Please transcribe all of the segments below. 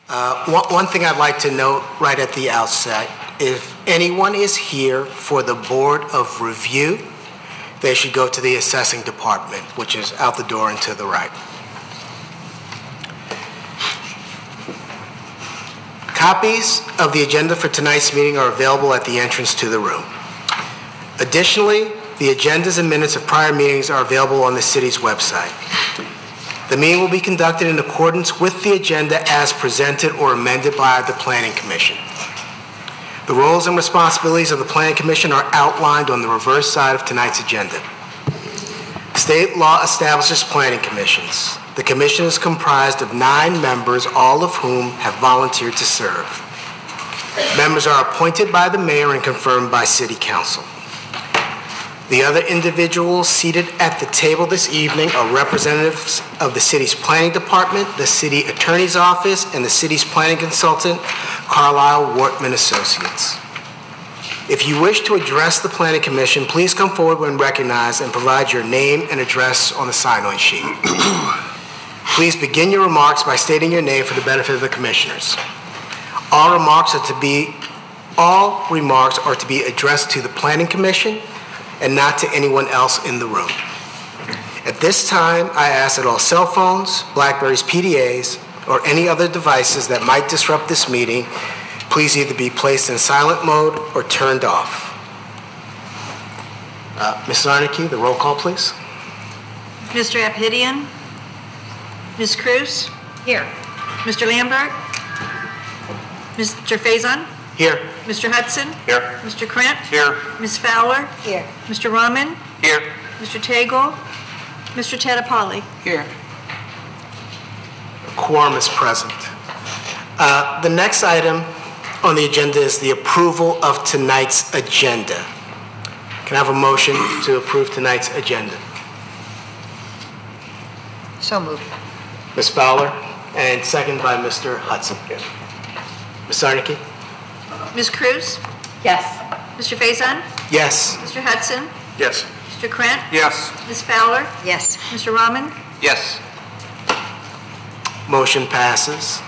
One thing I'd like to note right at the outset, if anyone is here for the Board of Review, they should go to the assessing department, which is out the door and to the right. Copies of the agenda for tonight's meeting are available at the entrance to the room. Additionally, the agendas and minutes of prior meetings are available on the city's website. The meeting will be conducted in accordance with the agenda as presented or amended by the Planning Commission. The roles and responsibilities of the Planning Commission are outlined on the reverse side of tonight's agenda. State law establishes planning commissions. The commission is comprised of 9 members, all of whom have volunteered to serve. Members are appointed by the mayor and confirmed by City Council. The other individuals seated at the table this evening are representatives of the city's planning department, the city attorney's office, and the city's planning consultant, Carlisle Wortman Associates. If you wish to address the planning commission, please come forward when recognized and provide your name and address on the sign-on sheet. Please begin your remarks by stating your name for the benefit of the commissioners. All remarks are to be addressed to the Planning Commission and not to anyone else in the room. At this time, I ask that all cell phones, Blackberries, PDAs, or any other devices that might disrupt this meeting please either be placed in silent mode or turned off. Ms. Zarnicki, the roll call, please. Mr. Abhidian? Ms. Cruz? Here. Mr. Lambert? Mr. Faison? Here. Mr. Hudson? Here. Mr. Krent? Here. Ms. Fowler? Here. Mr. Rahman? Here. Mr. Tagle? Mr. Tadapali? Here. Quorum is present. The next item on the agenda is the approval of tonight's agenda. Can I have a motion to approve tonight's agenda? So moved. Ms. Fowler, and second by Mr. Hudson. Ms. Zarnicki? Ms. Cruz? Yes. Mr. Faison? Yes. Mr. Hudson? Yes. Mr. Krent? Yes. Ms. Fowler? Yes. Mr. Rahman? Yes. Motion passes.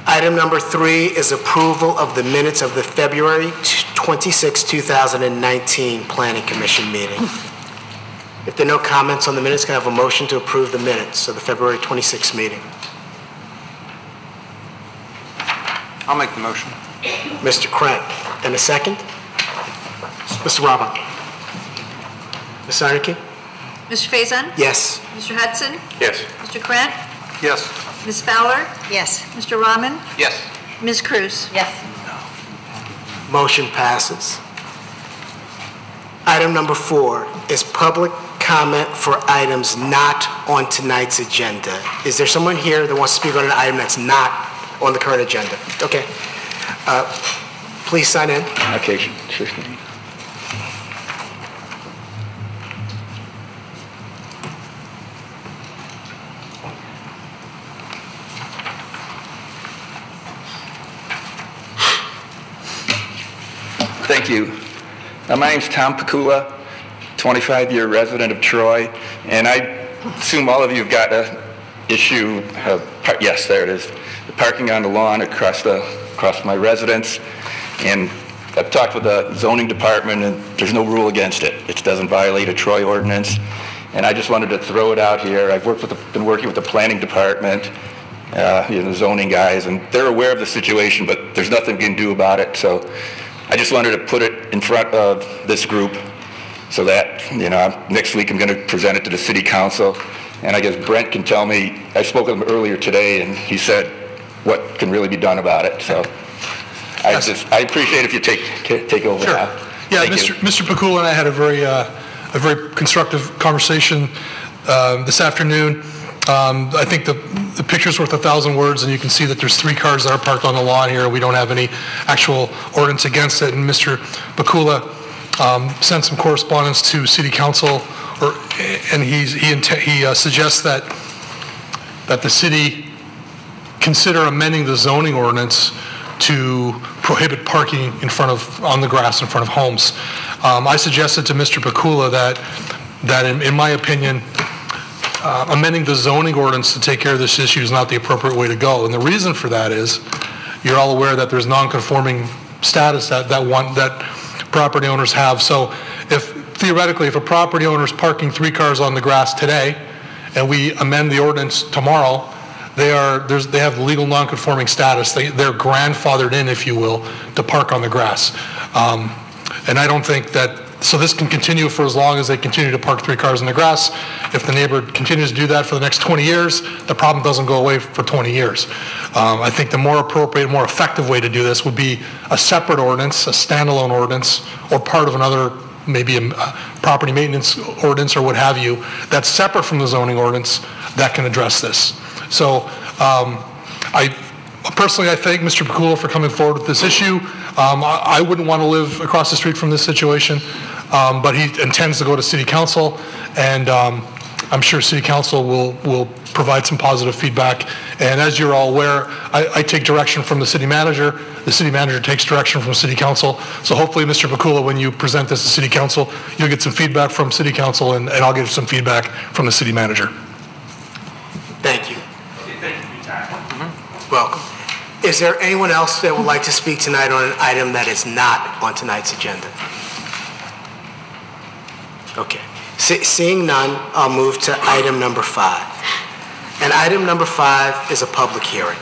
Item number 3 is approval of the minutes of the February 26, 2019 Planning Commission meeting. If there are no comments on the minutes, can I have a motion to approve the minutes of the February 26th meeting? I'll make the motion. Mr. Krent, and a second? Mr. Rahman? Ms. Zarnicki? Mr. Faison? Yes. Mr. Hudson? Yes. Mr. Krent? Yes. Ms. Fowler? Yes. Mr. Rahman? Yes. Ms. Cruz? Yes. Motion passes. Item number 4 is public comment for items not on tonight's agenda. Is there someone here that wants to speak on an item that's not on the current agenda? Okay. Please sign in. Occasion. Thank you. My name's Tom Pakula, 25-year resident of Troy, and I assume all of you have got an issue of, yes, there it is, the parking on the lawn across my residence, and I've talked with the zoning department, and there's no rule against it. It doesn't violate a Troy ordinance, and I just wanted to throw it out here. I've been working with the planning department, the zoning guys, and they're aware of the situation, but there's nothing we can do about it, so I just wanted to put it in front of this group so that, next week I'm going to present it to the city council. And I guess Brent can tell me, I spoke with him earlier today and he said what can really be done about it. So I appreciate if you take over sure. now. Yeah, Thank Mr. Pakula and I had a very constructive conversation this afternoon. I think the picture's worth 1,000 words, and you can see that there's 3 cars that are parked on the lawn here. We don't have any actual ordinance against it. And Mr. Pakula sent some correspondence to City Council, and he suggests that the city consider amending the zoning ordinance to prohibit parking on the grass in front of homes. I suggested to Mr. Pakula that in my opinion, amending the zoning ordinance to take care of this issue is not the appropriate way to go. And the reason for that is, you're all aware that there's non-conforming status that property owners have. So theoretically, if a property owner is parking 3 cars on the grass today, and we amend the ordinance tomorrow, they have legal non-conforming status. They're grandfathered in, if you will, to park on the grass. And I don't think that, so this can continue for as long as they continue to park 3 cars in the grass. If the neighbor continues to do that for the next 20 years, the problem doesn't go away for 20 years. I think the more appropriate, more effective way to do this would be a separate ordinance, a standalone ordinance, or part of another, maybe a property maintenance ordinance or what have you, that's separate from the zoning ordinance that can address this. So personally, I thank Mr. Pikula for coming forward with this issue. I wouldn't want to live across the street from this situation, but he intends to go to City Council, and I'm sure City Council will provide some positive feedback. And as you're all aware, I take direction from the City Manager. The City Manager takes direction from City Council. So hopefully, Mr. Pikula, when you present this to City Council, you'll get some feedback from City Council, and I'll get some feedback from the City Manager. Thank you. Thank you for your time. Welcome. Is there anyone else that would like to speak tonight on an item that is not on tonight's agenda? Okay. Seeing none, I'll move to item number 5. And item number 5 is a public hearing.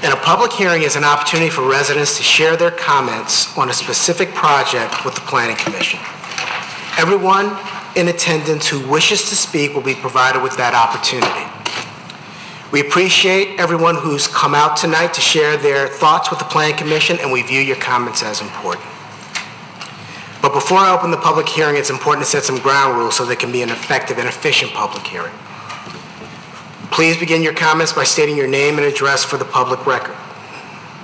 And a public hearing is an opportunity for residents to share their comments on a specific project with the Planning Commission. Everyone in attendance who wishes to speak will be provided with that opportunity. We appreciate everyone who's come out tonight to share their thoughts with the Planning Commission, and we view your comments as important. But before I open the public hearing, it's important to set some ground rules so there can be an effective and efficient public hearing. Please begin your comments by stating your name and address for the public record.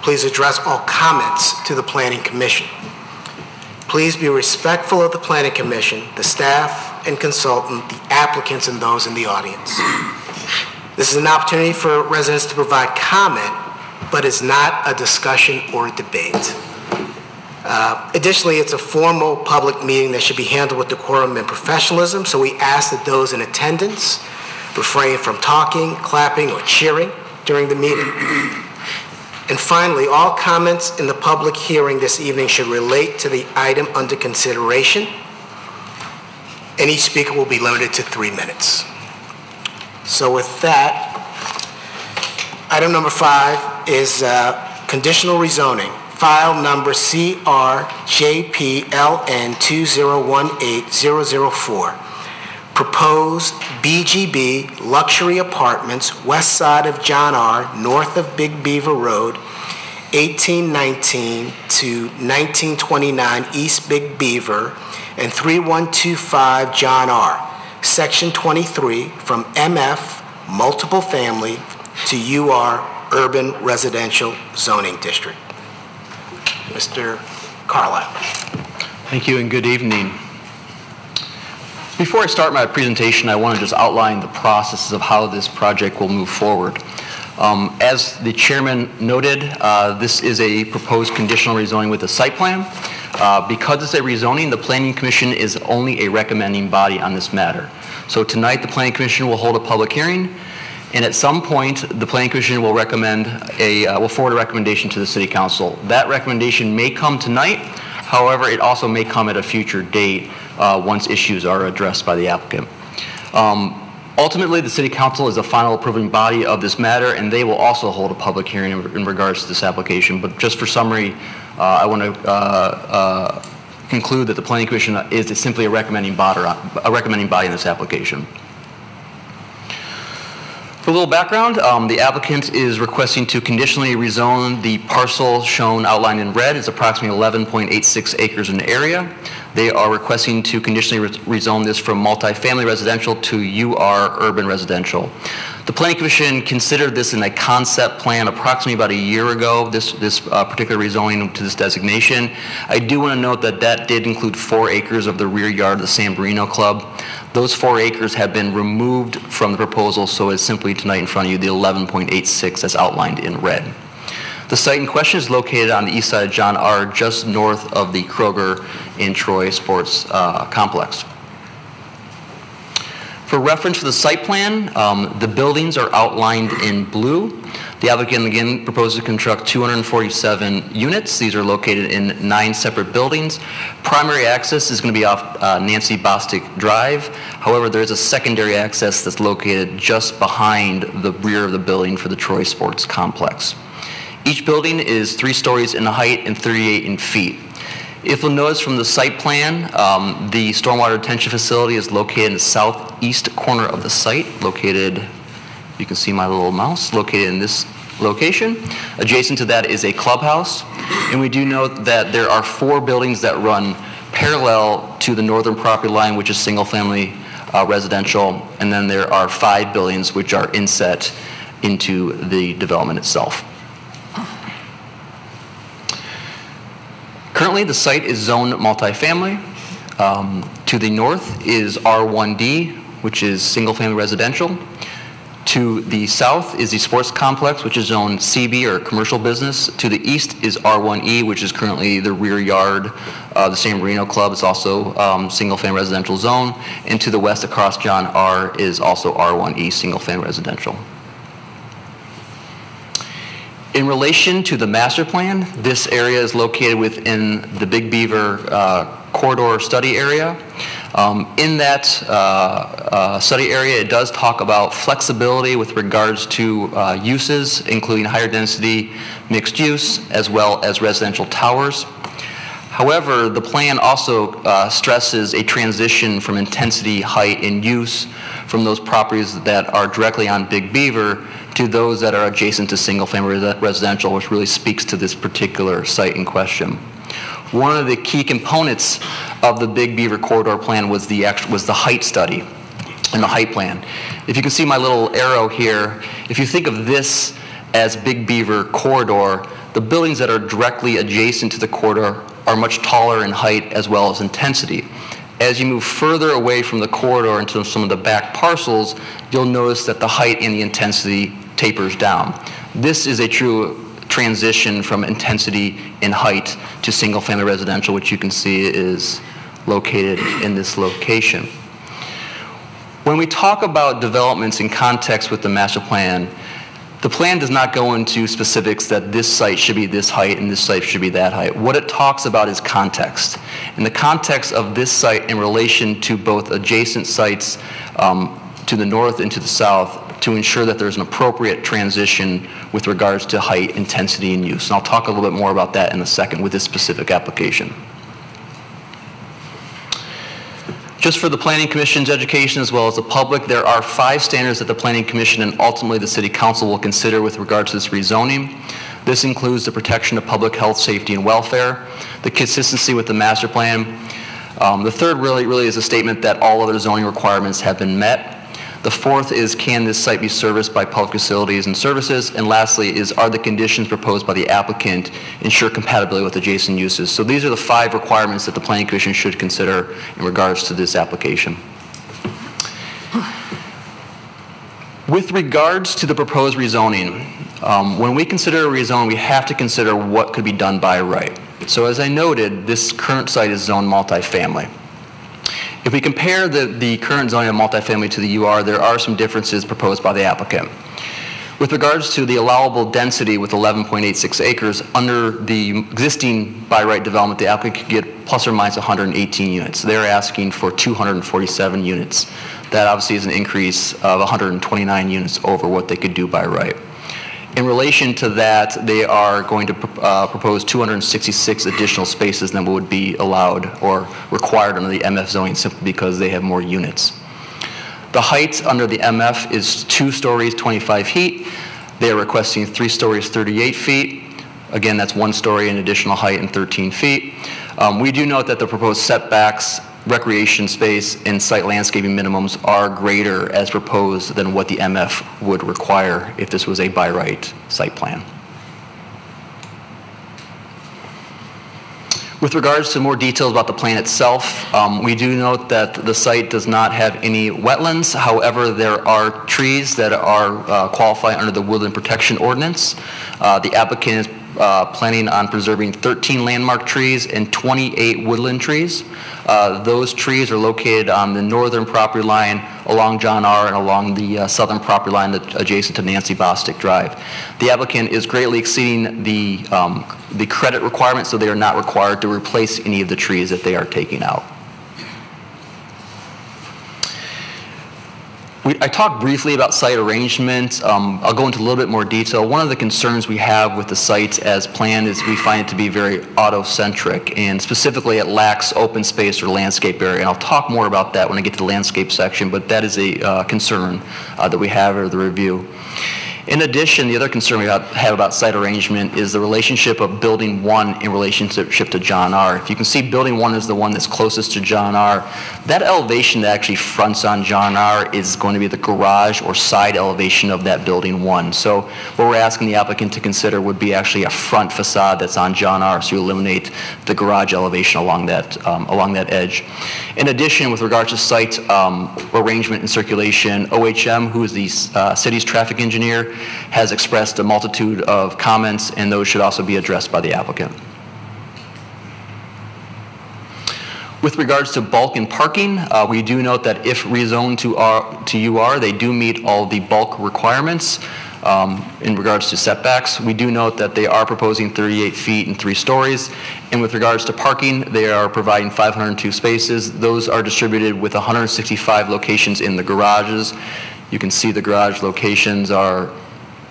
Please address all comments to the Planning Commission. Please be respectful of the Planning Commission, the staff and consultant, the applicants, and those in the audience. This is an opportunity for residents to provide comment, but it's not a discussion or a debate. Additionally, it's a formal public meeting that should be handled with decorum and professionalism, so we ask that those in attendance refrain from talking, clapping, or cheering during the meeting. And finally, all comments in the public hearing this evening should relate to the item under consideration, and each speaker will be limited to 3 minutes. So with that, item number 5 is conditional rezoning, file number CRJPLN2018004. Proposed BGB luxury apartments west side of John R., north of Big Beaver Road, 1819 to 1929 East Big Beaver, and 3125 John R., Section 23, from MF, multiple family, to UR, urban residential zoning district. Mr. Carlisle. Thank you and good evening. Before I start my presentation, I want to just outline the processes of how this project will move forward. As the chairman noted, this is a proposed conditional rezoning with a site plan. Because it's a rezoning, the Planning Commission is only a recommending body on this matter. So tonight, the Planning Commission will hold a public hearing, and at some point, the Planning Commission will will forward a recommendation to the City Council. That recommendation may come tonight. However, it also may come at a future date once issues are addressed by the applicant. Ultimately, the City Council is the final approving body of this matter, and they will also hold a public hearing in regards to this application. But just for summary, I want to conclude that the Planning Commission is simply a recommending body in this application. For a little background, the applicant is requesting to conditionally rezone the parcel shown outlined in red. It's approximately 11.86 acres in area. They are requesting to conditionally rezone this from multifamily residential to UR urban residential. The Planning Commission considered this in a concept plan approximately about a year ago, this particular rezoning to this designation. I do want to note that that did include 4 acres of the rear yard of the San Marino Club. Those 4 acres have been removed from the proposal, so it's simply tonight in front of you the 11.86 as outlined in red. The site in question is located on the east side of John R., just north of the Kroger in Troy Sports Complex. For reference for the site plan, the buildings are outlined in blue. The applicant again proposes to construct 247 units. These are located in 9 separate buildings. Primary access is going to be off Nancy Bostic Drive. However, there is a secondary access that's located just behind the rear of the building for the Troy Sports Complex. Each building is 3 stories in height and 38 in feet. If you'll notice from the site plan, the stormwater retention facility is located in the southeast corner of the site, located, you can see my little mouse, located in this location. Adjacent to that is a clubhouse, and we do note that there are 4 buildings that run parallel to the northern property line, which is single-family residential, and then there are 5 buildings which are inset into the development itself. Currently, the site is zoned multifamily. To the north is R1D, which is single-family residential. To the south is the sports complex, which is zoned CB, or commercial business. To the east is R1E, which is currently the rear yard of the San Marino Club. It's also single-family residential zone. And to the west across John R is also R1E, single-family residential. In relation to the master plan, this area is located within the Big Beaver corridor study area. In that study area, it does talk about flexibility with regards to uses, including higher density mixed use, as well as residential towers. However, the plan also stresses a transition from intensity, height, and use from those properties that are directly on Big Beaver to those that are adjacent to single-family residential, which really speaks to this particular site in question. One of the key components of the Big Beaver corridor plan was the height study and the height plan. If you can see my little arrow here, if you think of this as Big Beaver corridor, the buildings that are directly adjacent to the corridor are much taller in height as well as intensity. As you move further away from the corridor into some of the back parcels, you'll notice that the height and the intensity tapers down. This is a true transition from intensity in height to single-family residential, which you can see is located in this location. When we talk about developments in context with the master plan, the plan does not go into specifics that this site should be this height and this site should be that height. What it talks about is context. And the context of this site in relation to both adjacent sites to the north and to the south to ensure that there's an appropriate transition with regards to height, intensity, and use. And I'll talk a little bit more about that in a second with this specific application. Just for the Planning Commission's education as well as the public, there are 5 standards that the Planning Commission and ultimately the City Council will consider with regard to this rezoning. This includes the protection of public health, safety, and welfare, the consistency with the master plan. The third really is a statement that all other zoning requirements have been met. The fourth is, can this site be serviced by public facilities and services? And lastly is, are the conditions proposed by the applicant ensure compatibility with adjacent uses? So these are the 5 requirements that the Planning Commission should consider in regards to this application. With regards to the proposed rezoning, when we consider a rezone, we have to consider what could be done by right. So as I noted, this current site is zoned multifamily. If we compare the current zoning of multifamily to the UR, there are some differences proposed by the applicant. With regards to the allowable density with 11.86 acres, under the existing by right development, the applicant could get plus or minus 118 units. They're asking for 247 units. That obviously is an increase of 129 units over what they could do by right. In relation to that, they are going to propose 266 additional spaces than would be allowed or required under the MF zoning simply because they have more units. The height under the MF is 2 stories, 25 feet. They are requesting 3 stories, 38 feet. Again, that's 1 story in additional height and 13 feet. We do note that the proposed setbacks, recreation space, and site landscaping minimums are greater as proposed than what the MF would require if this was a by right site plan. With regards to more details about the plan itself, we do note that the site does not have any wetlands. However, there are trees that are qualified under the Woodland Protection Ordinance. The applicant is planning on preserving 13 landmark trees and 28 woodland trees. Those trees are located on the northern property line along John R. and along the southern property line adjacent to Nancy Bostic Drive. The applicant is greatly exceeding the credit requirement, so they are not required to replace any of the trees that they are taking out. I talked briefly about site arrangement. I'll go into a little bit more detail. One of the concerns we have with the site as planned is we find it to be very auto-centric, and specifically it lacks open space or landscape area. And I'll talk more about that when I get to the landscape section, but that is a concern that we have in the review. In addition, the other concern we have about site arrangement is the relationship of Building 1 in relationship to John R. If you can see, Building 1 is the one that's closest to John R. That elevation that actually fronts on John R is going to be the garage or side elevation of that Building 1. So what we're asking the applicant to consider would be actually a front facade that's on John R, so you eliminate the garage elevation along that edge. In addition, with regards to site arrangement and circulation, OHM, who is the city's traffic engineer, has expressed a multitude of comments, and those should also be addressed by the applicant. With regards to bulk and parking, we do note that if rezoned to UR, they do meet all the bulk requirements. In regards to setbacks, we do note that they are proposing 38 feet and 3 stories. And with regards to parking, they are providing 502 spaces. Those are distributed with 165 locations in the garages. You can see the garage locations are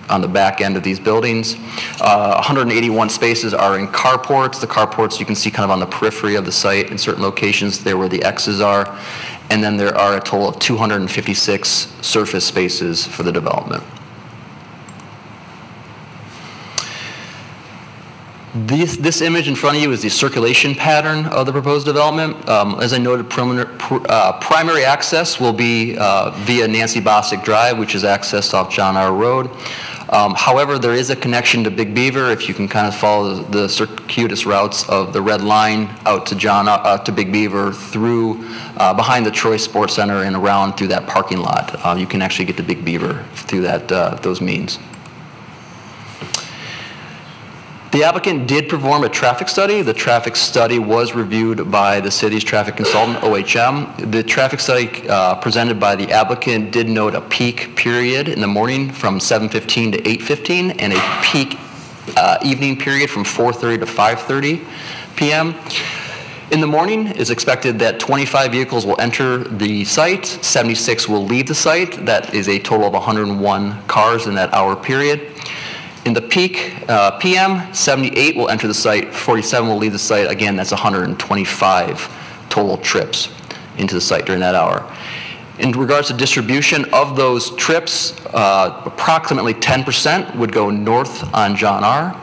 on the back end of these buildings. 181 spaces are in carports. The carports you can see kind of on the periphery of the site in certain locations there where the X's are. And then there are a total of 256 surface spaces for the development. This image in front of you is the circulation pattern of the proposed development. As I noted, primary access will be via Nancy Bostic Drive, which is accessed off John R. Road. However, there is a connection to Big Beaver if you can kind of follow the circuitous routes of the red line out to to Big Beaver through behind the Troy Sports Center and around through that parking lot. You can actually get to Big Beaver through those means. The applicant did perform a traffic study. The traffic study was reviewed by the city's traffic consultant, OHM. The traffic study presented by the applicant did note a peak period in the morning from 7:15 to 8:15 and a peak evening period from 4:30 to 5:30 p.m. In the morning, it's expected that 25 vehicles will enter the site, 76 will leave the site. That is a total of 101 cars in that hour period. In the peak PM, 78 will enter the site, 47 will leave the site. Again, that's 125 total trips into the site during that hour. In regards to distribution of those trips, approximately 10% would go north on John R.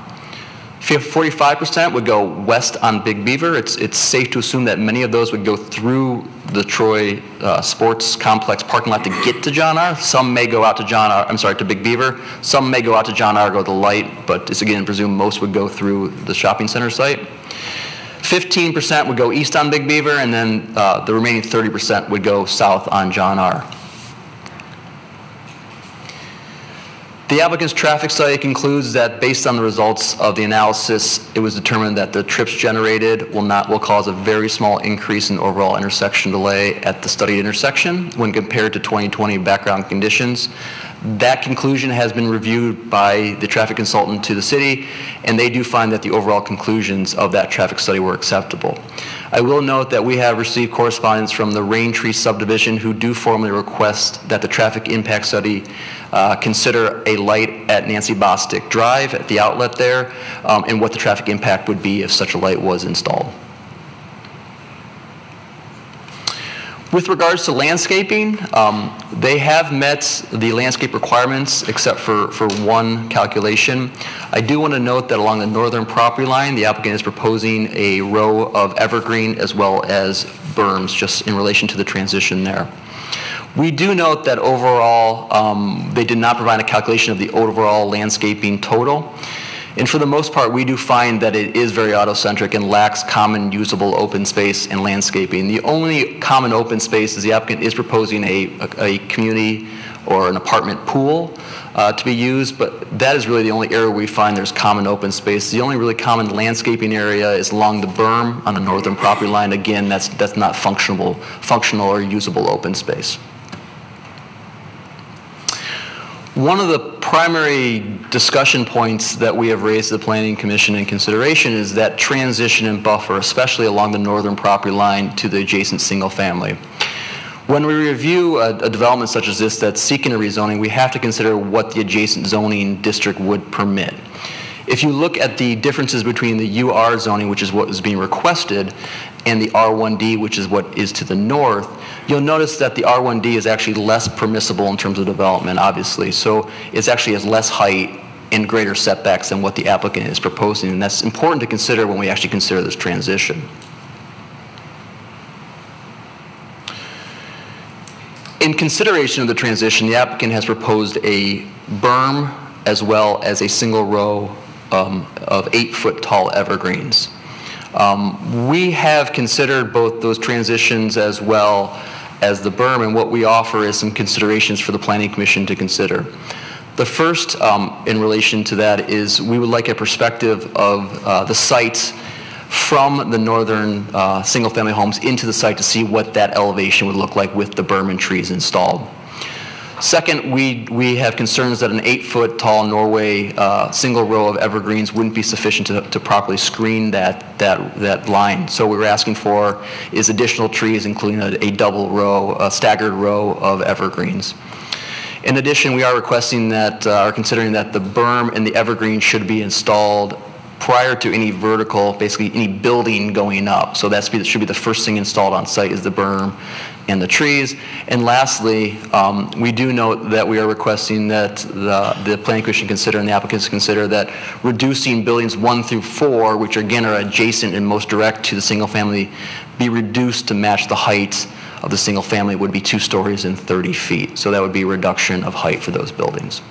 45% would go west on Big Beaver. It's safe to assume that many of those would go through the Troy Sports Complex parking lot to get to John R. Some may go out to to Big Beaver. Some may go out to John R, go to the light, but it's again presumed most would go through the shopping center site. 15% would go east on Big Beaver, and then the remaining 30% would go south on John R. The applicant's traffic study concludes that based on the results of the analysis, it was determined that the trips generated will cause a very small increase in overall intersection delay at the studied intersection when compared to 2020 background conditions. That conclusion has been reviewed by the traffic consultant to the city, and they do find that the overall conclusions of that traffic study were acceptable. I will note that we have received correspondence from the Rain Tree subdivision who do formally request that the traffic impact study consider a light at Nancy Bostic Drive at the outlet there and what the traffic impact would be if such a light was installed. With regards to landscaping, they have met the landscape requirements except for one calculation. I do want to note that along the northern property line, the applicant is proposing a row of evergreen as well as berms just in relation to the transition there. We do note that overall, they did not provide a calculation of the overall landscaping total. And for the most part, we do find that it is very auto-centric and lacks common usable open space and landscaping. The only common open space is the applicant is proposing a community or an apartment pool to be used, but that is really the only area we find there's common open space. The only really common landscaping area is along the berm on the northern property line. Again, that's not functional or usable open space. One of the primary discussion points that we have raised to the Planning Commission in consideration is that transition and buffer, especially along the northern property line to the adjacent single family. When we review a development such as this that's seeking a rezoning, we have to consider what the adjacent zoning district would permit. If you look at the differences between the UR zoning, which is what is being requested, and the R1D, which is what is to the north, you'll notice that the R1D is actually less permissible in terms of development, obviously. So it actually has less height and greater setbacks than what the applicant is proposing, and that's important to consider when we actually consider this transition. In consideration of the transition, the applicant has proposed a berm as well as a single row of 8-foot tall evergreens. We have considered both those transitions as well as the berm, and what we offer is some considerations for the Planning Commission to consider. The first in relation to that is we would like a perspective of the site from the northern single-family homes into the site to see what that elevation would look like with the berm and trees installed. Second, we have concerns that an 8-foot tall Norway single row of evergreens wouldn't be sufficient to properly screen that line. So what we're asking for is additional trees, including a double row, a staggered row of evergreens. In addition, we are requesting that, or considering that the berm and the evergreen should be installed prior to any vertical, basically any building going up. So that should be the first thing installed on site is the berm and the trees. And lastly, we do note that we are requesting that the Planning Commission consider and the applicants consider that reducing buildings 1 through 4, which again are adjacent and most direct to the single family, be reduced to match the height of the single family would be 2 stories and 30 feet. So that would be a reduction of height for those buildings.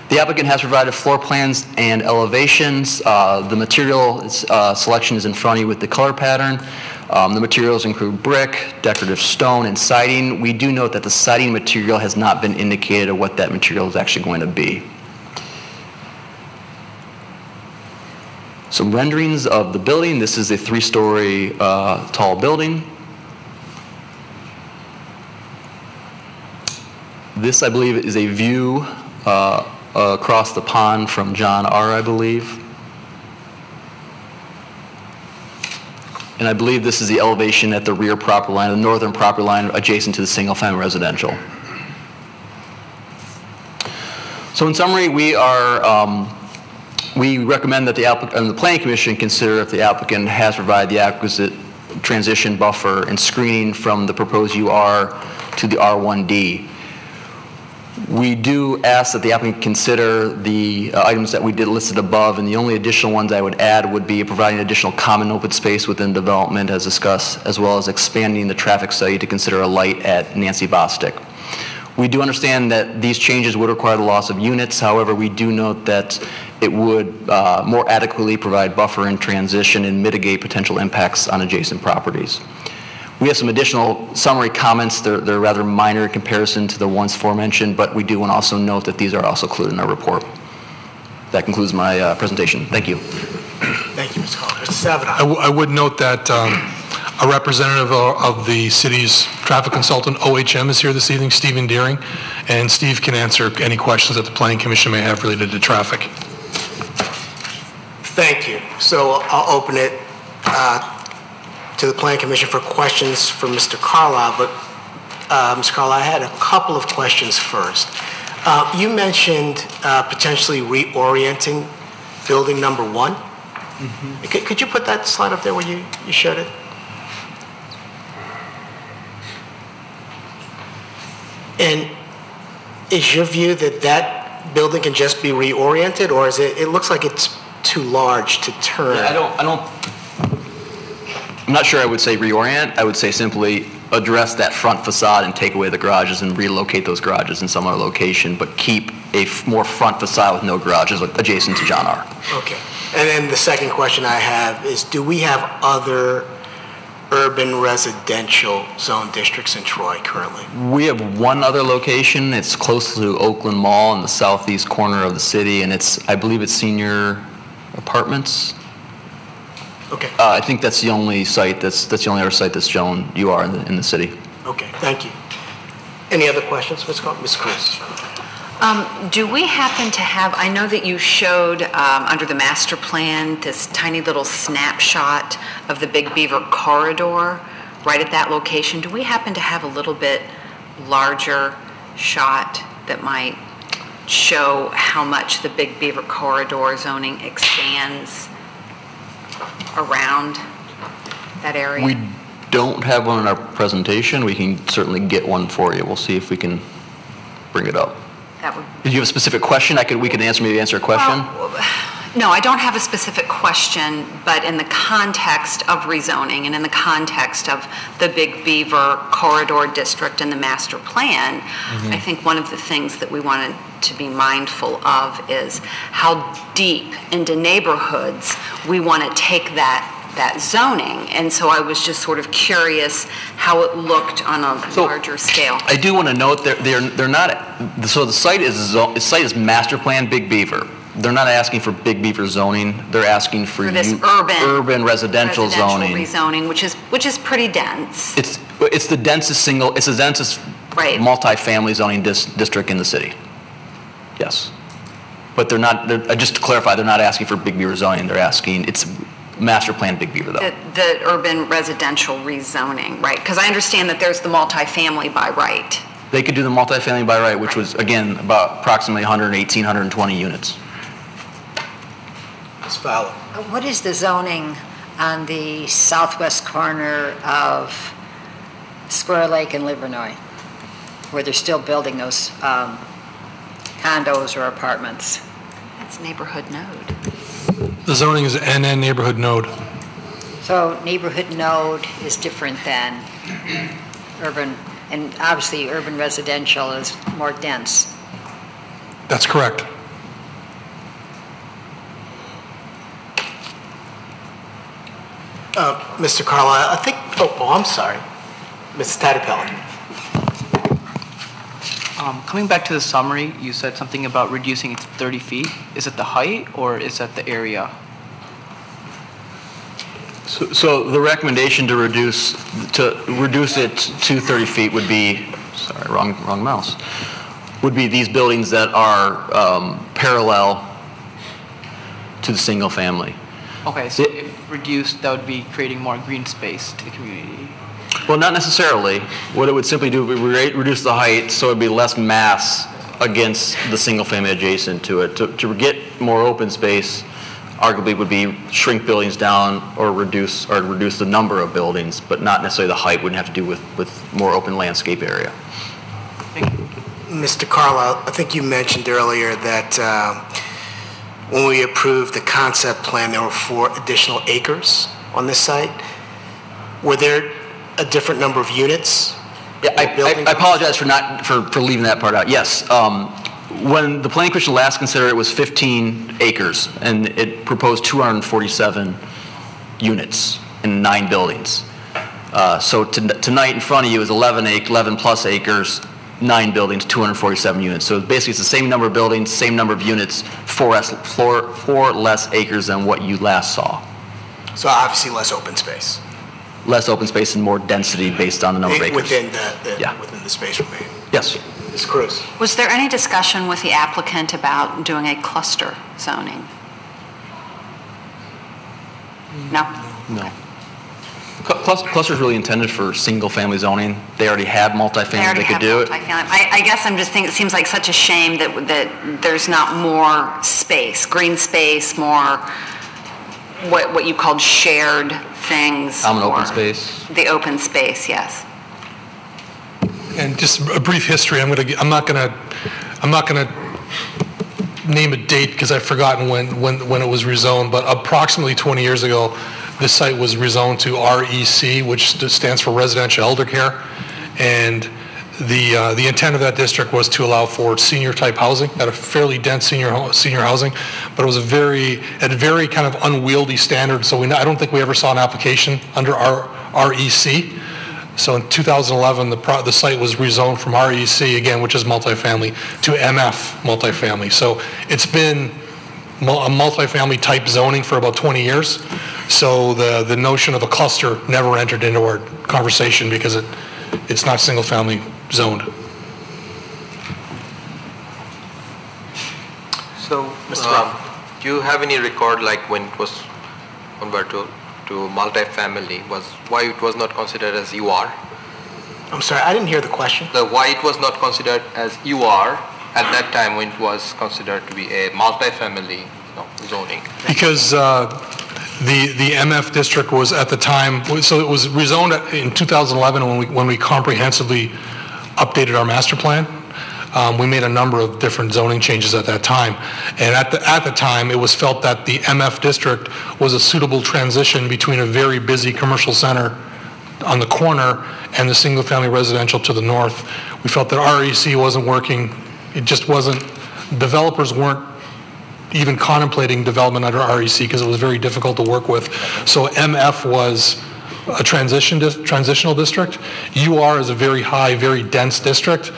The applicant has provided floor plans and elevations. The material selection is in front of you with the color pattern. The materials include brick, decorative stone, and siding. We do note that the siding material has not been indicated of what that material is actually going to be. Some renderings of the building. This is a 3-story tall building. This, I believe, is a view across the pond from John R., I believe. And I believe this is the elevation at the rear property line, the northern property line adjacent to the single-family residential. So in summary, we recommend that the Planning Commission consider if the applicant has provided the acquisite transition buffer and screening from the proposed UR to the R1D. We do ask that the applicant consider the items that we did listed above, and the only additional ones I would add would be providing additional common open space within development as discussed, as well as expanding the traffic study to consider a light at Nancy Bostic. We do understand that these changes would require the loss of units. However, we do note that it would more adequately provide buffer and transition and mitigate potential impacts on adjacent properties. We have some additional summary comments. They're rather minor in comparison to the ones aforementioned, but we do want to also note that these are also included in our report. That concludes my presentation. Thank you. Thank you, Mr. Collins. Mr. Savinon. I would note that a representative of the city's traffic consultant, OHM, is here this evening, Stephen Deering, and Steve can answer any questions that the Planning Commission may have related to traffic. Thank you. So I'll open it to the Planning Commission for questions for Mr. Carlisle, but Mr. Carlisle, I had a couple of questions first. You mentioned potentially reorienting building number 1. Mm-hmm. Could you put that slide up there where you showed it? And is your view that that building can just be reoriented, or is it looks like it's too large to turn? Yeah, I'm not sure I would say reorient. I would say simply address that front facade and take away the garages and relocate those garages in some other location, but keep a more front facade with no garages adjacent to John R. Okay. And then the second question I have is, do we have other urban residential zone districts in Troy currently? We have one other location. It's close to Oakland Mall in the southeast corner of the city, and I believe it's senior apartments. Okay, I think that's the only site, that's the only other site that's shown UR in the city. okay, thank you. Any other questions, Ms. Cruz? Do we happen to have, I know that you showed under the master plan this tiny little snapshot of the Big Beaver corridor right at that location. Do we happen to have a little bit larger shot that might show how much the Big Beaver corridor zoning expands around that area? We don't have one in our presentation. We can certainly get one for you. We'll see if we can bring it up. That would. Did you have a specific question? We could maybe answer a question. Well, no, I don't have a specific question, but in the context of rezoning and in the context of the Big Beaver corridor district and the master plan, I think one of the things that we wanted to be mindful of is how deep into neighborhoods we want to take that zoning. And so I was just sort of curious how it looked on a larger scale. I do want to note they're not. So the site is master plan Big Beaver. They're not asking for Big Beaver zoning. They're asking for this urban residential zoning, rezoning, which is pretty dense. It's the densest Right. multifamily zoning district in the city. Yes, but they're not. Just to clarify, they're not asking for Big Beaver zoning. They're asking it's master plan Big Beaver though. The urban residential rezoning, right? Because I understand that there's the multifamily by right. They could do the multifamily by right, which was again about approximately 118, 120 units. Ms. Fowler? What is the zoning on the southwest corner of Square Lake and Livernois, where they're still building those condos or apartments? That's neighborhood node. The zoning is NN neighborhood node. So neighborhood node is different than urban, and obviously urban residential is more dense. That's correct. Mr. Carlisle, I think, I'm sorry. Mrs. Tattapelli. Coming back to the summary, you said something about reducing it to 30 feet. Is it the height or is that the area? So the recommendation to reduce it to 30 feet would be, sorry, wrong mouse, would be these buildings that are parallel to the single family. Okay, so if reduced, that would be creating more green space to the community. Well, not necessarily. What it would simply do would reduce the height so it would be less mass against the single family adjacent to it. To get more open space, arguably would be shrink buildings down or reduce the number of buildings, but not necessarily the height. Wouldn't have to do with more open landscape area. Thank you. Mr. Carlisle, I think you mentioned earlier that when we approved the concept plan, there were 4 additional acres on this site. Were there a different number of units? Yeah, I apologize for leaving that part out. Yes, when the Planning Commission last considered it was 15 acres, and it proposed 247 units in 9 buildings. So tonight in front of you is 11 plus acres, 9 buildings, 247 units. So basically it's the same number of buildings, same number of units, 4 less acres than what you last saw. So obviously less open space. Less open space and more density based on the number of acres. Within Yeah. within the space remaining. Yes. Ms. Cruz? Was there any discussion with the applicant about doing a cluster zoning? No? No. Cluster is really intended for single-family zoning. They already have multifamily. They could do it. I guess I'm just thinking it seems like such a shame that there's not more space, green space, more what you called shared things. Common open space. The open space, yes. And just a brief history. I'm not gonna name a date because I've forgotten when it was rezoned, but approximately 20 years ago, this site was rezoned to REC, which stands for Residential Elder Care, and the intent of that district was to allow for senior-type housing, at a fairly dense senior housing, but it was at a very kind of unwieldy standard. So I don't think we ever saw an application under REC. So in 2011, the site was rezoned from REC, again, which is multifamily, to MF multifamily. So it's been a multifamily type zoning for about 20 years. So the notion of a cluster never entered into our conversation because it's not single family zoned. So, do you have any record, like when it was converted to multifamily, why it was not considered as UR? I'm sorry, I didn't hear the question. Why it was not considered as UR at that time when it was considered to be a multifamily zoning? Because the MF district was at the time, so it was rezoned in 2011 when we comprehensively updated our master plan. We made a number of different zoning changes at that time. And at the time, it was felt that the MF district was a suitable transition between a very busy commercial center on the corner and the single-family residential to the north. We felt that REC wasn't working. It just wasn't, developers weren't even contemplating development under REC because it was very difficult to work with. So MF was a transitional district. UR is a very high, very dense district.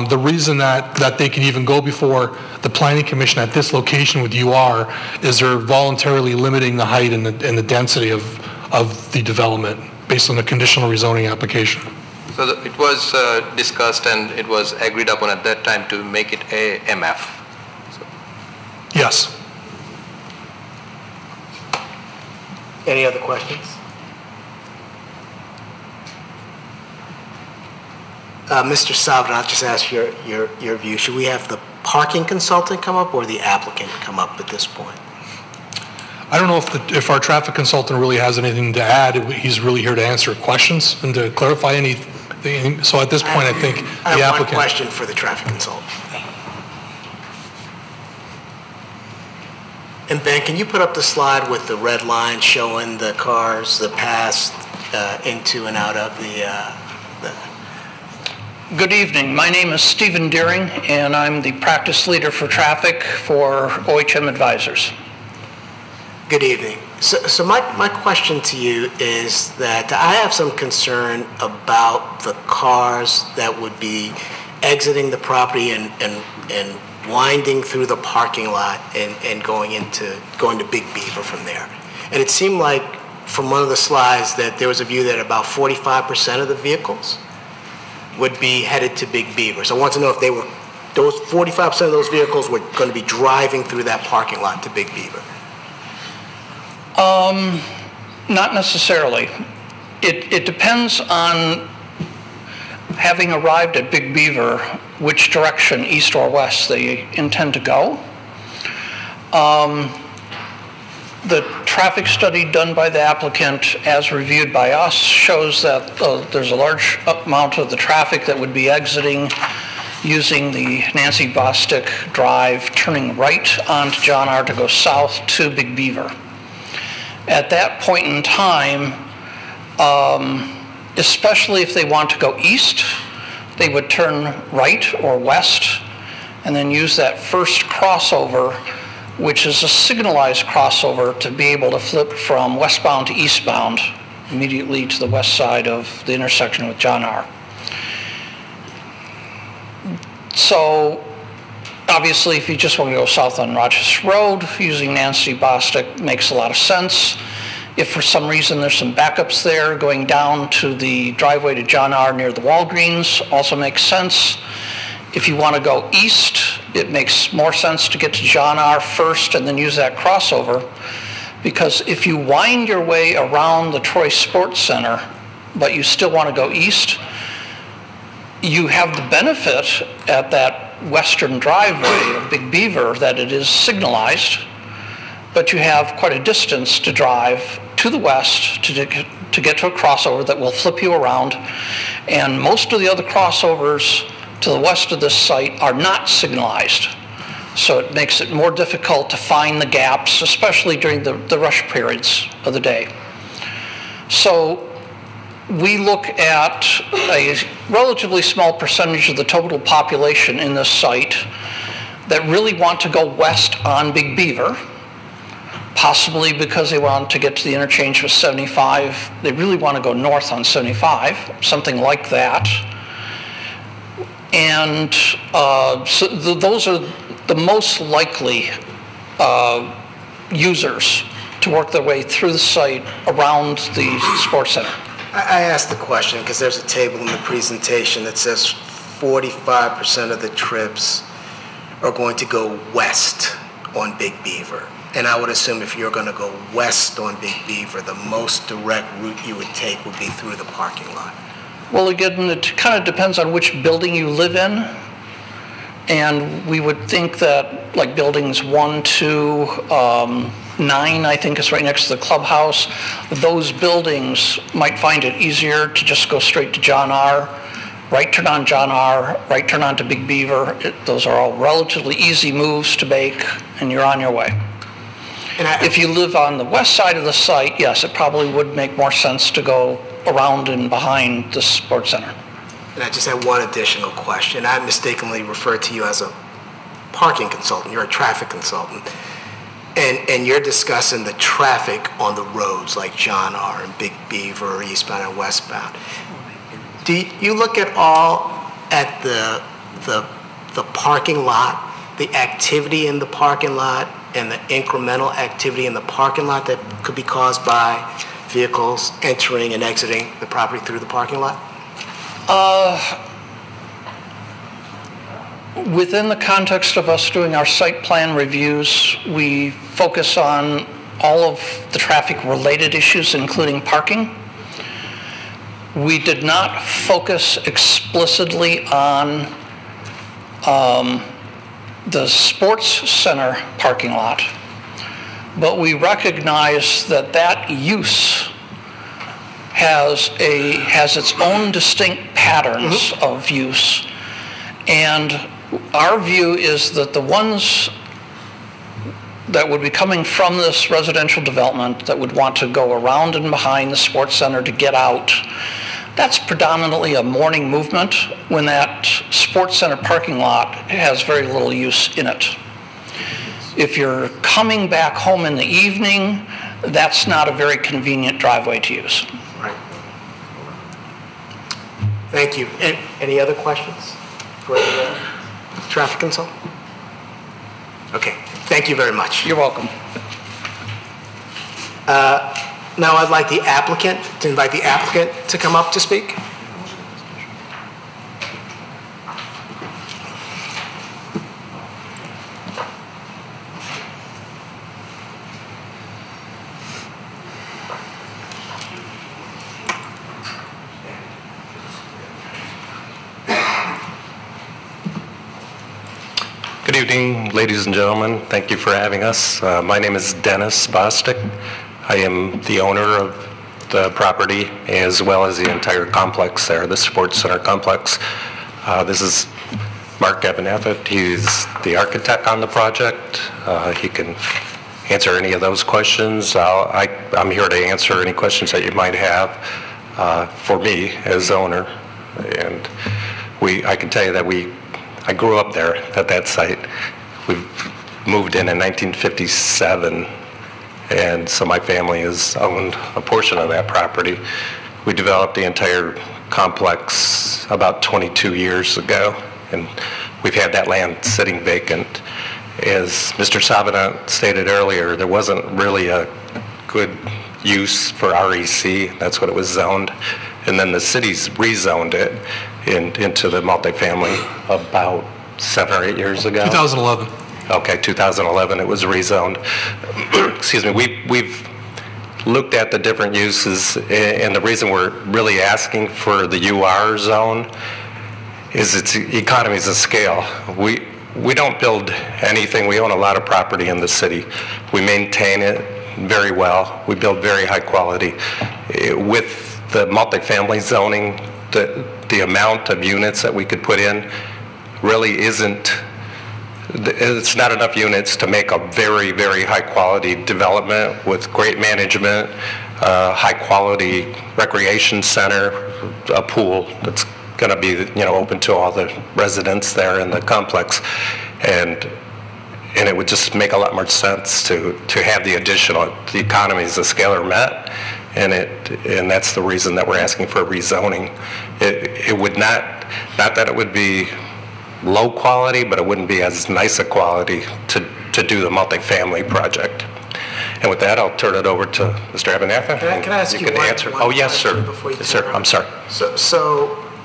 The reason that they can even go before the Planning Commission at this location with UR is they're voluntarily limiting the height and the density of the development based on the conditional rezoning application. So it was discussed and it was agreed upon at that time to make it a MF. Yes. Any other questions? Mr. Salvador, I'll just ask your view. Should we have the parking consultant come up or the applicant come up at this point? I don't know if our traffic consultant really has anything to add. He's really here to answer questions and to clarify anything. So at this point, I think the applicant. I have one question for the traffic consultant. And Ben, can you put up the slide with the red line showing the cars, the paths into and out of the Good evening. My name is Stephen Deering, and I'm the practice leader for traffic for OHM Advisors. Good evening. So my question to you is that I have some concern about the cars that would be exiting the property and winding through the parking lot and going to Big Beaver from there. And it seemed like from one of the slides that there was a view that about 45% of the vehicles would be headed to Big Beaver. So I want to know if those 45% of those vehicles were going to be driving through that parking lot to Big Beaver. Not necessarily. It depends on, having arrived at Big Beaver, which direction, east or west, they intend to go. The traffic study done by the applicant, as reviewed by us, shows that there's a large amount of the traffic that would be exiting using the Nancy Bostic Drive, turning right onto John R. to go south to Big Beaver. At that point in time, especially if they want to go east, they would turn right or west and then use that first crossover, which is a signalized crossover, to be able to flip from westbound to eastbound immediately to the west side of the intersection with John R. So obviously, if you just want to go south on Rochester Road, using Nancy Bostic makes a lot of sense. If for some reason there's some backups there, going down to the driveway to John R. near the Walgreens also makes sense. If you want to go east, it makes more sense to get to John R. first and then use that crossover, because if you wind your way around the Troy Sports Center, but you still want to go east, you have the benefit at that western driveway of Big Beaver that it is signalized, but you have quite a distance to drive to the west to get to a crossover that will flip you around. And most of the other crossovers to the west of this site are not signalized. So it makes it more difficult to find the gaps, especially during the rush periods of the day. So we look at a relatively small percentage of the total population in this site that really want to go west on Big Beaver. possibly because they want to get to the interchange with 75. They really want to go north on 75, something like that. And so those are the most likely users to work their way through the site around the sports center. I asked the question because there's a table in the presentation that says 45% of the trips are going to go west on Big Beaver. And I would assume if you're going to go west on Big Beaver, the most direct route you would take would be through the parking lot. Well, again, it kind of depends on which building you live in. And we would think that like buildings 1, 2, 9, I think is right next to the clubhouse. Those buildings might find it easier to just go straight to John R., right turn on John R., right turn on to Big Beaver. Those are all relatively easy moves to make, and you're on your way. If you live on the west side of the site, yes, it probably would make more sense to go around and behind the sports center. And I just had one additional question. I mistakenly referred to you as a parking consultant. You're a traffic consultant. And you're discussing the traffic on the roads like John R. and Big Beaver, eastbound and westbound. Do you look at the parking lot, the activity in the parking lot, and the incremental activity in the parking lot that could be caused by vehicles entering and exiting the property through the parking lot? Within the context of us doing our site plan reviews, we focus on all of the traffic-related issues, including parking. We did not focus explicitly on the sports center parking lot, but we recognize that that use has its own distinct patterns of use, and our view is that the ones that would be coming from this residential development that would want to go around and behind the sports center to get out, that's predominantly a morning movement when that sports center parking lot has very little use in it. If you're coming back home in the evening, that's not a very convenient driveway to use. Right. Thank you. And any other questions for the traffic consultant? Okay. Thank you very much. You're welcome. Now I'd like the applicant to invite the applicant to come up to speak. Good evening, ladies and gentlemen. Thank you for having us. My name is Dennis Bostic. I am the owner of the property as well as the entire complex there, the sports center complex. This is Mark Ebeneffet. He's the architect on the project. He can answer any of those questions. I'm here to answer any questions that you might have for me as owner. And I can tell you that I grew up there at that site. We moved in 1957, and so my family has owned a portion of that property. We developed the entire complex about 22 years ago, and we've had that land sitting vacant. As Mr. Savant stated earlier, there wasn't really a good use for REC. That's what it was zoned. And then the city's rezoned it into the multifamily about 7 or 8 years ago. 2011. Okay, 2011 it was rezoned. Excuse me. We've looked at the different uses, and the reason we're really asking for the UR zone is its economies of scale. We don't build anything. We own a lot of property in the city. We maintain it very well. We build very high quality. With the multifamily zoning, the amount of units that we could put in really isn't, it's not enough units to make a very, very high quality development with great management, high quality recreation center, a pool that's going to be open to all the residents there in the complex. And and it would just make a lot more sense to have the economies of scale are met, and that's the reason that we're asking for rezoning. It would not that it would be low quality, but it wouldn't be as nice a quality to do the multifamily project. And with that, I'll turn it over to Mr. Abenatha. Can I ask you one answer? one Oh, yes, sir. before you Yes, turn sir. it I'm sorry.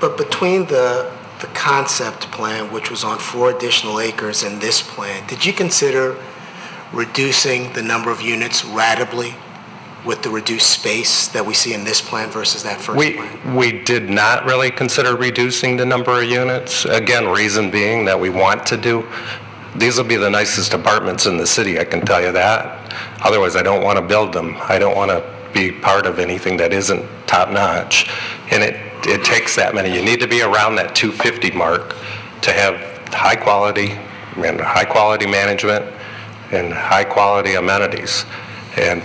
But between the concept plan, which was on 4 additional acres, and this plan, did you consider reducing the number of units ratably with the reduced space that we see in this plan versus that first plan? We did not really consider reducing the number of units. Again, reason being that we want to do, these will be the nicest apartments in the city, I can tell you that. Otherwise, I don't want to build them. I don't want to be part of anything that isn't top-notch. And it takes that many. You need to be around that 250 mark to have high quality management and high quality amenities. And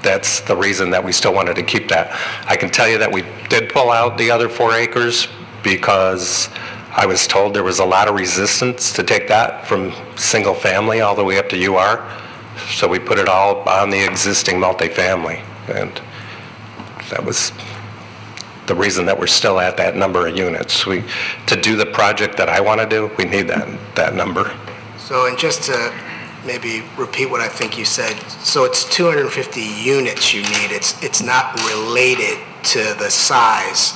that's the reason that we still wanted to keep that. I can tell you that we did pull out the other 4 acres because I was told there was a lot of resistance to take that from single family all the way up to UR. So we put it all on the existing multifamily. And that was the reason that we're still at that number of units. To do the project that I want to do, we need that number. So, and just to maybe repeat what I think you said, so it's 250 units you need. It's not related to the size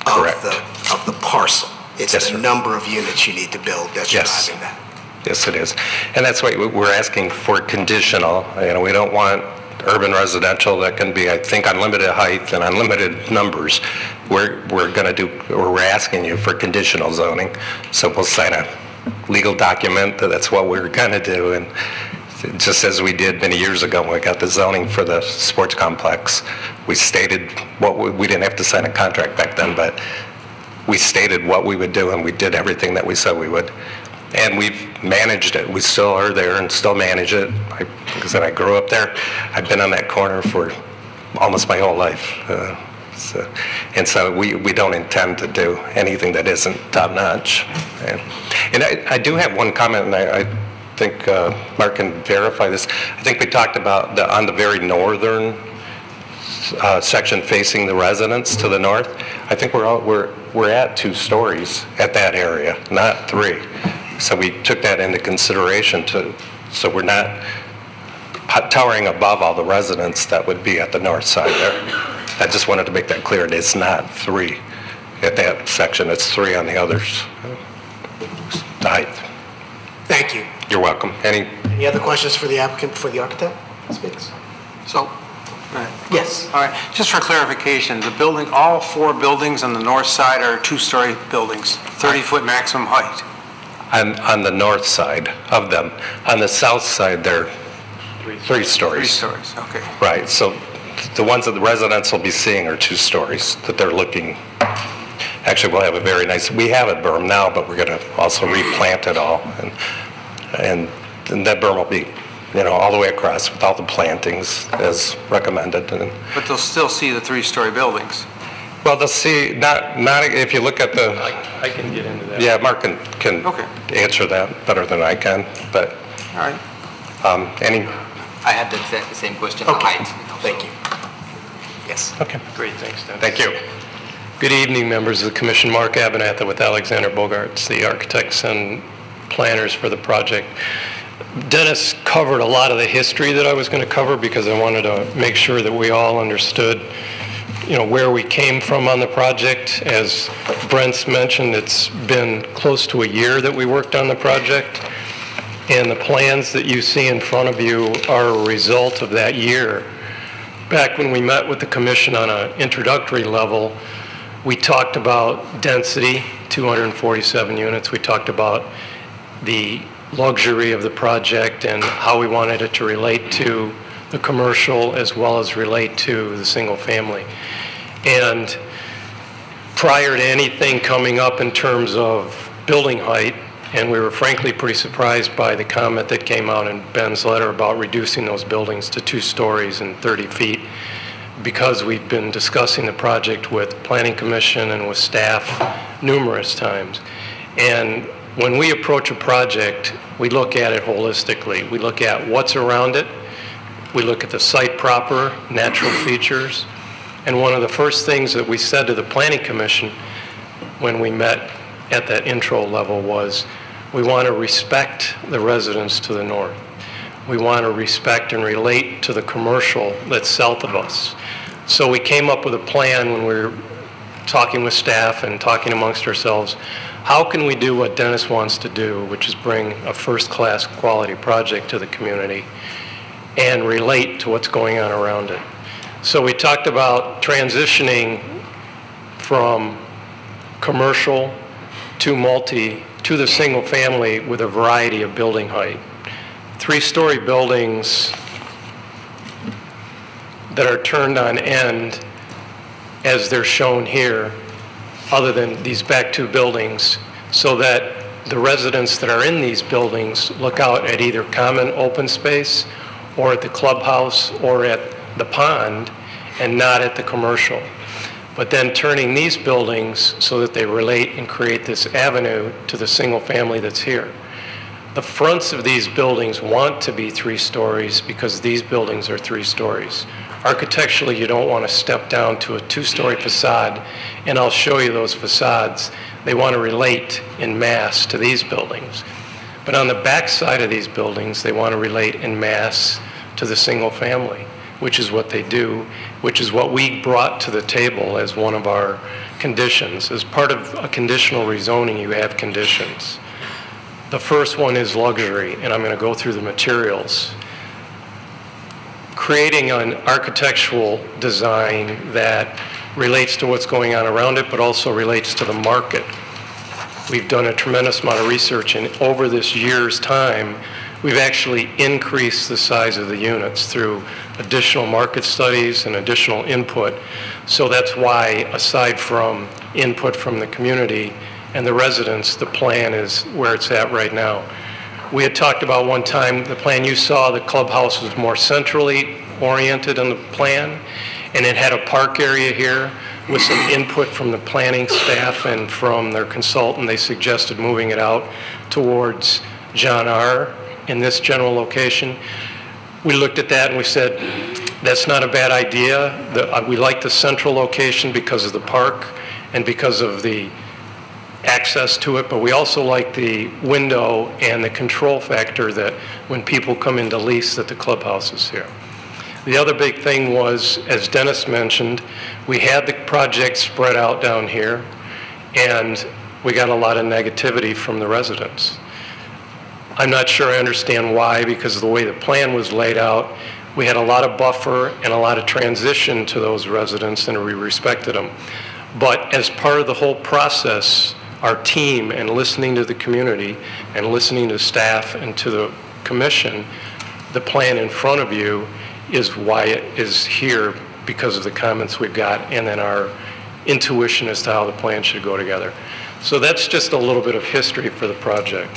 of the parcel. It's Yes, the sir. number of units you need to build that's Yes. driving that. Yes, it is. And that's why we're asking for conditional. We don't want urban residential that can be, I think, unlimited height and unlimited numbers. We're asking you for conditional zoning. So we'll sign a legal document that's what we're going to do. And just as we did many years ago when we got the zoning for the sports complex, we stated we didn't have to sign a contract back then, but we stated what we would do, and we did everything that we said we would. And we've managed it. We still are there and still manage it. Like I said, I grew up there. I've been on that corner for almost my whole life. So we don't intend to do anything that isn't top-notch. And I do have one comment, and I think Mark can verify this. I think we talked about on the very northern section facing the residence to the north. I think we're at 2 stories at that area, not 3. So we took that into consideration so we're not towering above all the residents that would be at the north side there. I just wanted to make that clear. It's not 3 at that section. It's 3 on the others. The height. Thank you. You're welcome. Any other questions for the applicant before the architect speaks? So, Yes. all right, just for clarification, all 4 buildings on the north side are 2-story buildings, 30-foot maximum height. On the north side of them. On the south side, they're 3 stories. 3 stories, okay. Right, so the ones that the residents will be seeing are 2 stories that they're looking. Actually, we'll have a very nice, we have a berm now, but we're going to also replant it all. And that berm will be, all the way across with all the plantings as recommended. But they'll still see the 3-story buildings. Well, they'll see, not if you look at the... I can get into that. Yeah, Mark can answer that better than I can, but... All right. I had the same question. Okay. Height. Thank you. Yes. Okay. Great, thanks, Dennis. Thank you. Good evening, members of the Commission. Mark Abenatha with Alexander Bogarts, the architects and planners for the project. Dennis covered a lot of the history that I was going to cover because I wanted to make sure that we all understood, where we came from on the project. As Brent's mentioned, it's been close to a year that we worked on the project, and the plans that you see in front of you are a result of that year. Back when we met with the Commission on an introductory level, we talked about density, 247 units. We talked about the luxury of the project and how we wanted it to relate to the commercial as well as relate to the single family. And prior to anything coming up in terms of building height, and we were frankly pretty surprised by the comment that came out in Ben's letter about reducing those buildings to 2 stories and 30 feet, because we've been discussing the project with Planning Commission and with staff numerous times. And when we approach a project, we look at it holistically. We look at what's around it. We look at the site proper, natural features. And one of the first things that we said to the Planning Commission when we met at that intro level was, we want to respect the residents to the north. We want to respect and relate to the commercial that's south of us. So we came up with a plan when we were talking with staff and talking amongst ourselves. How can we do what Dennis wants to do, which is bring a first-class quality project to the community and relate to what's going on around it? So we talked about transitioning from commercial to multi to the single family with a variety of building height. 3-story buildings that are turned on end as they're shown here, other than these back 2 buildings, so that the residents that are in these buildings look out at either common open space or at the clubhouse or at the pond and not at the commercial. But then turning these buildings so that they relate and create this avenue to the single family that's here. The fronts of these buildings want to be 3 stories because these buildings are 3 stories. Architecturally, you don't want to step down to a 2-story facade, and I'll show you those facades. They want to relate in mass to these buildings. But on the back side of these buildings, they want to relate in mass to the single family, which is what they do, which is what we brought to the table as one of our conditions. As part of a conditional rezoning, you have conditions. The first one is luxury, and I'm going to go through the materials. Creating an architectural design that relates to what's going on around it, but also relates to the market. We've done a tremendous amount of research, and over this year's time, we've actually increased the size of the units through additional market studies and additional input. So that's why, aside from input from the community and the residents, the plan is where it's at right now. We had talked about one time, the plan you saw, the clubhouse was more centrally oriented in the plan, and it had a park area here with some input from the planning staff and from their consultant. They suggested moving it out towards John R. in this general location. We looked at that and we said, that's not a bad idea. We like the central location because of the park and because of the access to it, but we also like the window and the control factor that when people come in to lease, that the clubhouse is here. The other big thing was, as Dennis mentioned, we had the project spread out down here, and we got a lot of negativity from the residents. I'm not sure I understand why, because of the way the plan was laid out, we had a lot of buffer and a lot of transition to those residents, and we respected them. But as part of the whole process, our team and listening to the community and listening to staff and to the commission, the plan in front of you is why it is here, because of the comments we've got and then our intuition as to how the plan should go together. So that's just a little bit of history for the project.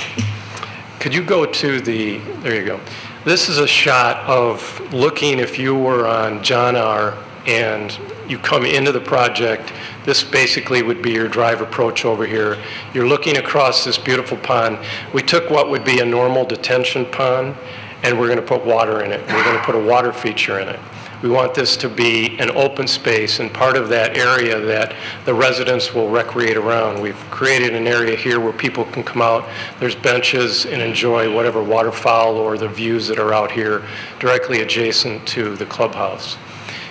Could you go to the, there you go. This is a shot of looking if you were on John R. and you come into the project. This basically would be your drive approach over here. You're looking across this beautiful pond. We took what would be a normal detention pond, and we're going to put water in it. We're going to put a water feature in it. We want this to be an open space and part of that area that the residents will recreate around. We've created an area here where people can come out. There's benches and enjoy whatever waterfowl or the views that are out here directly adjacent to the clubhouse.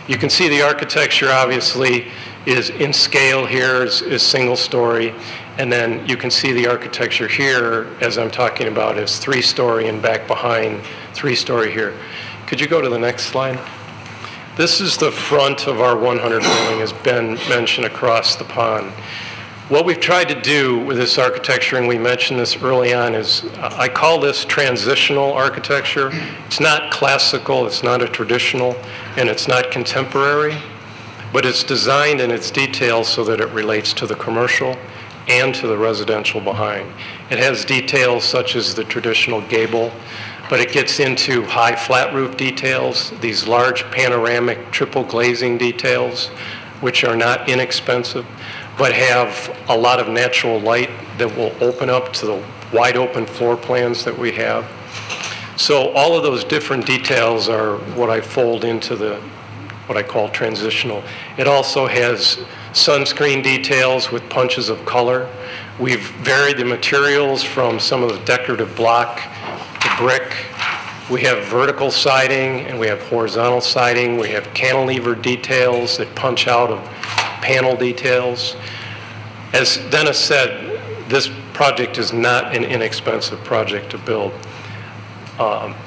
You can see the architecture obviously is in scale here, is single story, and then you can see the architecture here, as I'm talking about, is 3-story and back behind 3-story here. Could you go to the next slide? This is the front of our 100 building, as Ben mentioned, across the pond. What we've tried to do with this architecture, and we mentioned this early on, is I call this transitional architecture. It's not classical, it's not a traditional, and it's not contemporary, but it's designed in its details so that it relates to the commercial and to the residential behind. It has details such as the traditional gable, but it gets into high flat roof details, these large panoramic triple glazing details, which are not inexpensive. but have a lot of natural light that will open up to the wide open floor plans that we have. So all of those different details are what I fold into what I call transitional. It also has sunscreen details with punches of color. We've varied the materials from some of the decorative block to brick. We have vertical siding and we have horizontal siding. We have cantilever details that punch out of panel details. As Dennis said, this project is not an inexpensive project to build.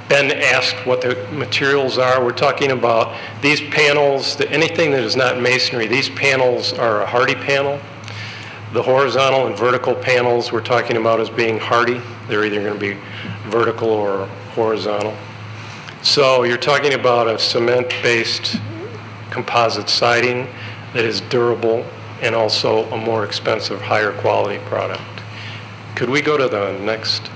Ben asked what the materials are. We're talking about these panels, anything that is not masonry, these panels are a hardy panel. The horizontal and vertical panels we're talking about as being hardy. They're either going to be vertical or horizontal. So you're talking about a cement-based composite siding that is durable and also a more expensive, higher quality product. Could we go to the next?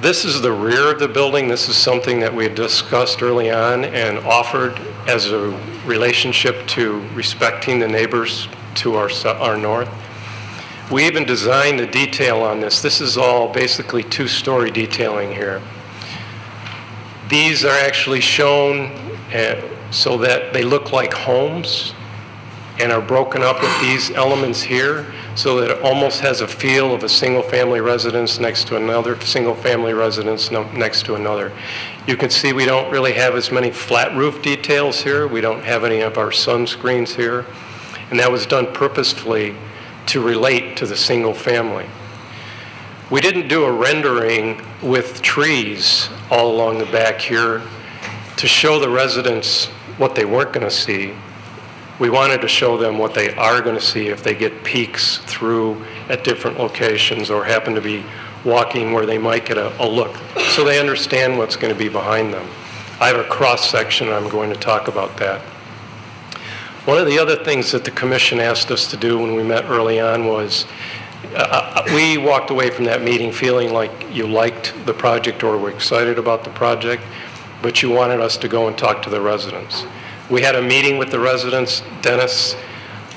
This is the rear of the building. This is something that we had discussed early on and offered as a relationship to respecting the neighbors to our north. We even designed the detail on this. This is all basically two-story detailing here. These are actually shown so that they look like homes and are broken up with these elements here so that it almost has a feel of a single-family residence next to another single-family residence next to another. You can see we don't really have as many flat roof details here. We don't have any of our sunscreens here. And that was done purposefully to relate to the single family. We didn't do a rendering with trees all along the back here to show the residents what they weren't going to see. We wanted to show them what they are going to see if they get peeks through at different locations or happen to be walking where they might get a look, so they understand what's going to be behind them. I have a cross section, I'm going to talk about that. One of the other things that the commission asked us to do when we met early on was we walked away from that meeting feeling like you liked the project or were excited about the project, but you wanted us to go and talk to the residents. We had a meeting with the residents. Dennis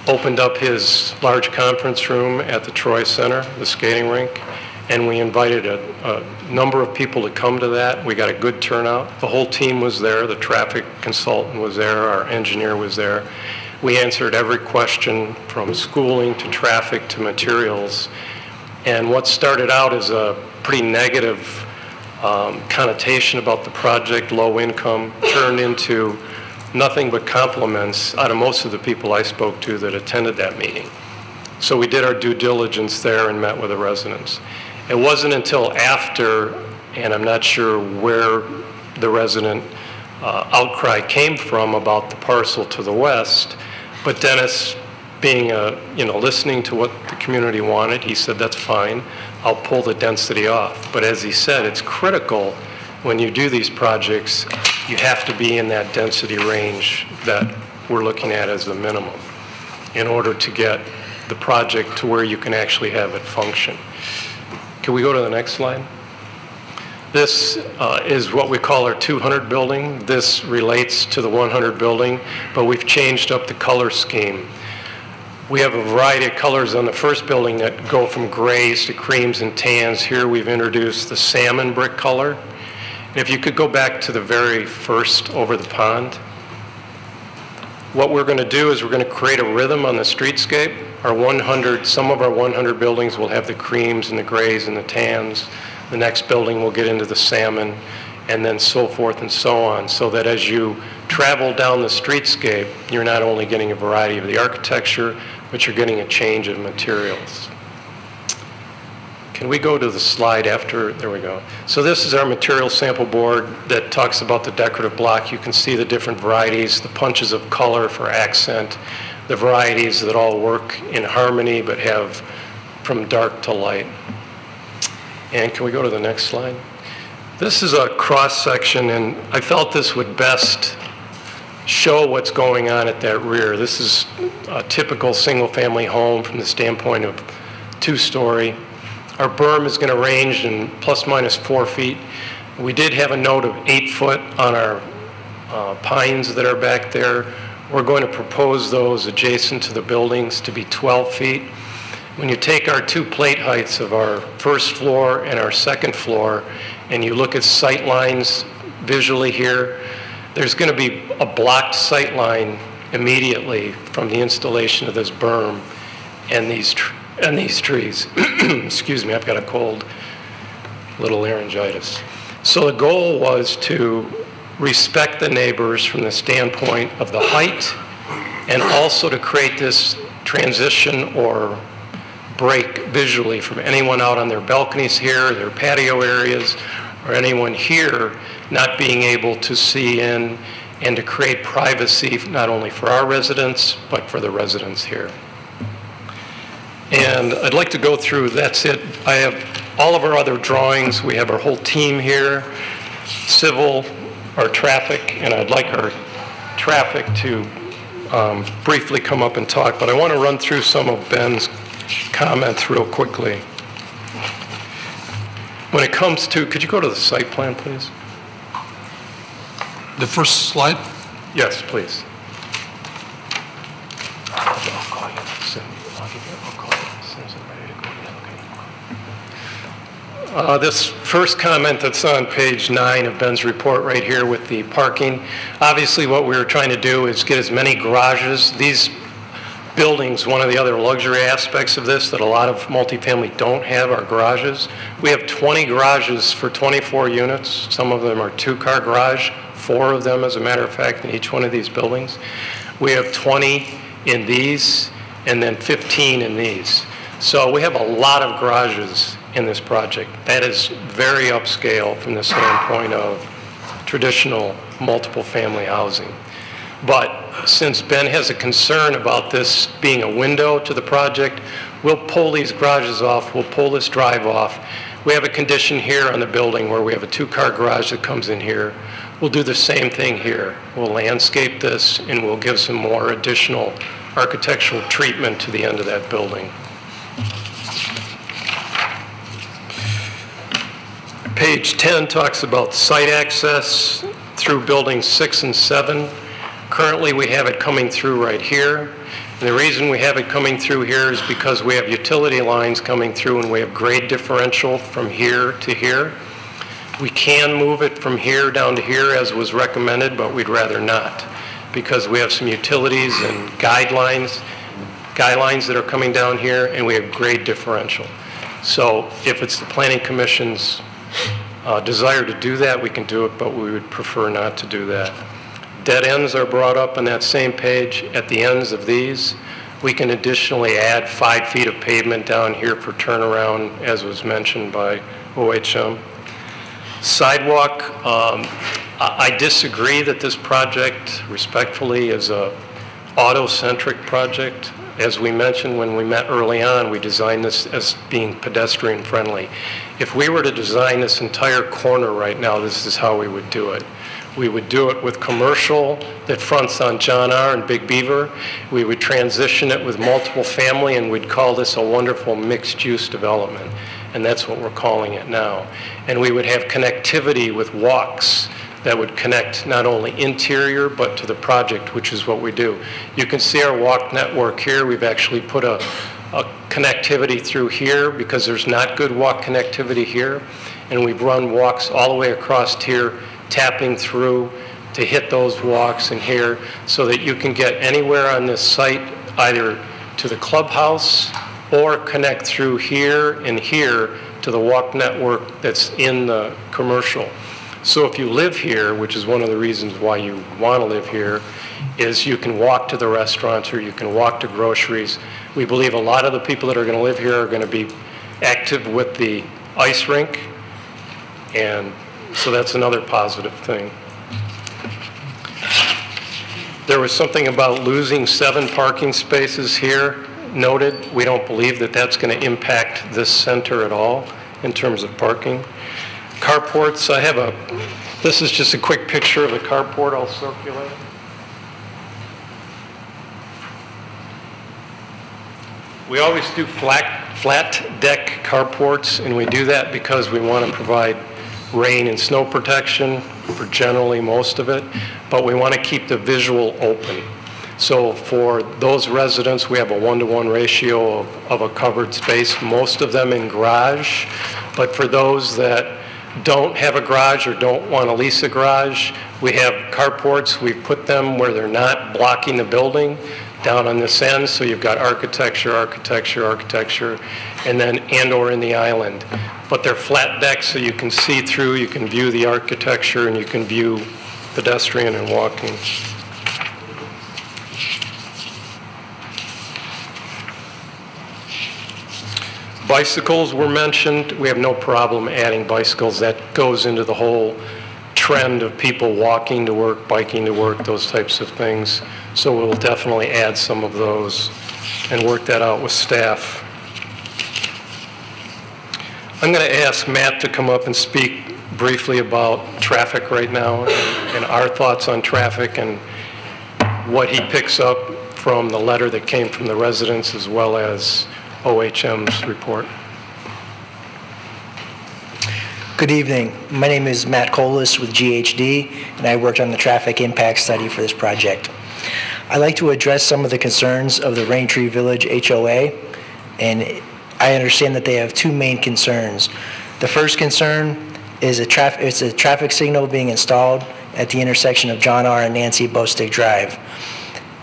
opened up his large conference room at the Troy Center, the skating rink, and we invited a number of people to come to that. We got a good turnout. The whole team was there. The traffic consultant was there. Our engineer was there. We answered every question from schooling to traffic to materials. And what started out as a pretty negative connotation about the project, low income, turned into nothing but compliments out of most of the people I spoke to that attended that meeting. So we did our due diligence there and met with the residents. It wasn't until after, and I'm not sure where the resident outcry came from about the parcel to the west, but Dennis, being listening to what the community wanted, he said, that's fine, I'll pull the density off. But as he said, it's critical when you do these projects, you have to be in that density range that we're looking at as the minimum in order to get the project to where you can actually have it function. Can we go to the next slide? This is what we call our 200 building. This relates to the 100 building, but we've changed up the color scheme. We have a variety of colors on the first building that go from grays to creams and tans. Here we've introduced the salmon brick color. And if you could go back to the very first over the pond, what we're going to do is we're going to create a rhythm on the streetscape. Some of our 100 buildings will have the creams and the grays and the tans. The next building will get into the salmon, and then so forth and so on, so that as you travel down the streetscape, you're not only getting a variety of the architecture, but you're getting a change of materials. Can we go to the slide after? There we go. So this is our material sample board that talks about the decorative block. You can see the different varieties, the punches of color for accent, the varieties that all work in harmony but have from dark to light. And can we go to the next slide? This is a cross section, and I felt this would best show what's going on at that rear. This is a typical single-family home from the standpoint of two-story. Our berm is going to range in plus minus 4 feet. We did have a note of 8 foot on our pines that are back there. We're going to propose those adjacent to the buildings to be 12 feet. When you take our two plate heights of our first floor and our second floor, and you look at sight lines visually here, there's going to be a blocked sight line immediately from the installation of this berm and these trees. Excuse me, I've got a cold, little laryngitis. So the goal was to respect the neighbors from the standpoint of the height, and also to create this transition or break visually from anyone out on their balconies here, their patio areas, or anyone here not being able to see in, and to create privacy not only for our residents, but for the residents here. And I'd like to go through, that's it. I have all of our other drawings. We have our whole team here, civil, our traffic, and I'd like our traffic to briefly come up and talk, but I want to run through some of Ben's comments real quickly. When it comes to, could you go to the site plan, please? The first slide? Yes, please. This first comment that's on page 9 of Ben's report right here with the parking, obviously what we were trying to do is get as many garages. These buildings, one of the other luxury aspects of this that a lot of multifamily don't have are garages. We have 20 garages for 24 units. Some of them are two-car garage, 4 of them as a matter of fact in each one of these buildings. We have 20 in these and then 15 in these. So we have a lot of garages in this project. That is very upscale from the standpoint of traditional multiple family housing. But since Ben has a concern about this being a window to the project, we'll pull these garages off, we'll pull this drive off. We have a condition here on the building where we have a two-car garage that comes in here. We'll do the same thing here. We'll landscape this and we'll give some more additional architectural treatment to the end of that building. Page 10 talks about site access through buildings 6 and 7. Currently, we have it coming through right here. And the reason we have it coming through here is because we have utility lines coming through and we have grade differential from here to here. We can move it from here down to here as was recommended, but we'd rather not because we have some utilities and guidelines that are coming down here, and we have grade differential. So if it's the Planning Commission's desire to do that, we can do it, but we would prefer not to do that. Dead ends are brought up on that same page. At the ends of these, we can additionally add 5 feet of pavement down here for turnaround, as was mentioned by OHM. Sidewalk, I disagree that this project, respectfully, is a auto-centric project. As we mentioned when we met early on, we designed this as being pedestrian friendly. If we were to design this entire corner right now, this is how we would do it. We would do it with commercial that fronts on John R. and Big Beaver. We would transition it with multiple family, and we'd call this a wonderful mixed-use development. And that's what we're calling it now. And we would have connectivity with walks that would connect not only interior but to the project, which is what we do. You can see our walk network here. We've actually put a connectivity through here because there's not good walk connectivity here. And we've run walks all the way across here, tapping through to hit those walks in here so that you can get anywhere on this site, either to the clubhouse or connect through here and here to the walk network that's in the commercial. So if you live here, which is one of the reasons why you want to live here, is you can walk to the restaurants or you can walk to groceries. We believe a lot of the people that are going to live here are going to be active with the ice rink, and so that's another positive thing. There was something about losing 7 parking spaces here noted. We don't believe that that's going to impact this center at all in terms of parking. Carports, this is just a quick picture of the carport I'll circulate. We always do flat deck carports, and we do that because we want to provide rain and snow protection for generally most of it, but we want to keep the visual open. So for those residents, we have a 1-to-1 ratio of a covered space, most of them in garage. But for those that don't have a garage or don't want to lease a garage, we have carports. We put them where they're not blocking the building down on this end. So you've got architecture, architecture, architecture, and then and/or in the island. But they're flat decks, so you can see through, you can view the architecture, and you can view pedestrian and walking. Bicycles were mentioned. We have no problem adding bicycles. That goes into the whole trend of people walking to work, biking to work, those types of things. So we'll definitely add some of those and work that out with staff. I'm going to ask Matt to come up and speak briefly about traffic right now and our thoughts on traffic and what he picks up from the letter that came from the residents as well as OHM's report. Good evening. My name is Matt Colas with GHD, and I worked on the traffic impact study for this project. I'd like to address some of the concerns of the Raintree Village HOA, and I understand that they have two main concerns. The first concern is it's a traffic signal being installed at the intersection of John R. and Nancy Bostick Drive.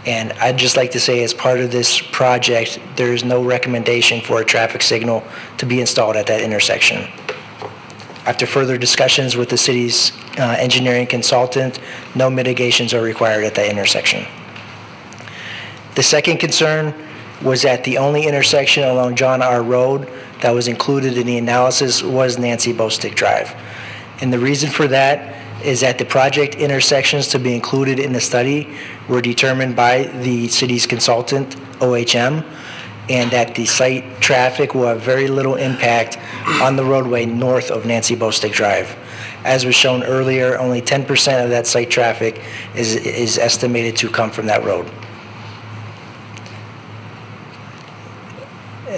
And I'd just like to say, as part of this project, there is no recommendation for a traffic signal to be installed at that intersection. After further discussions with the city's engineering consultant, no mitigations are required at that intersection. The second concern was that the only intersection along John R. Road that was included in the analysis was Nancy Bostick Drive. And the reason for that is that the project intersections to be included in the study were determined by the city's consultant, OHM, and that the site traffic will have very little impact on the roadway north of Nancy Bostick Drive. As was shown earlier, only 10% of that site traffic is estimated to come from that road.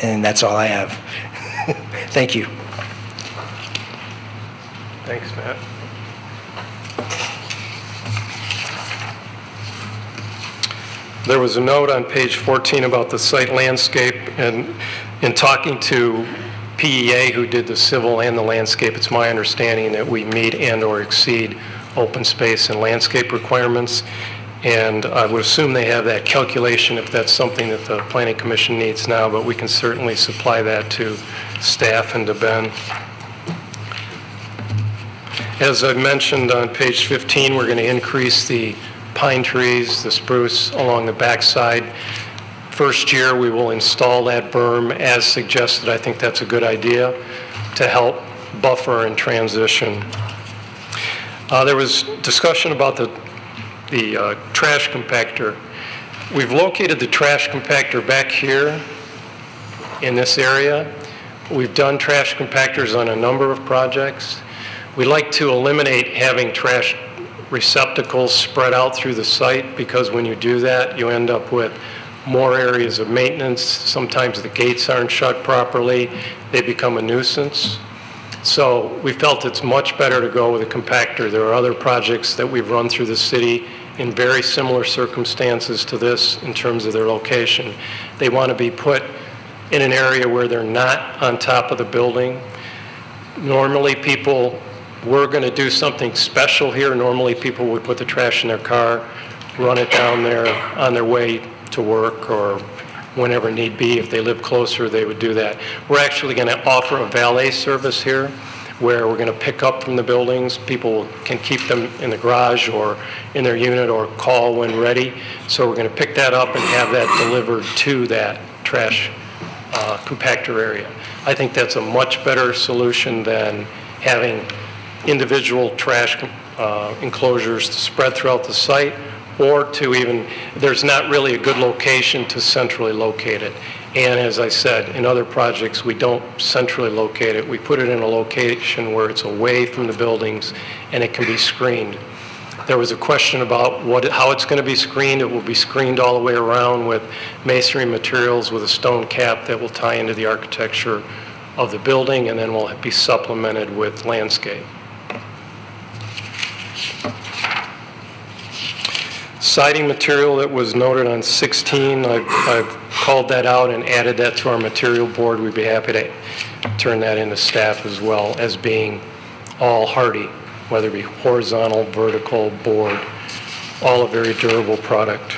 And that's all I have. Thank you. Thanks, Matt. There was a note on page 14 about the site landscape, and in talking to PEA, who did the civil and the landscape, it's my understanding that we meet and/or exceed open space and landscape requirements, and I would assume they have that calculation if that's something that the Planning Commission needs now, but we can certainly supply that to staff and to Ben. As I mentioned on page 15, we're going to increase the pine trees, the spruce along the backside. First year we will install that berm as suggested. I think that's a good idea to help buffer and transition. There was discussion about the trash compactor. We've located the trash compactor back here in this area. We've done trash compactors on a number of projects. We like to eliminate having trash receptacles spread out through the site, because when you do that, you end up with more areas of maintenance. Sometimes the gates aren't shut properly. They become a nuisance. So we felt it's much better to go with a compactor. There are other projects that we've run through the city in very similar circumstances to this in terms of their location. They want to be put in an area where they're not on top of the building. Normally people were going to do something special here. Normally people would put the trash in their car, run it down there on their way to work, or whenever need be. If they live closer, they would do that. We're actually going to offer a valet service here where we're going to pick up from the buildings. People can keep them in the garage or in their unit or call when ready. So we're going to pick that up and have that delivered to that trash compactor area. I think that's a much better solution than having individual trash enclosures to spread throughout the site, or to even, there's not really a good location to centrally locate it. And as I said, in other projects, we don't centrally locate it. We put it in a location where it's away from the buildings and it can be screened. There was a question about how it's going to be screened. It will be screened all the way around with masonry materials with a stone cap that will tie into the architecture of the building, and then will be supplemented with landscape. siding material that was noted on 16, I've called that out and added that to our material board. We'd be happy to turn that into staff as well as being all hardy, whether it be horizontal, vertical, board, all a very durable product.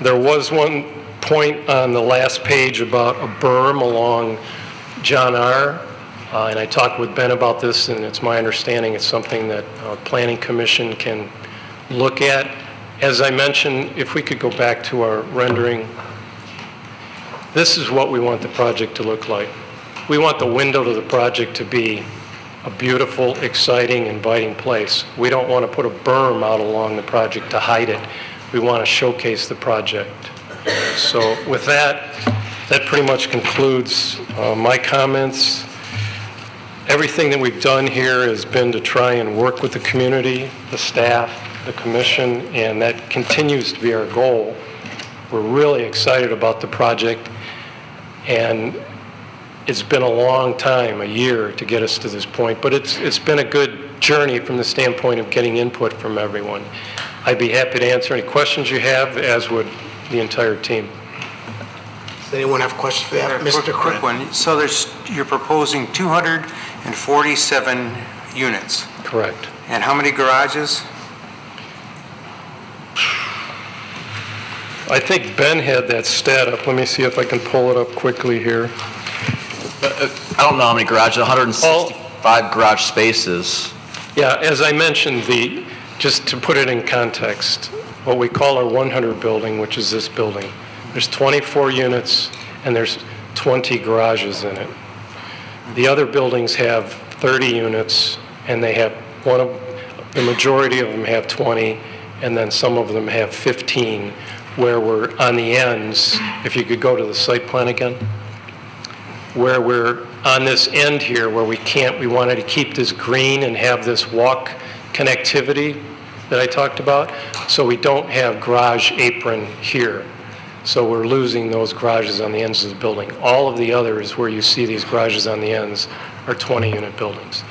There was one point on the last page about a berm along John R. And I talked with Ben about this, and it's my understanding it's something that Planning Commission can look at. As I mentioned, if we could go back to our rendering, this is what we want the project to look like. We want the window to the project to be a beautiful, exciting, inviting place. We don't want to put a berm out along the project to hide it. We want to showcase the project. So with that, that pretty much concludes my comments. Everything that we've done here has been to try and work with the community, the staff, the commission, and that continues to be our goal. We're really excited about the project, and it's been a long time, a year, to get us to this point, but it's been a good journey from the standpoint of getting input from everyone. I'd be happy to answer any questions you have, as would the entire team. Does anyone have questions for that? Mr. Quick one. So you're proposing 247 units. Correct. And how many garages? I think Ben had that stat up. Let me see if I can pull it up quickly here. I don't know how many garages, 165 garage spaces. Yeah, as I mentioned, just to put it in context, what we call our 100 building, which is this building, there's 24 units and there's 20 garages in it. The other buildings have 30 units and they have the majority of them have 20, and then some of them have 15, where we're on the ends. If you could go to the site plan again, where we're on this end here where we wanted to keep this green and have this walk connectivity that I talked about, so we don't have garage apron here. So we're losing those garages on the ends of the building. All of the others where you see these garages on the ends are 20-unit buildings.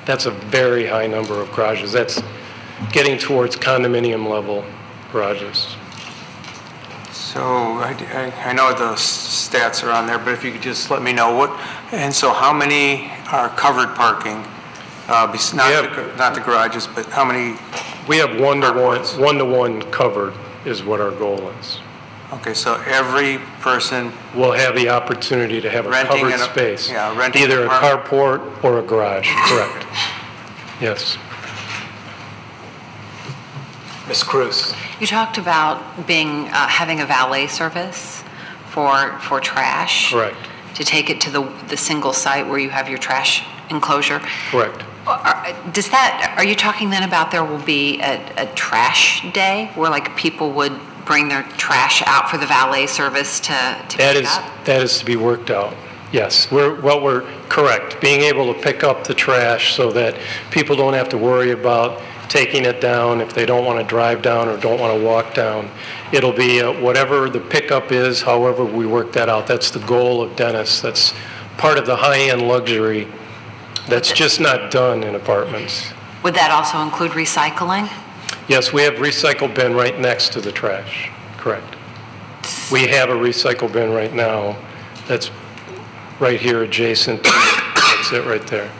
That's a very high number of garages. That's getting towards condominium level garages. So I know the stats are on there, but if you could just let me know and so how many are covered parking? Not the garages, but how many? We have one-to-one covered is what our goal is. Okay, so every person will have the opportunity to have a covered space, either a carport or a garage. Correct. Yes. Ms. Cruz. You talked about having a valet service for trash. Correct. To take it to the single site where you have your trash enclosure. Correct. Are you talking then about there will be a trash day where like people would bring their trash out for the valet service to pick up? That is to be worked out. Yes, we're correct. Being able to pick up the trash so that people don't have to worry about taking it down if they don't want to drive down or don't want to walk down. It'll be whatever the pickup is, however we work that out. That's the goal of Dennis. That's part of the high-end luxury that's just not done in apartments. Would that also include recycling? Yes, we have recycle bin right next to the trash. Correct. We have a recycle bin right now that's right here adjacent. That's it right there.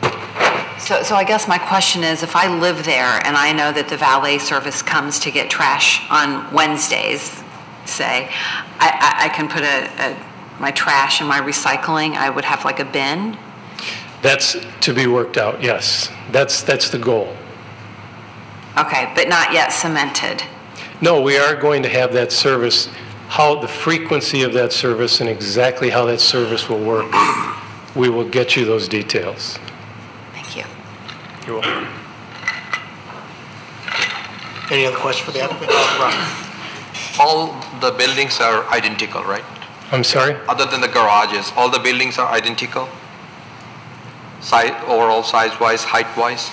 So I guess my question is, if I live there and I know that the valet service comes to get trash on Wednesdays, say, I can put my trash and my recycling, I would have like a bin? That's to be worked out, yes. That's the goal. Okay, but not yet cemented. No, we are going to have that service. How the frequency of that service and exactly how that service will work, we will get you those details. Thank you. You're welcome. Any other question for the applicant? All the buildings are identical, right? I'm sorry? Other than the garages, all the buildings are identical? Overall size-wise, height-wise?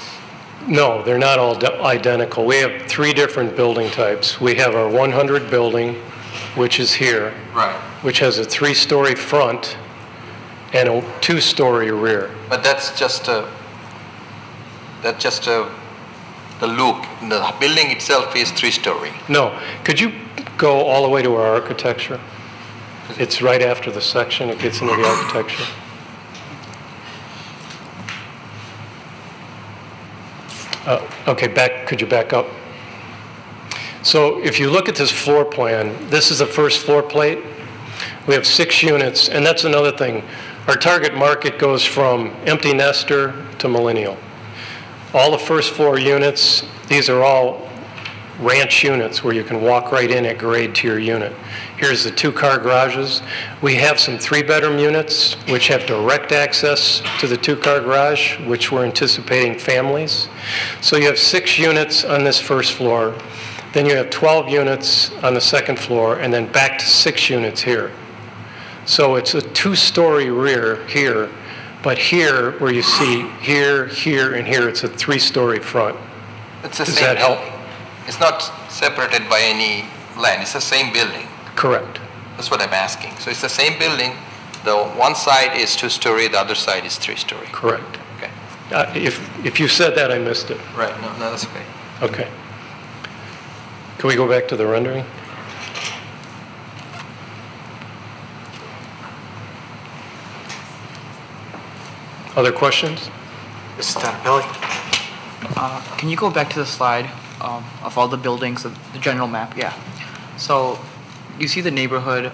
No, they're not all identical. We have 3 different building types. We have our 100 building, which is here, right, which has a 3-story front and a 2-story rear. But that's just a the look, the building itself is 3-story. No. Could you go all the way to our architecture? It's right after the section. It gets into the architecture. Okay, could you back up? So if you look at this floor plan, this is the first floor plate. We have 6 units, and that's another thing. Our target market goes from empty nester to millennial. All the first floor units, these are all ranch units where you can walk right in at grade to your unit. Here's the 2-car garages. We have some 3-bedroom units which have direct access to the 2-car garage, which we're anticipating families. So you have 6 units on this first floor, then you have 12 units on the second floor, and then back to 6 units here. So it's a 2-story rear here, but here, where you see here, here, and here, it's a 3-story front. Does that help? It's not separated by any land. It's the same building. Correct. That's what I'm asking. So it's the same building. The one side is 2-story, the other side is 3-story. Correct. Okay. If you said that, I missed it. Right. No, that's okay. Okay. Can we go back to the rendering? Other questions? Mrs. Tonapelli? Can you go back to the slide of all the buildings, the general map? Yeah. So you see the neighborhood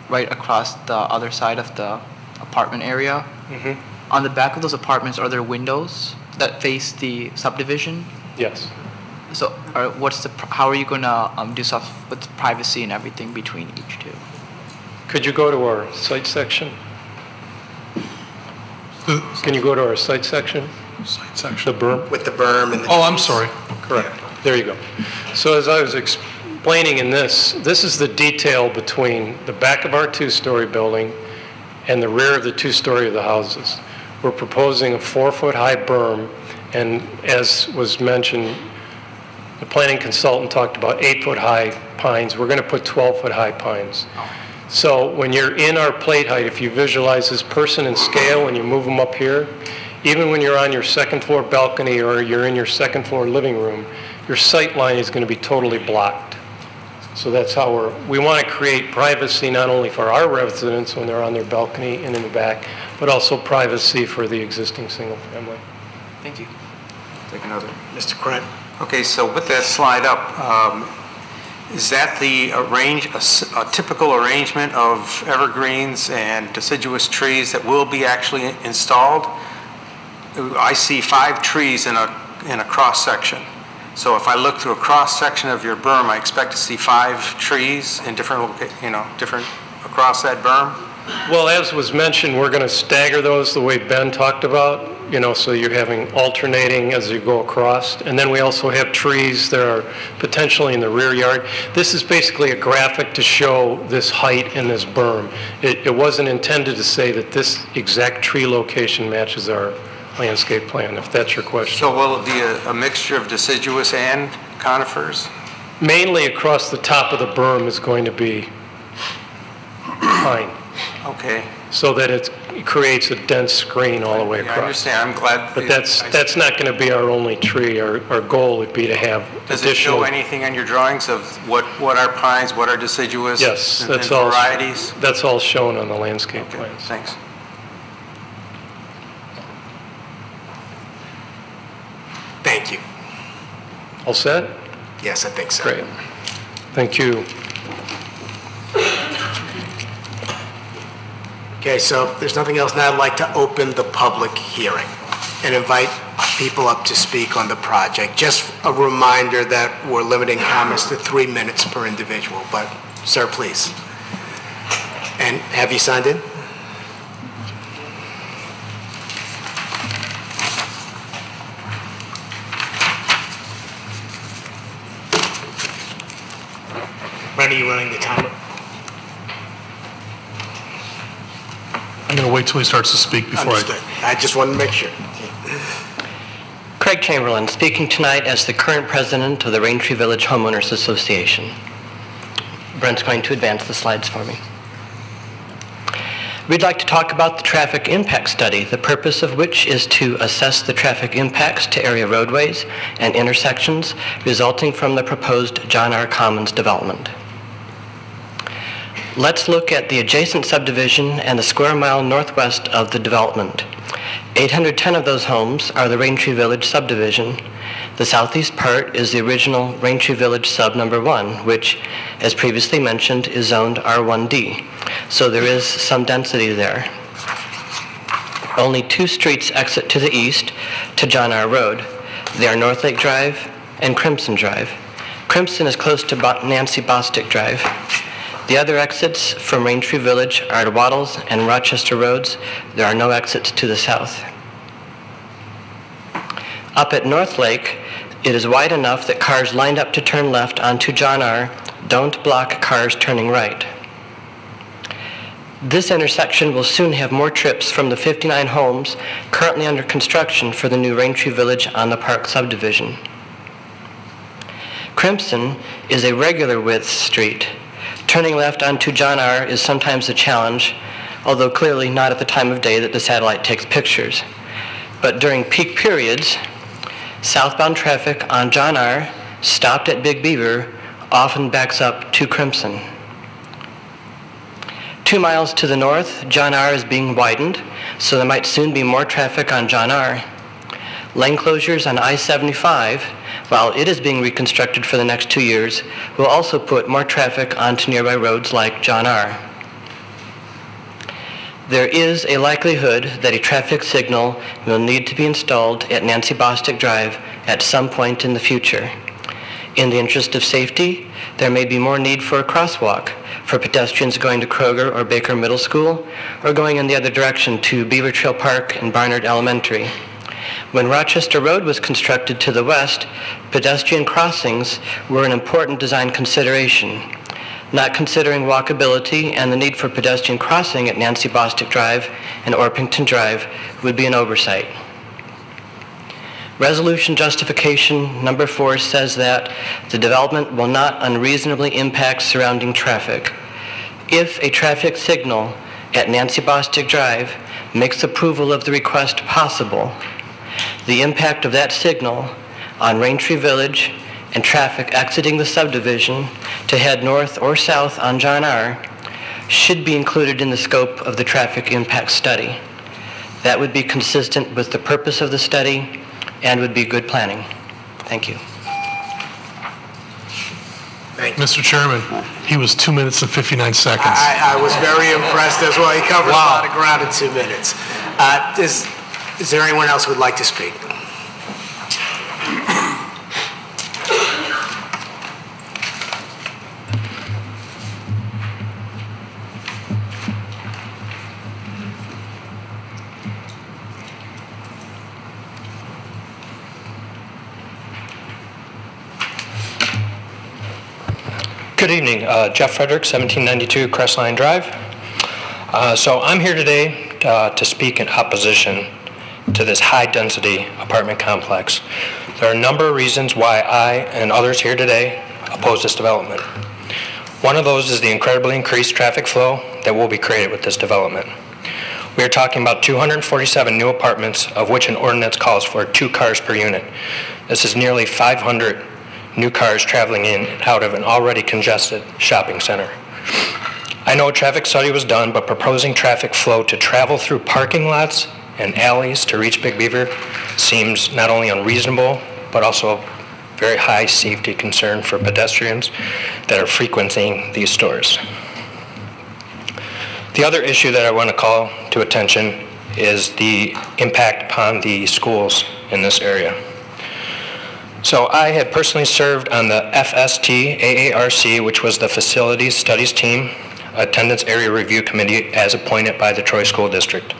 right across the other side of the apartment area. Mm-hmm. On the back of those apartments, are there windows that face the subdivision? Yes. So how are you going to do stuff with privacy and everything between each two? Could you go to our site section? Can you go to our site section? Site section. The berm? With the berm and the... Oh, I'm sorry. Correct. There you go. So as I was explaining in this is the detail between the back of our 2-story building and the rear of the 2-story of the houses. We're proposing a 4-foot high berm, and as was mentioned, the planning consultant talked about 8-foot high pines. We're going to put 12-foot high pines. So when you're in our plate height, if you visualize this person in scale and you move them up here, even when you're on your 2nd floor balcony or you're in your 2nd floor living room, your sight line is going to be totally blocked. So that's how we want to create privacy not only for our residents when they're on their balcony and in the back, but also privacy for the existing single family. Thank you. Take another. Mr. Krent? Okay, so with that slide up, is that a typical arrangement of evergreens and deciduous trees that will be actually installed? I see 5 trees in a cross section. So if I look through a cross section of your berm, I expect to see 5 trees in different across that berm. Well, as was mentioned, we're going to stagger those the way Ben talked about. So you're having alternating as you go across. And then we also have trees that are potentially in the rear yard. This is basically a graphic to show this height in this berm. It wasn't intended to say that this exact tree location matches our landscape plan, if that's your question. So will it be a mixture of deciduous and conifers? Mainly across the top of the berm is going to be pine. Okay. So that it creates a dense screen all the way across. I understand. I'm glad. But that's not going to be our only tree. Our goal would be to have Does additional... it show anything on your drawings of what are pines, what are deciduous? Yes, and that's all. Varieties? That's all shown on the landscape Okay, plans. thanks. Thank you. All set? Yes, I think so. Great. Thank you. Okay, so if there's nothing else, now I'd like to open the public hearing and invite people up to speak on the project. Just a reminder that we're limiting comments to 3 minutes per individual, but sir, please. And have you signed in? When are you running the timer? I'm going to wait till he starts to speak before Understood. I just wanted to make sure. Craig Chamberlain, speaking tonight as the current president of the Raintree Village Homeowners Association. Brent's going to advance the slides for me. We'd like to talk about the traffic impact study, the purpose of which is to assess the traffic impacts to area roadways and intersections resulting from the proposed John R. Commons development. Let's look at the adjacent subdivision and the square mile northwest of the development. 810 of those homes are the Raintree Village subdivision. The southeast part is the original Raintree Village sub number 1, which, as previously mentioned, is zoned R1D. So there is some density there. Only 2 streets exit to the east to John R. Road. They are North Lake Drive and Crimson Drive. Crimson is close to Nancy Bostic Drive. The other exits from Raintree Village are to Wattles and Rochester Roads. There are no exits to the south. Up at North Lake, it is wide enough that cars lined up to turn left onto John R. don't block cars turning right. This intersection will soon have more trips from the 59 homes currently under construction for the new Raintree Village on the Park subdivision. Crimson is a regular width street. Turning left onto John R. is sometimes a challenge, although clearly not at the time of day that the satellite takes pictures. But during peak periods, southbound traffic on John R. stopped at Big Beaver often backs up to Crimson. 2 miles to the north, John R. is being widened, so there might soon be more traffic on John R. Lane closures on I-75, while it is being reconstructed for the next 2 years, will also put more traffic onto nearby roads like John R. There is a likelihood that a traffic signal will need to be installed at Nancy Bostic Drive at some point in the future. In the interest of safety, there may be more need for a crosswalk for pedestrians going to Kroger or Baker Middle School or going in the other direction to Beaver Trail Park and Barnard Elementary. When Rochester Road was constructed to the west, pedestrian crossings were an important design consideration. Not considering walkability and the need for pedestrian crossing at Nancy Bostic Drive and Orpington Drive would be an oversight. Resolution justification number 4 says that the development will not unreasonably impact surrounding traffic. If a traffic signal at Nancy Bostic Drive makes approval of the request possible, the impact of that signal on Raintree Village and traffic exiting the subdivision to head north or south on John R. should be included in the scope of the traffic impact study. That would be consistent with the purpose of the study and would be good planning. Thank you. Thank you. Mr. Chairman, he was 2 minutes and 59 seconds. I was very impressed as well. He covered a lot of ground in 2 minutes. Is there anyone else who would like to speak? Good evening, Jeff Frederick, 1792 Crestline Drive. So I'm here today to speak in opposition to this high-density apartment complex. There are a number of reasons why I and others here today oppose this development. One of those is the incredibly increased traffic flow that will be created with this development. We are talking about 247 new apartments, of which an ordinance calls for 2 cars per unit. This is nearly 500 new cars traveling in and out of an already congested shopping center. I know a traffic study was done, but proposing traffic flow to travel through parking lots and alleys to reach Big Beaver seems not only unreasonable, but also a very high safety concern for pedestrians that are frequenting these stores. The other issue that I want to call to attention is the impact upon the schools in this area. So I had personally served on the FST AARC, which was the Facilities Studies Team Attendance Area Review Committee as appointed by the Troy School District.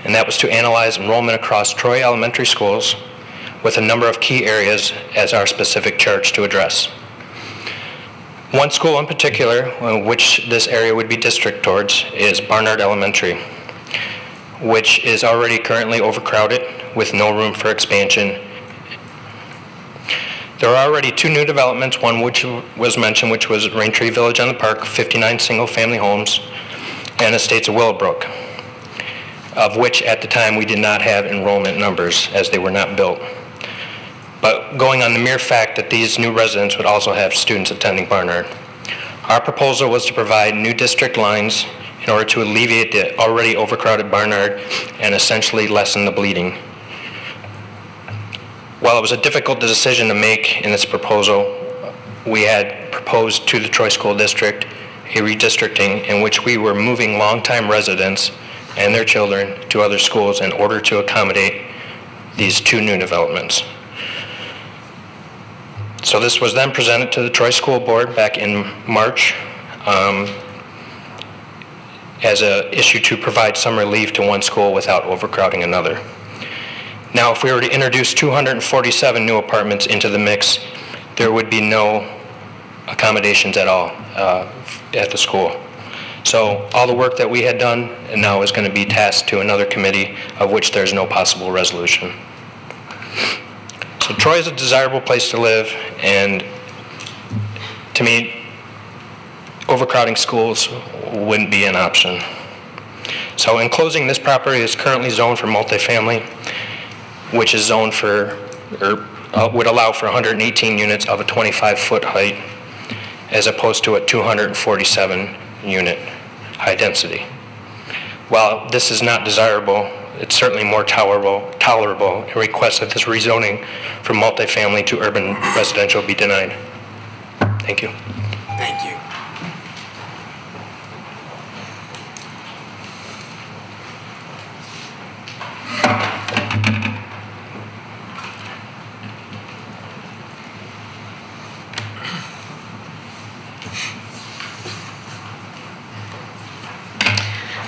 And that was to analyze enrollment across Troy elementary schools with a number of key areas as our specific charge to address. One school in particular, which this area would be district towards, is Barnard Elementary, which is already currently overcrowded with no room for expansion. There are already 2 new developments, one which was mentioned, which was Raintree Village on the Park, 59 single-family homes. and Estates of Willowbrook, of which at the time we did not have enrollment numbers as they were not built. But going on the mere fact that these new residents would also have students attending Barnard. Our proposal was to provide new district lines in order to alleviate the already overcrowded Barnard and essentially lessen the bleeding. While it was a difficult decision to make in this proposal, we had proposed to the Troy School District a redistricting in which we were moving longtime residents and their children to other schools in order to accommodate these two new developments. So this was then presented to the Troy School Board back in March as an issue to provide some relief to one school without overcrowding another. Now, if we were to introduce 247 new apartments into the mix, there would be no accommodations at all at the school. So all the work that we had done and now is going to be tasked to another committee of which there's no possible resolution. So Troy is a desirable place to live, and to me, overcrowding schools wouldn't be an option. So in closing, this property is currently zoned for multifamily, which is zoned for, or would allow for 118 units of a 25-foot height, as opposed to a 247 unit high density. While this is not desirable, it's certainly more tolerable and request that this rezoning from multifamily to urban residential be denied. Thank you. Thank you.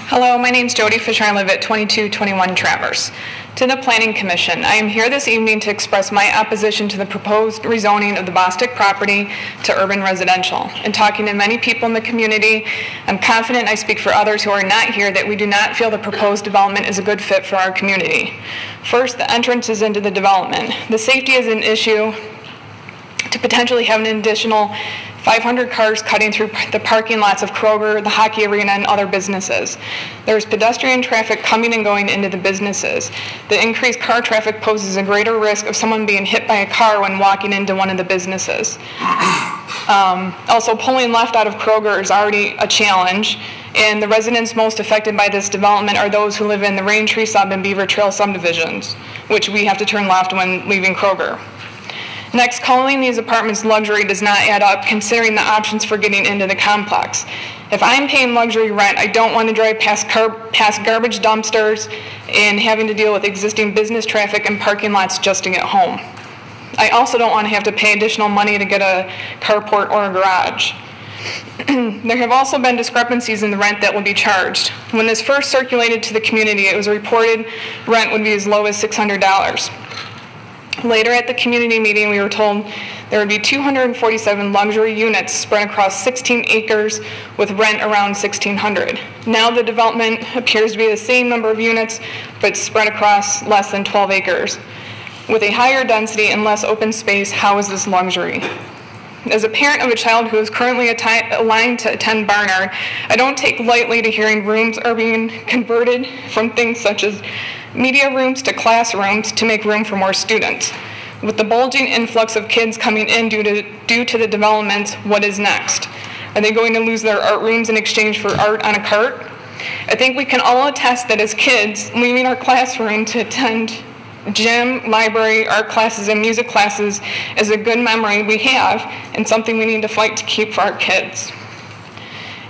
Hello, my name is Jody Fisher. I live at 2221 Traverse. To the Planning Commission, I am here this evening to express my opposition to the proposed rezoning of the Bostic property to urban residential. In talking to many people in the community, I'm confident I speak for others who are not here that we do not feel the proposed development is a good fit for our community. First, the entrance is into the development. The safety is an issue to potentially have an additional 500 cars cutting through the parking lots of Kroger, the hockey arena, and other businesses. There's pedestrian traffic coming and going into the businesses. The increased car traffic poses a greater risk of someone being hit by a car when walking into one of the businesses. Also, pulling left out of Kroger is already a challenge, and the residents most affected by this development are those who live in the Raintree Sub and Beaver Trail subdivisions, which we have to turn left when leaving Kroger. Next, calling these apartments luxury does not add up considering the options for getting into the complex. If I'm paying luxury rent, I don't want to drive past garbage dumpsters and having to deal with existing business traffic and parking lots just to get home. I also don't want to have to pay additional money to get a carport or a garage. There have also been discrepancies in the rent that will be charged. When this first circulated to the community, it was reported rent would be as low as $600. Later at the community meeting, we were told there would be 247 luxury units spread across 16 acres with rent around $1,600. Now the development appears to be the same number of units, but spread across less than 12 acres. With a higher density and less open space, how is this luxury? As a parent of a child who is currently aligned to attend Barnard, I don't take lightly to hearing rooms are being converted from things such as media rooms to classrooms to make room for more students. With the bulging influx of kids coming in due to the development, what is next? Are they going to lose their art rooms in exchange for art on a cart? I think we can all attest that as kids, leaving our classroom to attend gym, library, art classes, and music classes is a good memory we have and something we need to fight to keep for our kids.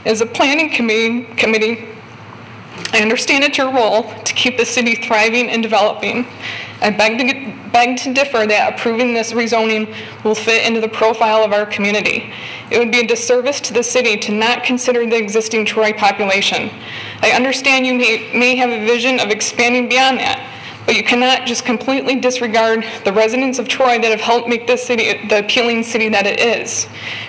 As a planning committee, I understand it's your role to keep the city thriving and developing. I beg to differ that approving this rezoning will fit into the profile of our community. It would be a disservice to the city to not consider the existing Troy population. I understand you may have a vision of expanding beyond that, but you cannot just completely disregard the residents of Troy that have helped make this city the appealing city that it is.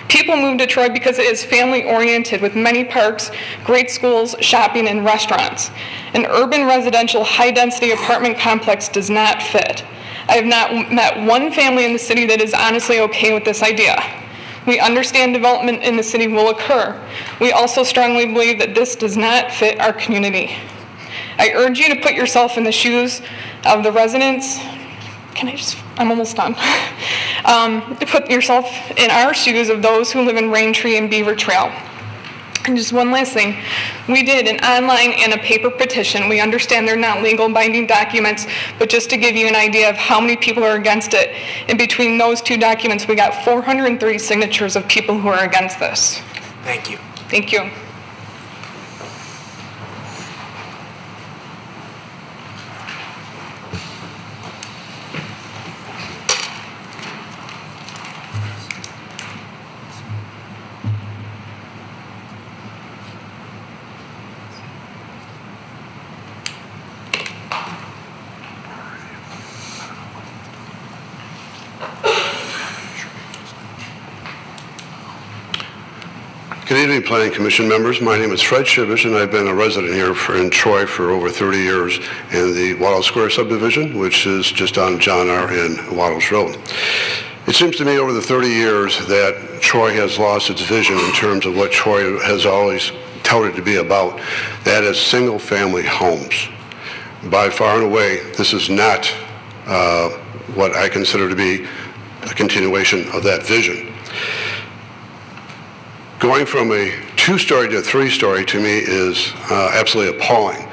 People move to Troy because it is family-oriented with many parks, great schools, shopping, and restaurants. An urban residential high-density apartment complex does not fit. I have not met one family in the city that is honestly okay with this idea. We understand development in the city will occur. We also strongly believe that this does not fit our community. I urge you to put yourself in the shoes of the residents. I'm almost done. To put yourself in our shoes of those who live in Raintree and Beaver Trail. And just one last thing, we did an online and a paper petition. We understand they're not legal binding documents, but just to give you an idea of how many people are against it, in between those two documents, we got 430 signatures of people who are against this. Thank you. Thank you. Good evening, Planning Commission members. My name is Fred Shibish, and I've been a resident here in Troy for over 30 years in the Wattles Square subdivision, which is just on John R. and Wattles Road. It seems to me over the 30 years that Troy has lost its vision in terms of what Troy has always touted to be about. That is single-family homes. By far and away, this is not what I consider to be a continuation of that vision. Going from a two-story to a three-story to me is absolutely appalling.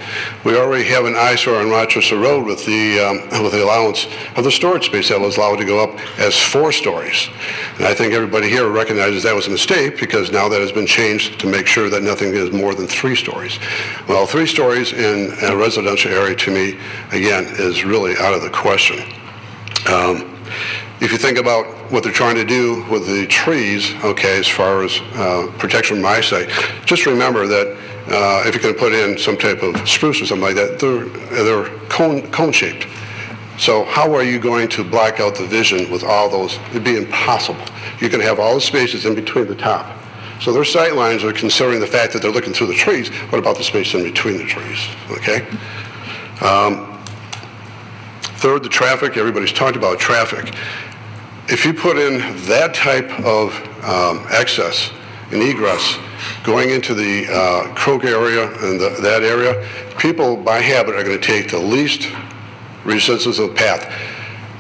We already have an eyesore on Rochester Road with the allowance of the storage space that was allowed to go up as 4 stories. And I think everybody here recognizes that was a mistake because now that has been changed to make sure that nothing is more than 3 stories. Well, 3 stories in a residential area to me, again, is really out of the question. If you think about what they're trying to do with the trees, okay, as far as protection from eyesight, just remember that if you're going to put in some type of spruce or something like that, they're cone-shaped. So how are you going to black out the vision with all those? It'd be impossible. You're going to have all the spaces in between the top. So their sight lines are considering the fact that they're looking through the trees. What about the space in between the trees, okay? Third, the traffic. Everybody's talked about traffic. If you put in that type of access and egress going into the Kroger area and that area, people by habit are going to take the least resistance path.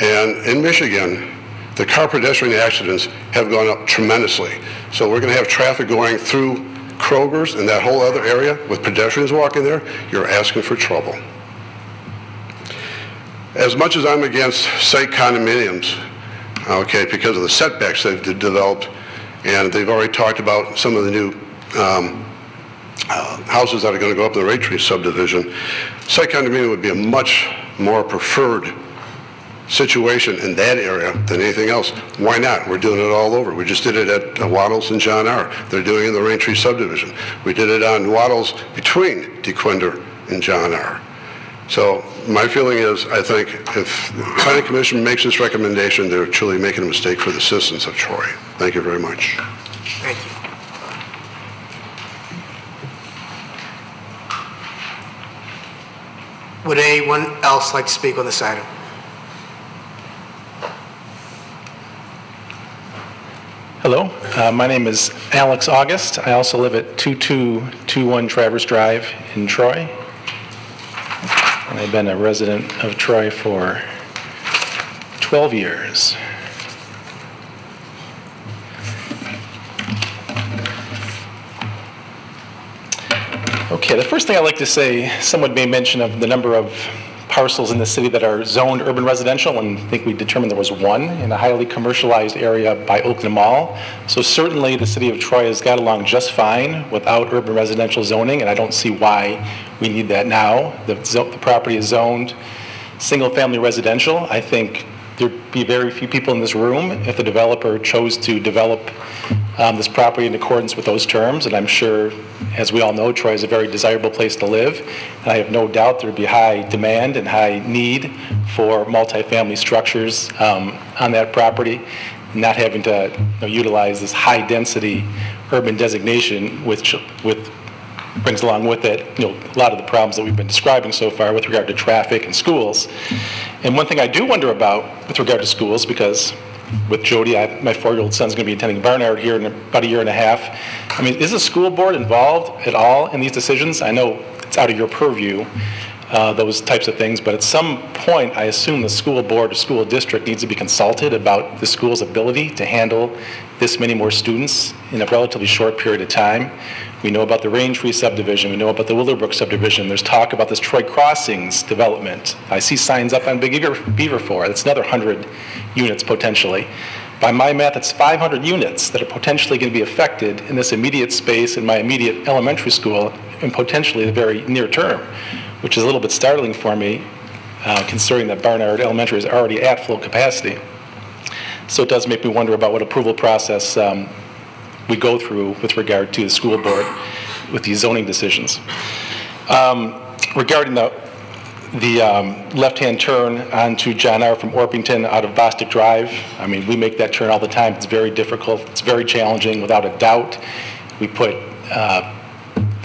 And in Michigan, the car pedestrian accidents have gone up tremendously. So we're going to have traffic going through Kroger's and that whole other area with pedestrians walking there. You're asking for trouble. As much as I'm against site condominiums, okay, because of the setbacks they've developed, and they've already talked about some of the new houses that are going to go up in the Raintree subdivision, site condominium would be a much more preferred situation in that area than anything else. Why not? We're doing it all over. We just did it at Wattles and John R. They're doing it in the Raintree subdivision. We did it on Wattles between DeQuinder and John R. So my feeling is, I think if the Planning Commission makes this recommendation, they're truly making a mistake for the citizens of Troy. Thank you very much. Thank you. Would anyone else like to speak on this item? Hello, my name is Alex August. I also live at 2221 Traverse Drive in Troy. And I've been a resident of Troy for 12 years. Okay, the first thing I'd like to say, someone made mention of the number of parcels in the city that are zoned urban residential, and I think we determined there was 1 in a highly commercialized area by Oakland Mall. So certainly the city of Troy has got along just fine without urban residential zoning, and I don't see why we need that now. The property is zoned single-family residential. I think there'd be very few people in this room if the developer chose to develop this property in accordance with those terms, and I'm sure, as we all know, Troy is a very desirable place to live, and I have no doubt there would be high demand and high need for multifamily structures on that property, not having to utilize this high-density urban designation, which brings along with it a lot of the problems that we've been describing so far with regard to traffic and schools. And one thing I do wonder about with regard to schools, because with Jody. My 4-year-old son's going to be attending Barnard here in about a year and a half. I mean, is the school board involved at all in these decisions? I know it's out of your purview, those types of things, but at some point, I assume the school board or school district needs to be consulted about the school's ability to handle this many more students in a relatively short period of time. We know about the Raintree subdivision. We know about the Willowbrook subdivision. There's talk about this Troy Crossings development. I see signs up on Big Beaver for it. That's another 100 units potentially. By my math, it's 500 units that are potentially going to be affected in this immediate space in my immediate elementary school and potentially the very near term, which is a little bit startling for me, considering that Barnard Elementary is already at full capacity. So it does make me wonder about what approval process we go through with regard to the school board with these zoning decisions. Regarding the left-hand turn onto John R. from Orpington out of Bostic Drive, I mean, we make that turn all the time. It's very difficult. It's very challenging, without a doubt. We put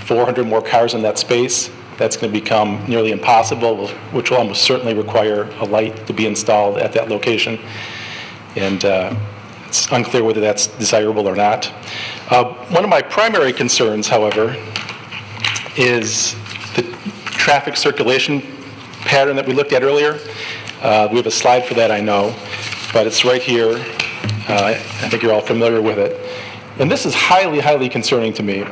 400 more cars in that space. That's going to become nearly impossible, which will almost certainly require a light to be installed at that location. And it's unclear whether that's desirable or not. One of my primary concerns, however, is the traffic circulation pattern that we looked at earlier. We have a slide for that, I know, but it's right here. I think you're all familiar with it. And this is highly, highly concerning to me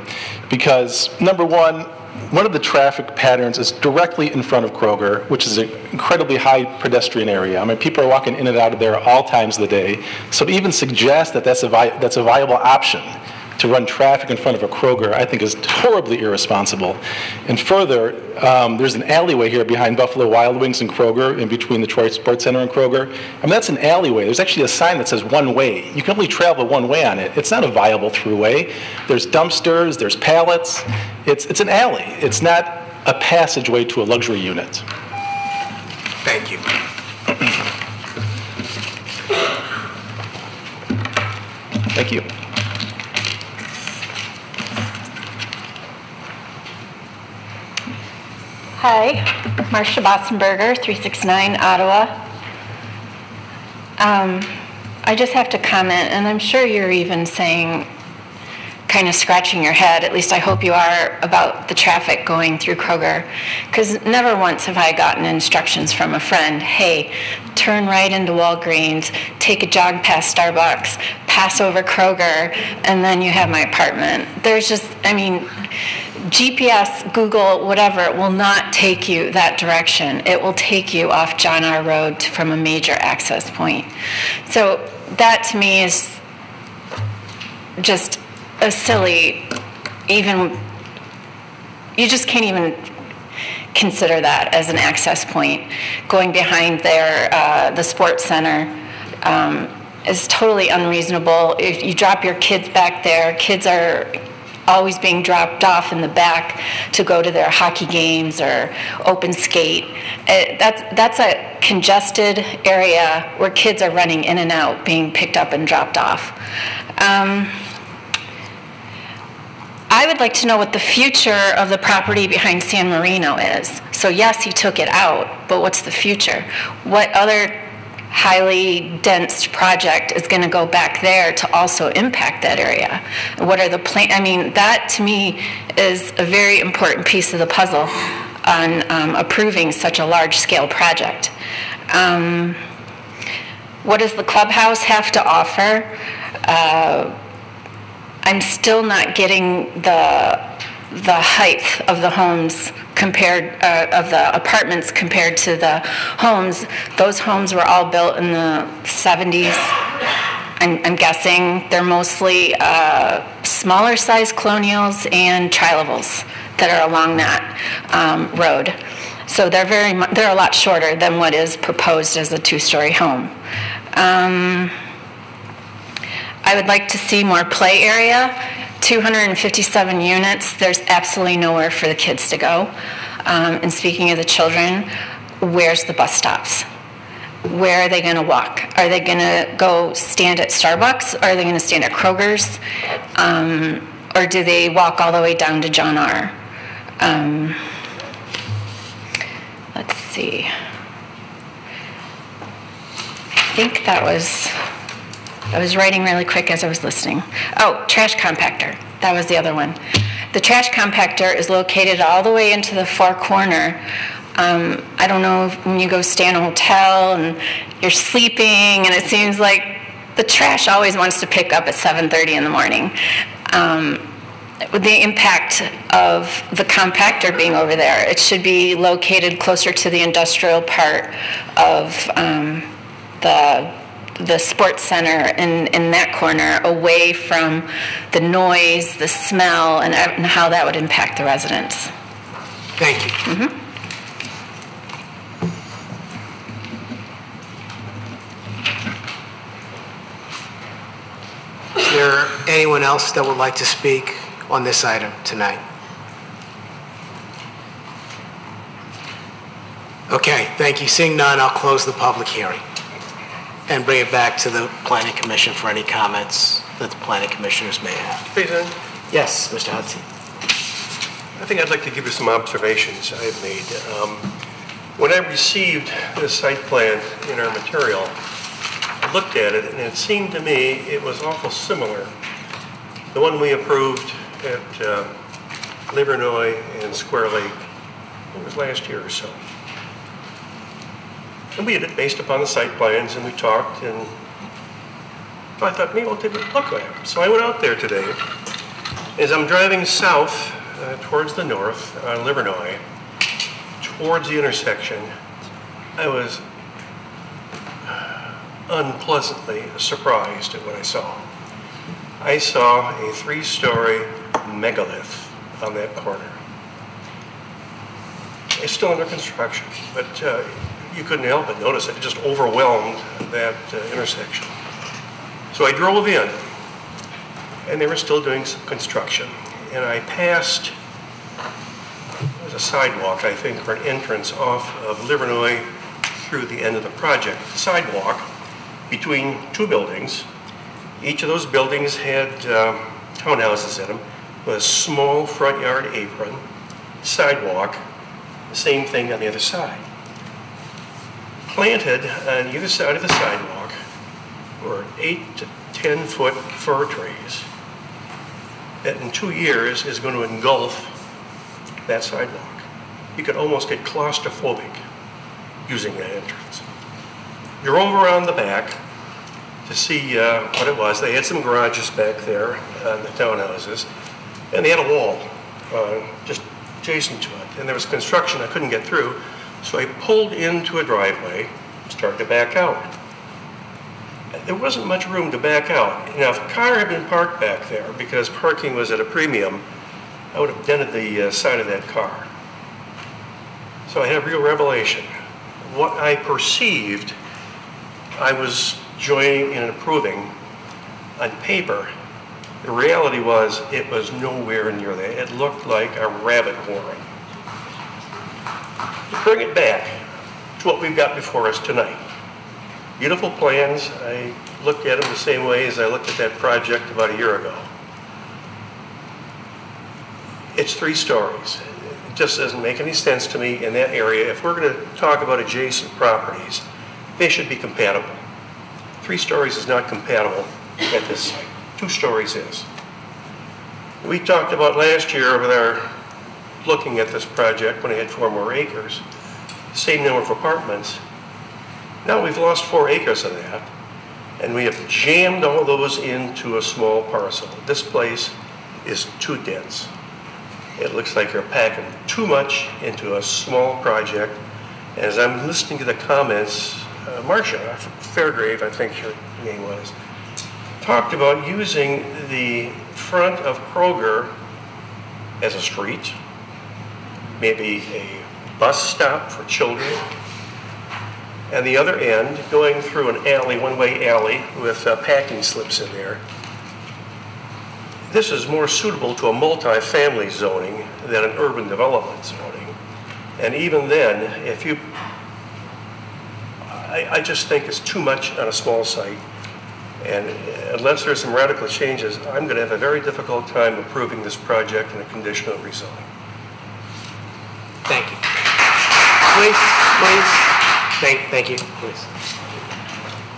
because, number one of the traffic patterns is directly in front of Kroger, which is an incredibly high pedestrian area. I mean, people are walking in and out of there all times of the day. So to even suggest that that's a viable option to run traffic in front of a Kroger, I think is horribly irresponsible. And further, there's an alleyway here behind Buffalo Wild Wings and Kroger, in between the Troy Sports Center and Kroger. I mean, that's an alleyway. There's actually a sign that says one way. You can only travel one way on it. It's not a viable throughway. There's dumpsters, there's pallets. It's an alley. It's not a passageway to a luxury unit. Thank you. Thank you. Hi, Marcia Bossenberger, 369 Ottawa. I just have to comment, and I'm sure you're even saying, kind of scratching your head, at least I hope you are, about the traffic going through Kroger. Because never once have I gotten instructions from a friend, hey, turn right into Walgreens, take a jog past Starbucks, pass over Kroger, and then you have my apartment. There's just, I mean, GPS, Google, whatever, it will not take you that direction. It will take you off John R. Road from a major access point. So that to me is just a silly, even, you just can't even consider that as an access point. Going behind there, the sports center, is totally unreasonable. If you drop your kids back there, kids are always being dropped off in the back to go to their hockey games or open skate. That's a congested area where kids are running in and out, being picked up and dropped off. I would like to know what the future of the property behind San Marino is. So yes, he took it out, but what's the future? What other highly dense project is going to go back there to also impact that area? What are the plans? I mean, that to me is a very important piece of the puzzle on approving such a large-scale project. What does the clubhouse have to offer? I'm still not getting the height of the homes compared, of the apartments compared to the homes. Those homes were all built in the 70s. I'm guessing they're mostly smaller size colonials and tri-levels that are along that road. So they're a lot shorter than what is proposed as a two-story home. I would like to see more play area. 257 units, there's absolutely nowhere for the kids to go. And speaking of the children, where's the bus stops? Where are they going to walk? Are they going to go stand at Starbucks? Or are they going to stand at Kroger's? Or do they walk all the way down to John R.? Let's see. I think that was I was writing really quick as I was listening. Oh, trash compactor. That was the other one. The trash compactor is located all the way into the far corner. I don't know if when you go stay in a hotel and you're sleeping and it seems like the trash always wants to pick up at 7:30 in the morning. With the impact of the compactor being over there, it should be located closer to the industrial part of the sports center in that corner, away from the noise, the smell, and how that would impact the residents. Thank you. Is there anyone else that would like to speak on this item tonight? Okay, thank you. Seeing none, I'll close the public hearing and bring it back to the Planning Commission for any comments that the Planning Commissioners may have. Faison? Yes, Mr. Hudson. I think I'd like to give you some observations I've made. When I received this site plan in our material, I looked at it and it seemed to me it was awful similar. The one we approved at Livernois and Square Lake, it was last year or so. And we did it based upon the site plans, and we talked, and I thought, maybe what did it look like? So I went out there today. As I'm driving south towards the north on Livernois, towards the intersection, I was unpleasantly surprised at what I saw. I saw a 3-story megalith on that corner. It's still under construction, but you couldn't help but notice it. It just overwhelmed that intersection. So I drove in, and they were still doing some construction. And I passed, it was a sidewalk, I think, or an entrance off of Livernois through the end of the project. Sidewalk between 2 buildings. Each of those buildings had townhouses in them with a small front yard apron, sidewalk, the same thing on the other side. Planted on either side of the sidewalk were 8 to 10 foot fir trees that in 2 years is going to engulf that sidewalk. You could almost get claustrophobic using that entrance. Drove around the back to see what it was. They had some garages back there on the townhouses, and they had a wall just adjacent to it. And there was construction I couldn't get through, so I pulled into a driveway, started to back out. There wasn't much room to back out. Now, if a car had been parked back there, because parking was at a premium, I would have dented the side of that car. So I had a real revelation. What I perceived, I was joining in and approving on paper. The reality was it was nowhere near that. It looked like a rabbit warren. To bring it back to what we've got before us tonight. Beautiful plans. I looked at them the same way as I looked at that project about a year ago. It's 3 stories. It just doesn't make any sense to me in that area. If we're going to talk about adjacent properties, they should be compatible. 3 stories is not compatible at this site. 2 stories is. We talked about last year with our looking at this project when it had 4 more acres, same number of apartments. Now we've lost 4 acres of that, and we have jammed all those into a small parcel. This place is too dense. It looks like you're packing too much into a small project. As I'm listening to the comments, Marcia Fairgrave, I think your name was, talked about using the front of Kroger as a street, maybe a bus stop for children, and the other end going through an alley, one-way alley with packing slips in there. This is more suitable to a multi-family zoning than an urban development zoning. And even then, if you, I just think it's too much on a small site. And unless there's some radical changes, I'm going to have a very difficult time approving this project in a conditional rezoning. Thank you. Please. Thank you. Please.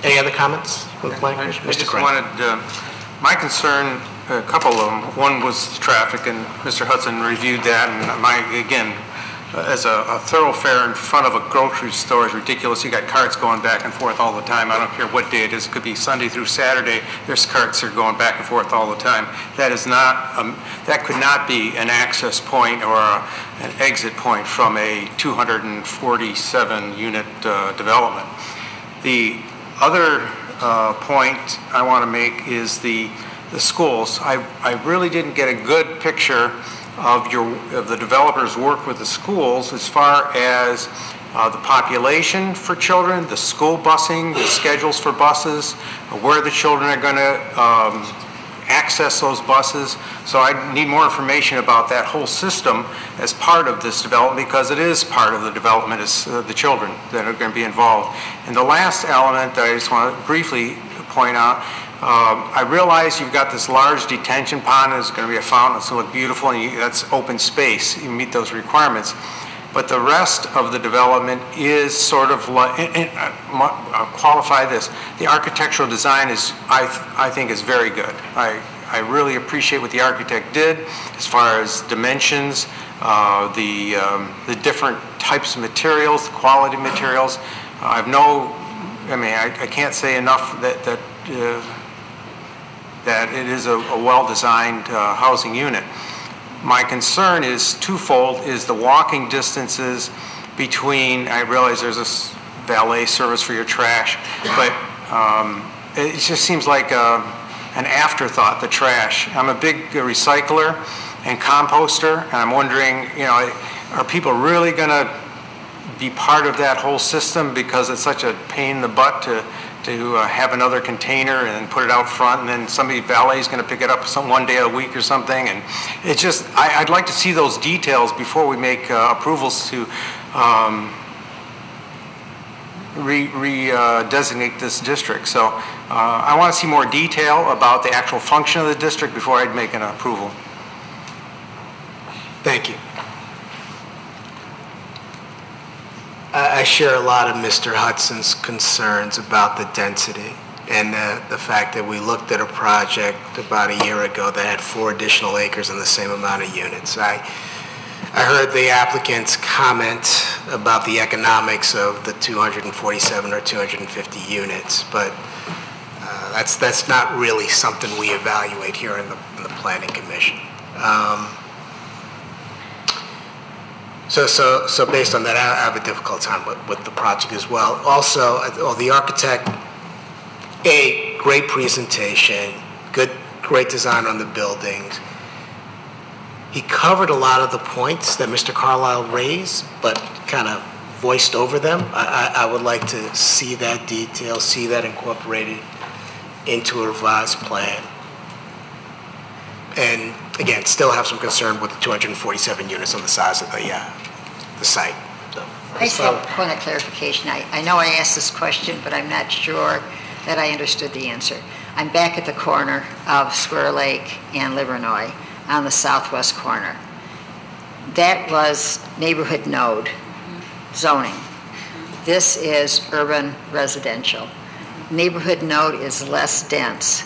Any other comments from the planning commission? I just wanted, my concern, a couple of them. One was traffic, and Mr. Hudson reviewed that, and again, as a thoroughfare in front of a grocery store is ridiculous. You got carts going back and forth all the time. I don't care what day it is. It could be Sunday through Saturday. There's carts that are going back and forth all the time. That is not, that could not be an access point or an exit point from a 247 unit development. The other point I want to make is the schools. I really didn't get a good picture of the developer's work with the schools as far as the population for children, the school busing, the schedules for buses, where the children are going to access those buses. So I need more information about that whole system as part of this development, because it is part of the development is the children that are going to be involved. And the last element that I just want to briefly point out, I realize you've got this large detention pond. There's going to be a fountain. It's going to look beautiful, and that's open space. You meet those requirements. But the rest of the development is sort of like, I'll qualify this, the architectural design is, I think, is very good. I really appreciate what the architect did as far as dimensions, the different types of materials, the quality materials. I can't say enough that it is a well-designed housing unit. My concern is twofold, is the walking distances between, I realize there's a valet service for your trash, but it just seems like an afterthought, the trash. I'm a big recycler and composter, and I'm wondering, are people really going to be part of that whole system, because it's such a pain in the butt to have another container and then put it out front, and then somebody valet is going to pick it up one day a week or something. And it's just, I'd like to see those details before we make approvals to designate this district. So I want to see more detail about the actual function of the district before I'd make an approval. Thank you. I share a lot of Mr. Hudson's concerns about the density and the fact that we looked at a project about a year ago that had 4 additional acres and the same amount of units. I heard the applicant's comment about the economics of the 247 or 250 units, but that's not really something we evaluate here in the Planning Commission. So based on that, I have a difficult time with the project as well. Also, the architect, great presentation, great design on the buildings. He covered a lot of the points that Mr. Carlisle raised, but kind of voiced over them. I would like to see that detail, see that incorporated into a revised plan. And again, still have some concern with the 247 units on the size of the site. So, I just have a point of clarification. I know I asked this question, but I'm not sure that I understood the answer. I'm back at the corner of Square Lake and Livernois on the southwest corner. That was neighborhood node zoning. This is urban residential. Neighborhood node is less dense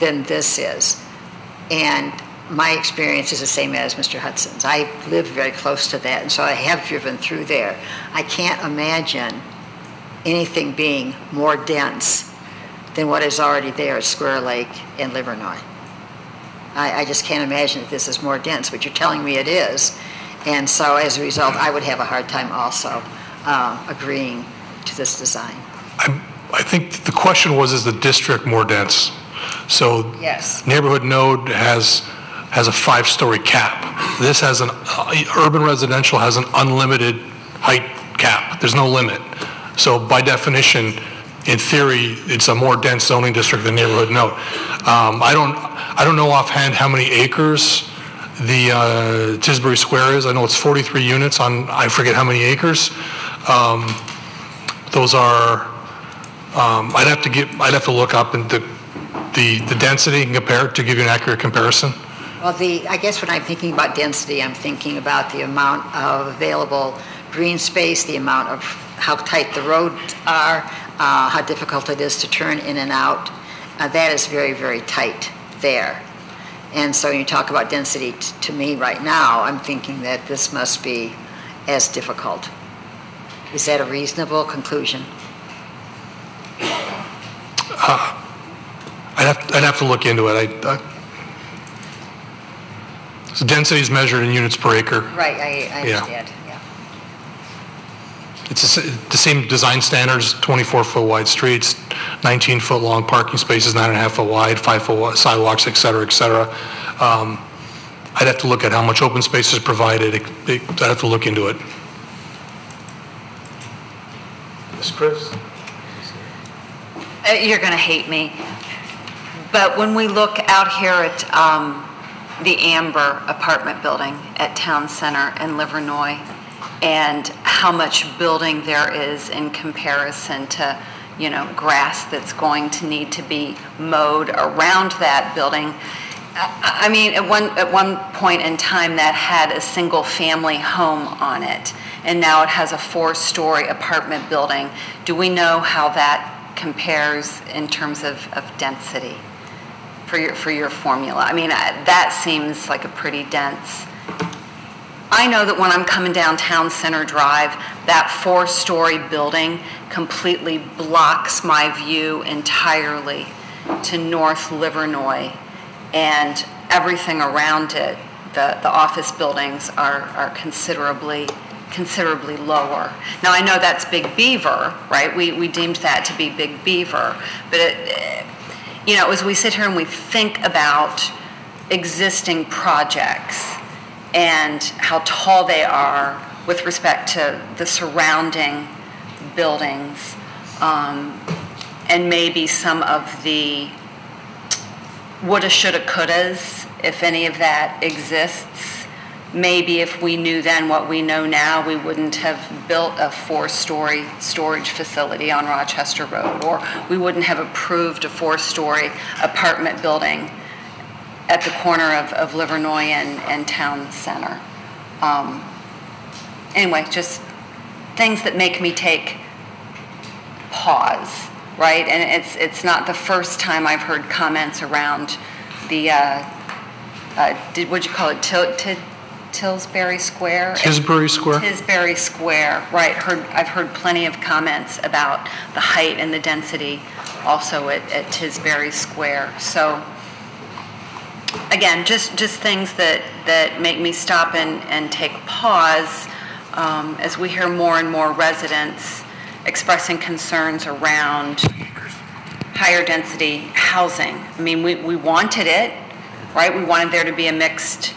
than this is. And my experience is the same as Mr. Hudson's. I live very close to that, and so I have driven through there. I can't imagine anything being more dense than what is already there at Square Lake and Livernois. I just can't imagine that this is more dense, but you're telling me it is. And so as a result, I would have a hard time also agreeing to this design. I think the question was, is the district more dense? So yes. Neighborhood node has a 5-story cap. This has urban residential has an unlimited height cap. There's no limit. So by definition, in theory, it's a more dense zoning district than neighborhood node. I don't know offhand how many acres the Tisbury Square is. I know it's 43 units on, I forget how many acres. Those are, I'd have to look up and the density and compare it to give you an accurate comparison. Well, I guess when I'm thinking about density, I'm thinking about the amount of available green space, the amount of how tight the roads are, how difficult it is to turn in and out. That is very, very tight there. And so when you talk about density, to me right now, I'm thinking that this must be as difficult. Is that a reasonable conclusion? I'd have to look into it. So density is measured in units per acre. Right, I understand. Yeah. It's the same design standards, 24-foot wide streets, 19-foot long parking spaces, 9.5 foot wide, 5 foot sidewalks, et cetera, et cetera. I'd have to look at how much open space is provided. I'd have to look into it. Ms. Chris? You're going to hate me. But when we look out here at the Amber apartment building at Town Center in Livernois, and how much building there is in comparison to, you know, grass that's going to need to be mowed around that building. I mean, at one point in time that had a single family home on it, and now it has a 4-story apartment building. Do we know how that compares in terms of density for your formula? I mean, that seems like a pretty dense. I know that when I'm coming down Town Center Drive, that 4-story building completely blocks my view entirely to North Livernois, and everything around it, the office buildings are considerably lower. Now, I know that's Big Beaver, right? We deemed that to be Big Beaver, but you know, as we sit here and we think about existing projects and how tall they are with respect to the surrounding buildings, and maybe some of the woulda, shoulda, couldas, if any of that exists. Maybe if we knew then what we know now, we wouldn't have built a 4-story storage facility on Rochester Road, or we wouldn't have approved a 4-story apartment building at the corner of Livernois and Town Center. Anyway, just things that make me take pause, right? And it's not the first time I've heard comments around the, what'd you call it, Tisbury Square? Tisbury Square? Tisbury Square, right. I've heard plenty of comments about the height and the density also at Tisbury Square. So, again, just things that make me stop and take pause as we hear more and more residents expressing concerns around higher density housing. I mean, we wanted it, right? We wanted there to be a mixed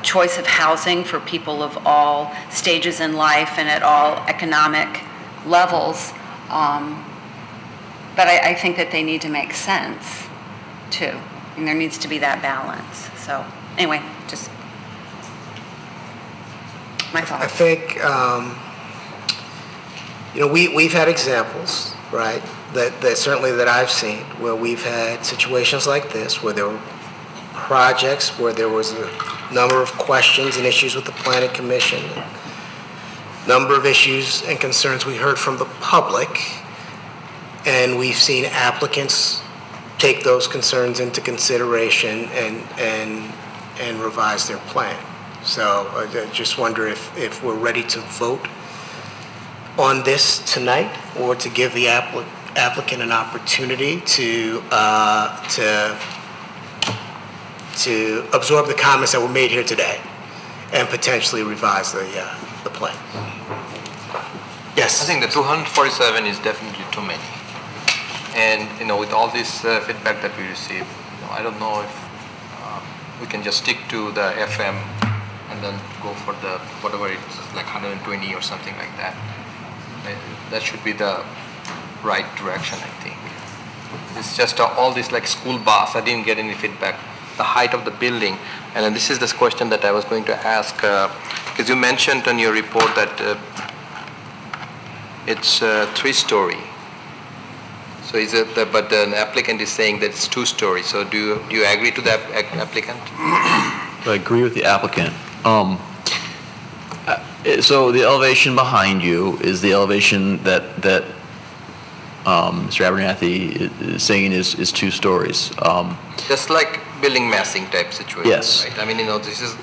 choice of housing for people of all stages in life and at all economic levels. But I think that they need to make sense, too. And there needs to be that balance. So, anyway, just my thoughts. I think, you know, we've had examples, right, that certainly that I've seen, where we've had situations like this, where there were projects where there was a number of questions and issues with the Planning Commission, number of issues and concerns we heard from the public, and we've seen applicants take those concerns into consideration and revise their plan. So I just wonder if we're ready to vote on this tonight, or to give the applicant an opportunity to absorb the comments that were made here today and potentially revise the plan. Yes? I think the 247 is definitely too many. And, you know, with all this feedback that we receive, you know, I don't know if we can just stick to the FM and then go for the, whatever it's like 120 or something like that. That should be the right direction, I think. It's just all this like school bus. I didn't get any feedback. The height of the building, and then this is this question that I was going to ask, because you mentioned in your report that it's 3-story. So is it? But the applicant is saying that it's 2-story. So do you agree to that applicant? I agree with the applicant. So the elevation behind you is the elevation that Mr. Abernathy is saying is 2 stories. Just like building massing type situation, Yes. right? I mean, this is...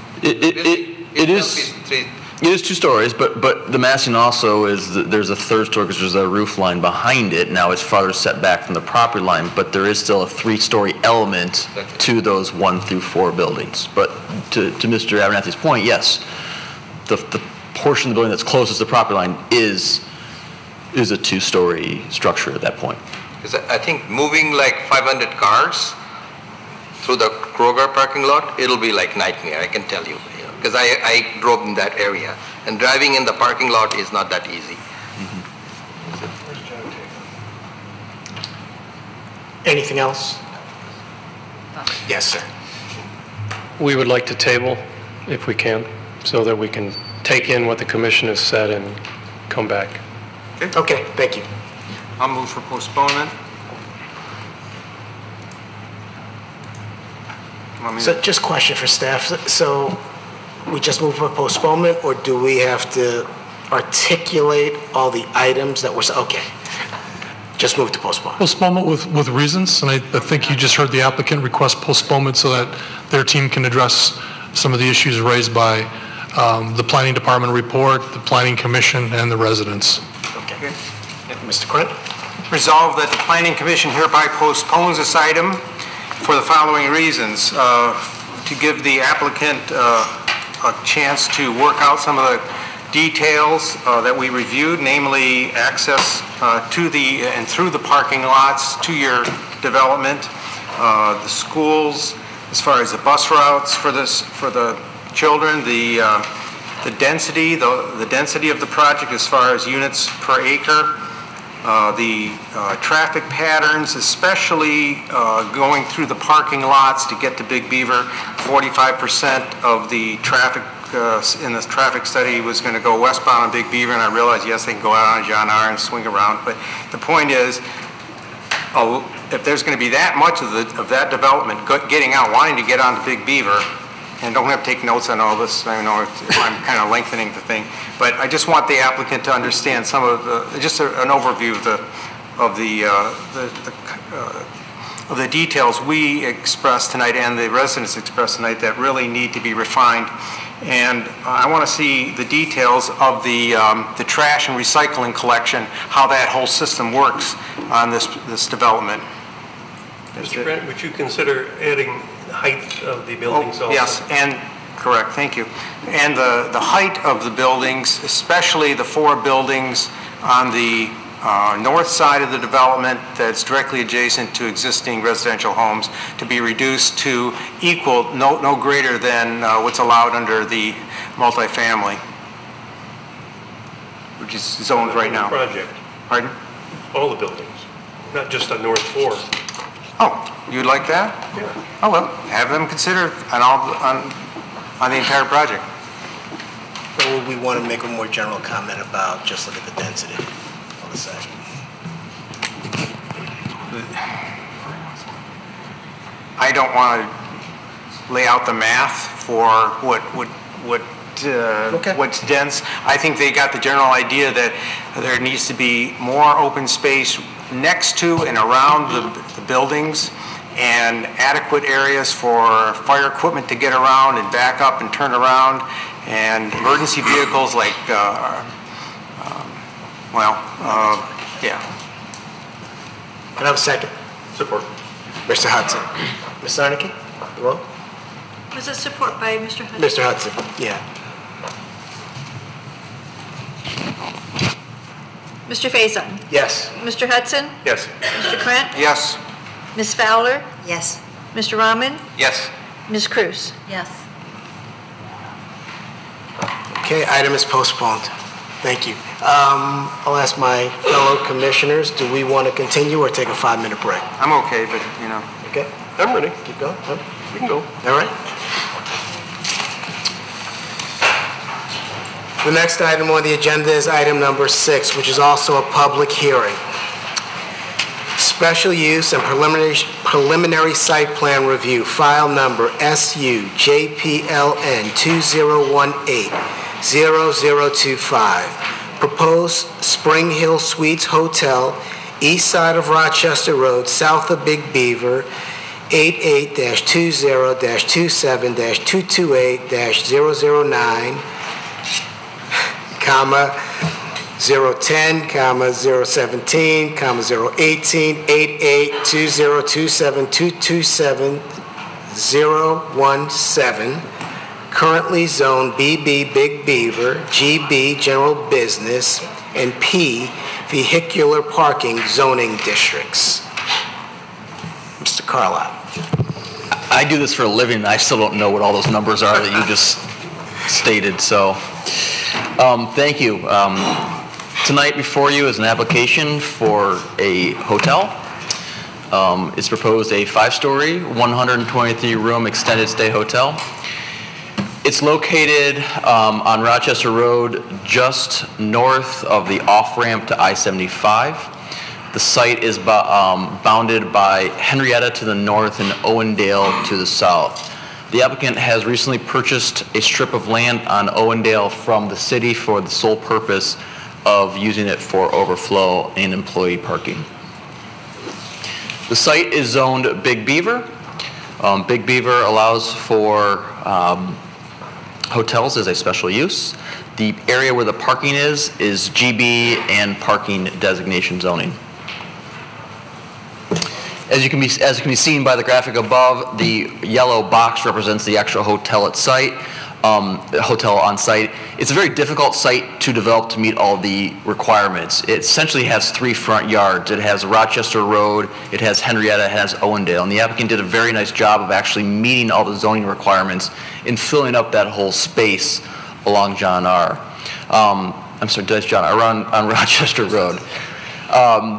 It is 2 stories, but the massing also is, there's a 3rd story because there's a roof line behind it. Now it's farther set back from the property line, but there is still a 3-story element to those 1 through 4 buildings. But to Mr. Abernathy's point, yes, the portion of the building that's closest to the property line is a 2-story structure at that point. Because I think moving like 500 cars through the Kroger parking lot, it'll be like nightmare, I can tell you. Because I drove in that area, and driving in the parking lot is not that easy. Anything else? Yes, sir. We would like to table, if we can, so that we can take in what the commission has said and come back. Okay, thank you. I'll move for postponement. So just question for staff. So we just move for postponement, or do we have to articulate all the items that were, okay. Just move to postpone. Postponement with reasons, and I think you just heard the applicant request postponement so that their team can address some of the issues raised by the planning department report, the planning commission, and the residents. Okay. Mr. Krent? Resolved that the planning commission hereby postpones this item for the following reasons. To give the applicant a chance to work out some of the details that we reviewed, namely access to the and through the parking lots to your development, the schools, as far as the bus routes for the children, the density of the project as far as units per acre, the traffic patterns, especially going through the parking lots to get to Big Beaver. 45% of the traffic in this traffic study was going to go westbound on Big Beaver, and I realized, yes, they can go out on John R. and swing around, but the point is, if there's going to be that much of that development getting out, wanting to get onto Big Beaver, and don't have to take notes on all this, I know I'm kind of lengthening the thing, but I just want the applicant to understand some of just an overview of the details we expressed tonight and the residents expressed tonight that really need to be refined. And I want to see the details of the trash and recycling collection, how that whole system works on this development. Mr. Grant, would you consider adding height of the buildings also? Yes, and correct, thank you. And the height of the buildings, especially the 4 buildings on the north side of the development that's directly adjacent to existing residential homes, to be reduced to equal, no greater than what's allowed under the multifamily, which is zoned right now. Project. Pardon? All the buildings, not just on North 4. Oh, you'd like that? Yeah. Oh, well, have them consider on the entire project. Or would we want to make a more general comment about just look at the density on the site? I don't want to lay out the math for what's dense. I think they got the general idea that there needs to be more open space next to and around the buildings, and adequate areas for fire equipment to get around and back up and turn around, and emergency vehicles like, yeah. Can I have a second? Support. Mr. Hudson. Ms. Zarnicki? Hello? Was it support by Mr. Hudson? Mr. Hudson, yeah. Mr. Faison? Yes. Mr. Hudson? Yes. Mr. Krent? Yes. Ms. Fowler? Yes. Mr. Rahman? Yes. Ms. Cruz? Yes. Okay, item is postponed. Thank you. I'll ask my fellow commissioners, do we want to continue or take a 5-minute break? I'm okay, but, you know. Okay. I'm ready. Keep going. Huh? We can go. All right. The next item on the agenda is item number 6, which is also a public hearing. Special use and preliminary site plan review, file number SU-JPLN 2018-0025. Proposed Spring Hill Suites Hotel east side of Rochester Road, south of Big Beaver, 88-20-27-228-009, comma, 010, comma, 017, comma, 018, 88-2027-227-017, currently zoned BB Big Beaver, GB General Business, and P Vehicular Parking zoning districts. Mr. Carlisle. I do this for a living, and I still don't know what all those numbers are that you just stated, so thank you. Tonight before you is an application for a hotel. It's proposed a 5-story, 123-room extended stay hotel. It's located on Rochester Road, just north of the off-ramp to I-75. The site is bounded by Henrietta to the north and Owendale to the south. The applicant has recently purchased a strip of land on Owendale from the city for the sole purpose of using it for overflow and employee parking. The site is zoned Big Beaver. Big Beaver allows for hotels as a special use. The area where the parking is GB and parking designation zoning. As can be seen by the graphic above, the yellow box represents the actual hotel at site, hotel on site. It's a very difficult site to develop to meet all the requirements. It essentially has 3 front yards. It has Rochester Road, it has Henrietta, it has Owendale, and the applicant did a very nice job of actually meeting all the zoning requirements and filling up that whole space along John R. I'm sorry, did I say John R? On Rochester Road.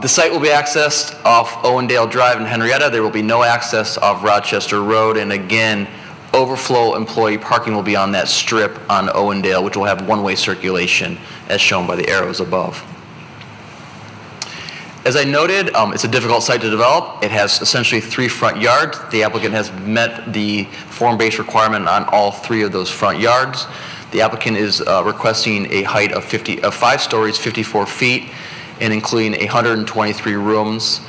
The site will be accessed off Owendale Drive in Henrietta. There will be no access off Rochester Road, and again, overflow employee parking will be on that strip on Owendale, which will have one-way circulation as shown by the arrows above. As I noted, it's a difficult site to develop. It has essentially 3 front yards. The applicant has met the form-based requirement on all 3 of those front yards. The applicant is requesting a height of 5 stories, 54 feet, and including 123 rooms,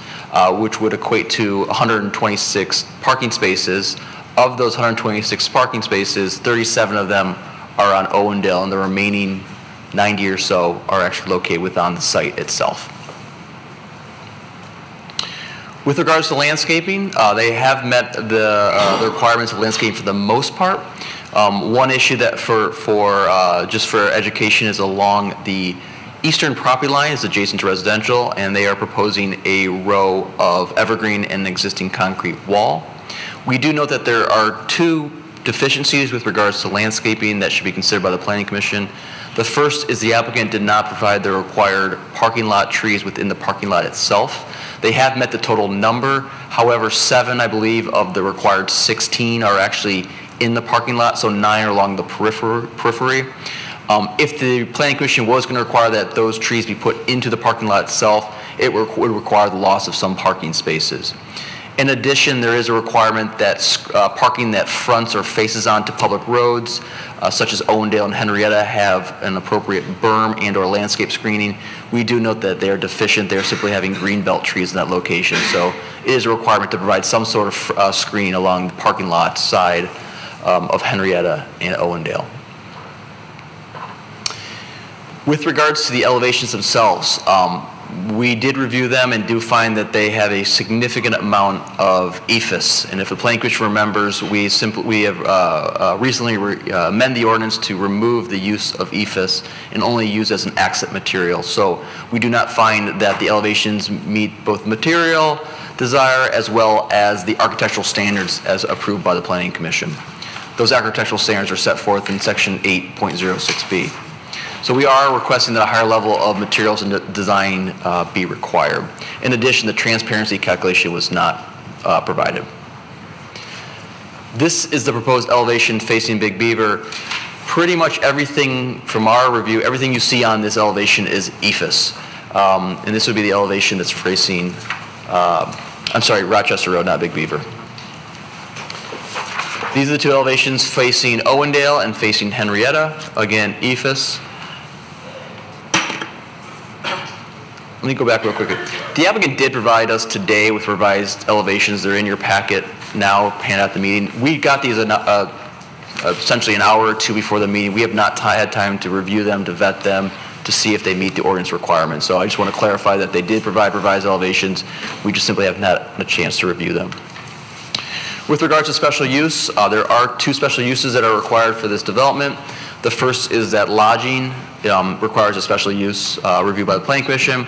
which would equate to 126 parking spaces. Of those 126 parking spaces, 37 of them are on Owendale, and the remaining 90 or so are actually located within the site itself. With regards to landscaping, they have met the requirements of landscaping for the most part. One issue that just for education is along the eastern property line is adjacent to residential, and they are proposing a row of evergreen and existing concrete wall. We do note that there are 2 deficiencies with regards to landscaping that should be considered by the Planning Commission. The first is the applicant did not provide the required parking lot trees within the parking lot itself. They have met the total number. However, 7, I believe, of the required 16 are actually in the parking lot, so 9 are along the periphery. If the Planning Commission was going to require that those trees be put into the parking lot itself, it would require the loss of some parking spaces. In addition, there is a requirement that parking that fronts or faces onto public roads, such as Owendale and Henrietta, have an appropriate berm and or landscape screening. We do note that they are deficient. They're simply having greenbelt trees in that location. So it is a requirement to provide some sort of screen along the parking lot side of Henrietta and Owendale. With regards to the elevations themselves, we did review them and do find that they have a significant amount of EIFS. And if the Planning Commission remembers, we have recently amended the ordinance to remove the use of EIFS and only use as an accent material. So we do not find that the elevations meet both material desire as well as the architectural standards as approved by the Planning Commission. Those architectural standards are set forth in section 8.06B. So we are requesting that a higher level of materials and design be required. In addition, the transparency calculation was not provided. This is the proposed elevation facing Big Beaver. Pretty much everything from our review, everything you see on this elevation is EIFS. And this would be the elevation that's facing, Rochester Road, not Big Beaver. These are the 2 elevations facing Owendale and facing Henrietta. Again, EIFS. Let me go back real quick. The applicant did provide us today with revised elevations. They're in your packet now, handed out at the meeting. We got these essentially an hour or two before the meeting. We have not had time to review them, to vet them, to see if they meet the ordinance requirements. So I just want to clarify that they did provide revised elevations. We just simply have not had a chance to review them. With regards to special use, there are 2 special uses that are required for this development. The first is that lodging requires a special use review by the Planning Commission.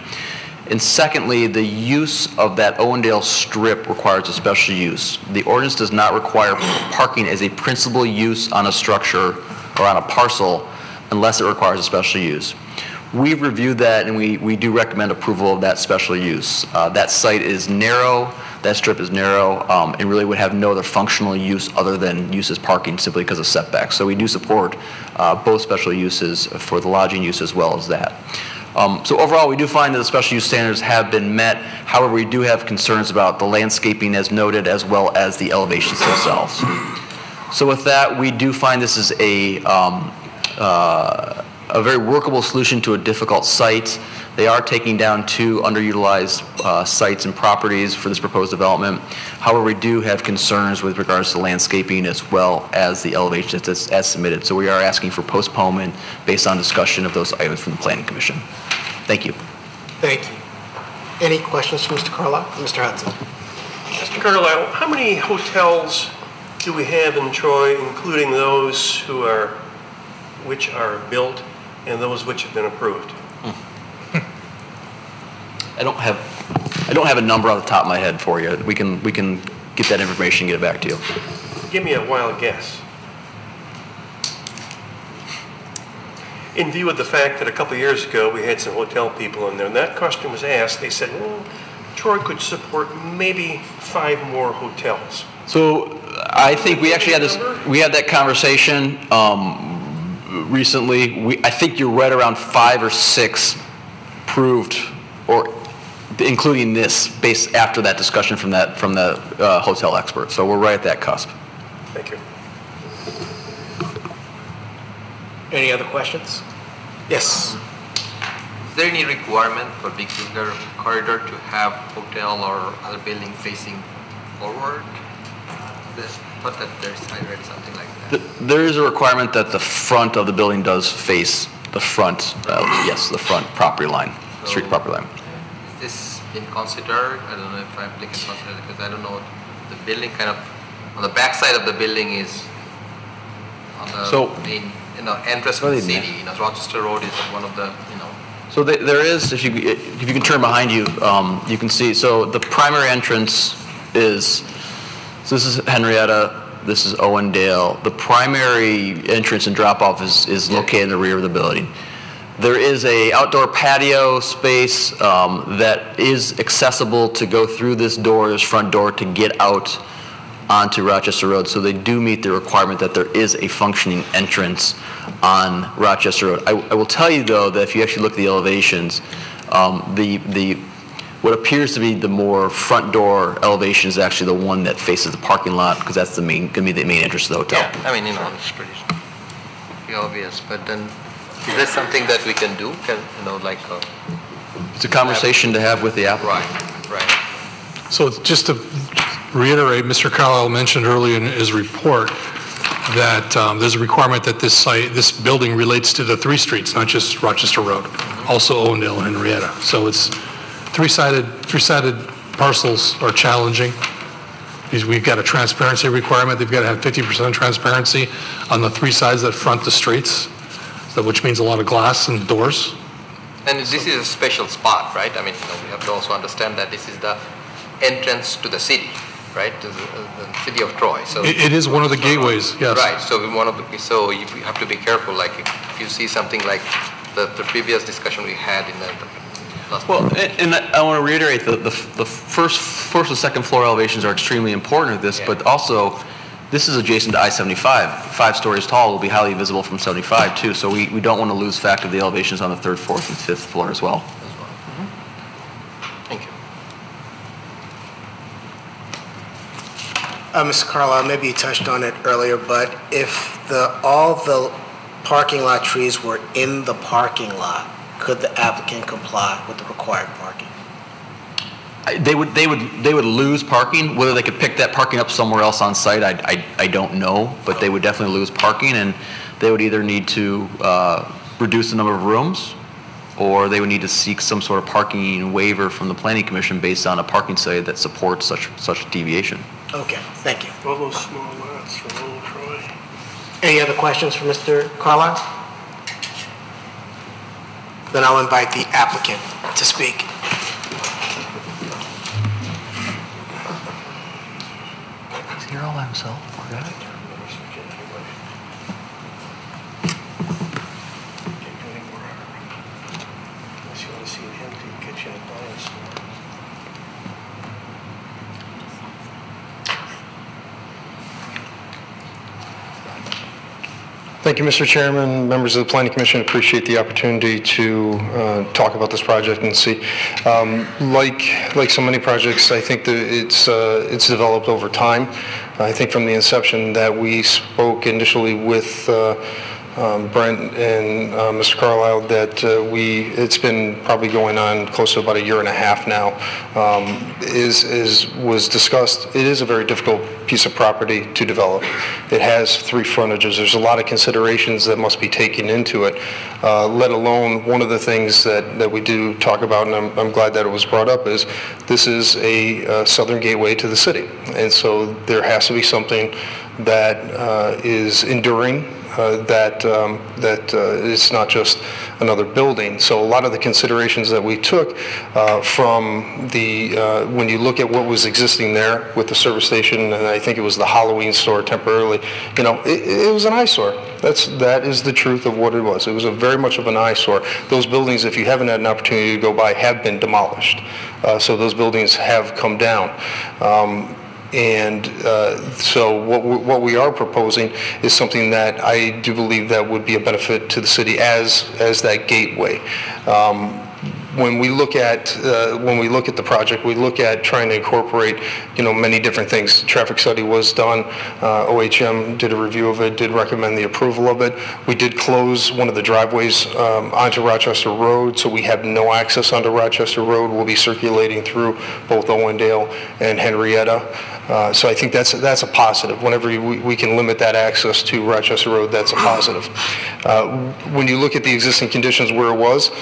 And secondly, the use of that Owendale strip requires a special use. The ordinance does not require parking as a principal use on a structure or on a parcel unless it requires a special use. We've reviewed that, and we do recommend approval of that special use. That site is narrow, that strip is narrow, and really would have no other functional use other than use as parking simply because of setbacks. So we do support both special uses for the lodging use as well as that. So overall, we do find that the special use standards have been met. However, we do have concerns about the landscaping as noted, as well as the elevations themselves. So with that, we do find this is a very workable solution to a difficult site. They are taking down 2 underutilized sites and properties for this proposed development. However, we do have concerns with regards to landscaping as well as the elevations as submitted. So we are asking for postponement based on discussion of those items from the Planning Commission. Thank you. Thank you. Any questions for Mr. Carlisle? Mr. Hudson. Mr. Carlisle, how many hotels do we have in Troy, including those which are built and those which have been approved? I don't have a number on the top of my head for you. We can get that information and get it back to you. Give me a wild guess. In view of the fact that a couple of years ago we had some hotel people in there, and that question was asked, they said, well, Troy could support maybe 5 more hotels. So I think we actually had that conversation recently. I think you're right around 5 or 6 approved, or including this, based after that discussion from the hotel expert. So we're right at that cusp. Thank you. Any other questions? Yes. Is there any requirement for Big Beaver corridor to have hotel or other building facing forward? I read something like that. There is a requirement that the front of the building does face the front, the front property line, street property line. Is this been considered? I don't know if applicant considered it, because I don't know, the building kind of, on the back side of the building is on the main, entrance to the city. Rochester Road is one of the, So there is, if you can turn behind you, you can see. So the primary entrance is, so this is Henrietta, this is Owendale. The primary entrance and drop-off is located in the rear of the building. There is a outdoor patio space that is accessible to go through this front door to get out onto Rochester Road. So they do meet the requirement that there is a functioning entrance on Rochester Road. I will tell you though that if you actually look at the elevations, what appears to be the more front door elevation is actually the one that faces the parking lot, because that's going to be the main entrance to the hotel. Yeah, I mean, it's pretty obvious, but then is that something that we can do? It's a conversation to have with the applicant. Right. So just to reiterate, Mr. Carlisle mentioned earlier in his report that there's a requirement that this building relates to the 3 streets, not just Rochester Road, also Owendale and Henrietta. So it's three-sided parcels are challenging. We've got a transparency requirement. They've got to have 50% transparency on the 3 sides that front the streets, which means a lot of glass and doors. And this is a special spot, right? I mean, we have to also understand that this is the entrance to the city, right? The city of Troy. So it is one of the gateways, yes. Right. So so you have to be careful. Like if you see something like the previous discussion we had in the last. Well, and I want to reiterate the first and second floor elevations are extremely important to this, but also this is adjacent to I-75. 5 stories tall, will be highly visible from 75 too. So we don't want to lose fact of the elevations on the 3rd, 4th, and 5th floor as well. Thank you. Mr. Carlisle, maybe you touched on it earlier, but if all the parking lot trees were in the parking lot, could the applicant comply with the required parking? They would lose parking. Whether they could pick that parking up somewhere else on site, I don't know, but they would definitely lose parking, and they would either need to reduce the number of rooms, or they would need to seek some sort of parking waiver from the Planning Commission based on a parking study that supports such deviation. Okay, thank you. All those small lots from Old Troy. Any other questions for Mr. Carlisle? Then I'll invite the applicant to speak. He's here all by himself, poor guy. Unless you want to see an empty kitchen appliance store. Thank you, Mr. Chairman, members of the Planning Commission. Appreciate the opportunity to talk about this project and see. Like so many projects, I think that it's developed over time. I think from the inception that we spoke initially with Brent and Mr. Carlisle that it's been probably going on close to about a year and a half now. Was discussed, it is a very difficult piece of property to develop. It has 3 frontages. There's a lot of considerations that must be taken into it, let alone one of the things that we do talk about, and I'm glad that it was brought up, is this is a southern gateway to the city. And so there has to be something that is enduring, that it's not just another building. So a lot of the considerations that we took from when you look at what was existing there with the service station, and I think it was the Halloween store temporarily, it was an eyesore. That is the truth of what it was. It was very much of an eyesore. Those buildings, if you haven't had an opportunity to go by, have been demolished. So those buildings have come down. So what we are proposing is something that I do believe that would be a benefit to the city as that gateway. When we look at the project, we look at trying to incorporate many different things. Traffic study was done. OHM did a review of it, did recommend the approval of it. We did close one of the driveways onto Rochester Road, so we have no access onto Rochester Road. We'll be circulating through both Owendale and Henrietta. So I think that's a positive. Whenever we can limit that access to Rochester Road, that's a positive. When you look at the existing conditions where it was,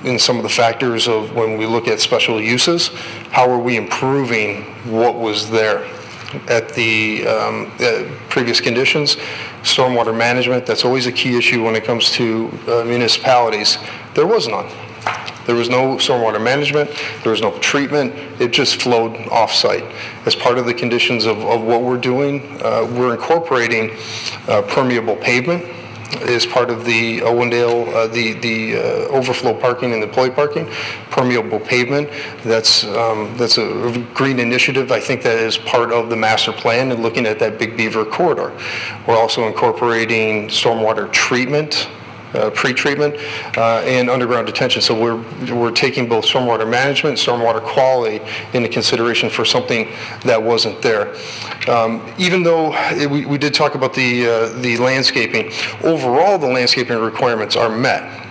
in some of the factors of when we look at special uses, how are we improving what was there at the previous conditions? Stormwater management, that's always a key issue when it comes to municipalities. There was none. There was no stormwater management, there was no treatment, it just flowed off-site. As part of the conditions of what we're doing, we're incorporating permeable pavement as part of the Owendale, the overflow parking and employee parking, permeable pavement. That's a green initiative. I think that is part of the master plan and looking at that Big Beaver corridor. We're also incorporating stormwater treatment, pre-treatment, and underground detention. So we're taking both stormwater management and stormwater quality into consideration for something that wasn't there. Even though we did talk about the landscaping, overall the landscaping requirements are met.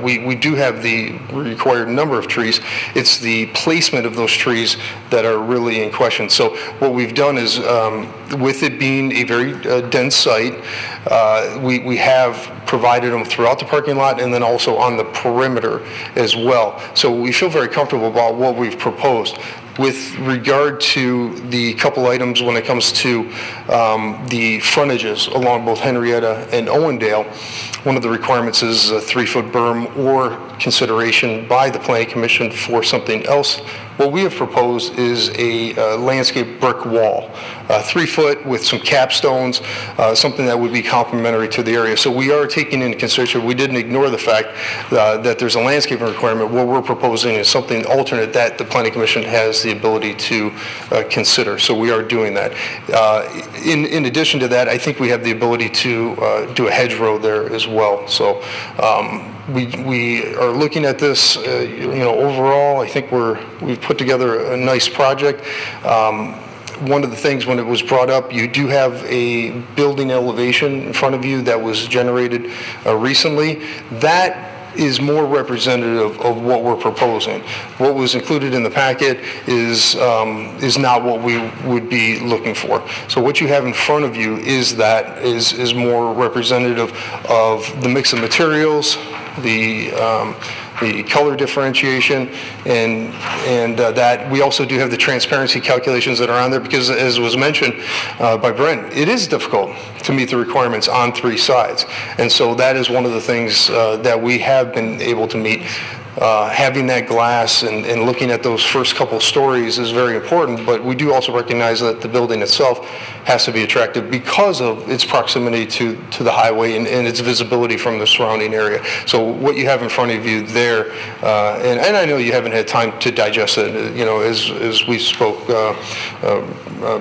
We do have the required number of trees. It's the placement of those trees that are really in question. So what we've done is, with it being a very dense site, we have provided them throughout the parking lot and then also on the perimeter as well. So we feel very comfortable about what we've proposed. With regard to the couple items when it comes to the frontages along both Henrietta and Owendale, one of the requirements is a 3-foot berm or consideration by the Planning Commission for something else. What we have proposed is a landscape brick wall, 3 foot with some capstones, something that would be complementary to the area. So we are taking into consideration, we didn't ignore the fact that there's a landscaping requirement. What we're proposing is something alternate that the Planning Commission has the ability to consider. So we are doing that. In addition to that, I think we have the ability to do a hedgerow there as well. So we are looking at this, overall, I think we've put together a nice project. One of the things when it was brought up, you do have a building elevation in front of you that was generated recently. That is more representative of what we're proposing. What was included in the packet is not what we would be looking for. So what you have in front of you is more representative of the mix of materials, the color differentiation, and that we also do have the transparency calculations that are on there, because as was mentioned by Brent, it is difficult to meet the requirements on 3 sides. And so that is one of the things that we have been able to meet. Having that glass and looking at those first couple stories is very important, but we do also recognize that the building itself has to be attractive because of its proximity to the highway and its visibility from the surrounding area. So what you have in front of you there, and I know you haven't had time to digest it, as we spoke,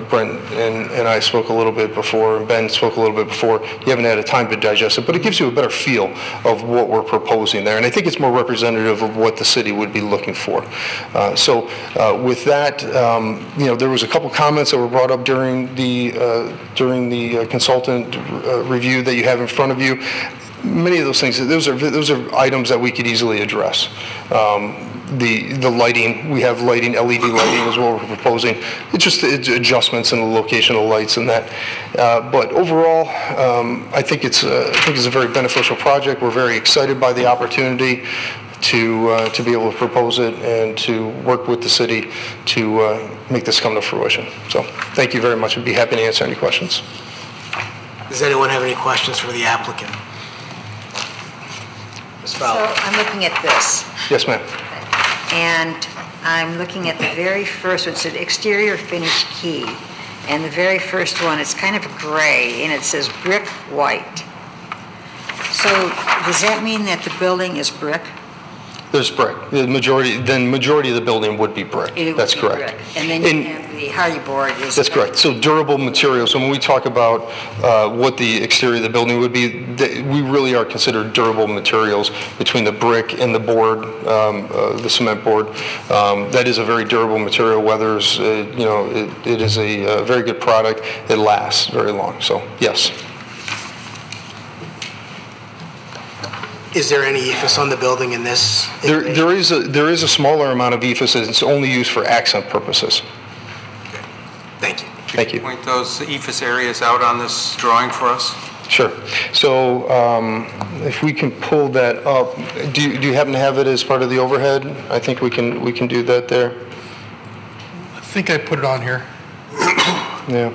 Brent and I spoke a little bit before, and Ben spoke a little bit before, you haven't had a time to digest it, but it gives you a better feel of what we're proposing there, and I think it's more representative of what the city would be looking for. So with that, there was a couple comments that were brought up during the consultant review that you have in front of you. Many of those things, those are items that we could easily address. The lighting, we have lighting, LED lighting is what we're proposing. It's adjustments in the location of lights and that. But overall, I think it's a very beneficial project. We're very excited by the opportunity to be able to propose it and to work with the city to make this come to fruition. So thank you very much. I'd be happy to answer any questions. Does anyone have any questions for the applicant? Ms. Fowler. So I'm looking at this, Yes, ma'am. and I'm looking at the very first one. It's an exterior finish key, and the very first one, it's kind of gray, and it says brick white. So does that mean that the building is brick? There's brick. The majority of the building would be brick. That's correct. Brick. And then you have the hardy board is... That's correct. So durable materials. So when we talk about what the exterior of the building would be, we really are considered durable materials between the brick and the board, the cement board. That is a very durable material. Weathers, it is a very good product. It lasts very long. So yes. Is there any EIFS on the building in this? There is a smaller amount of EIFS. It's only used for accent purposes. Thank you. Thank you. Point those EIFS areas out on this drawing for us? Sure. So if we can pull that up, do you happen to have it as part of the overhead? I think we can do that there. I think I put it on here. Yeah.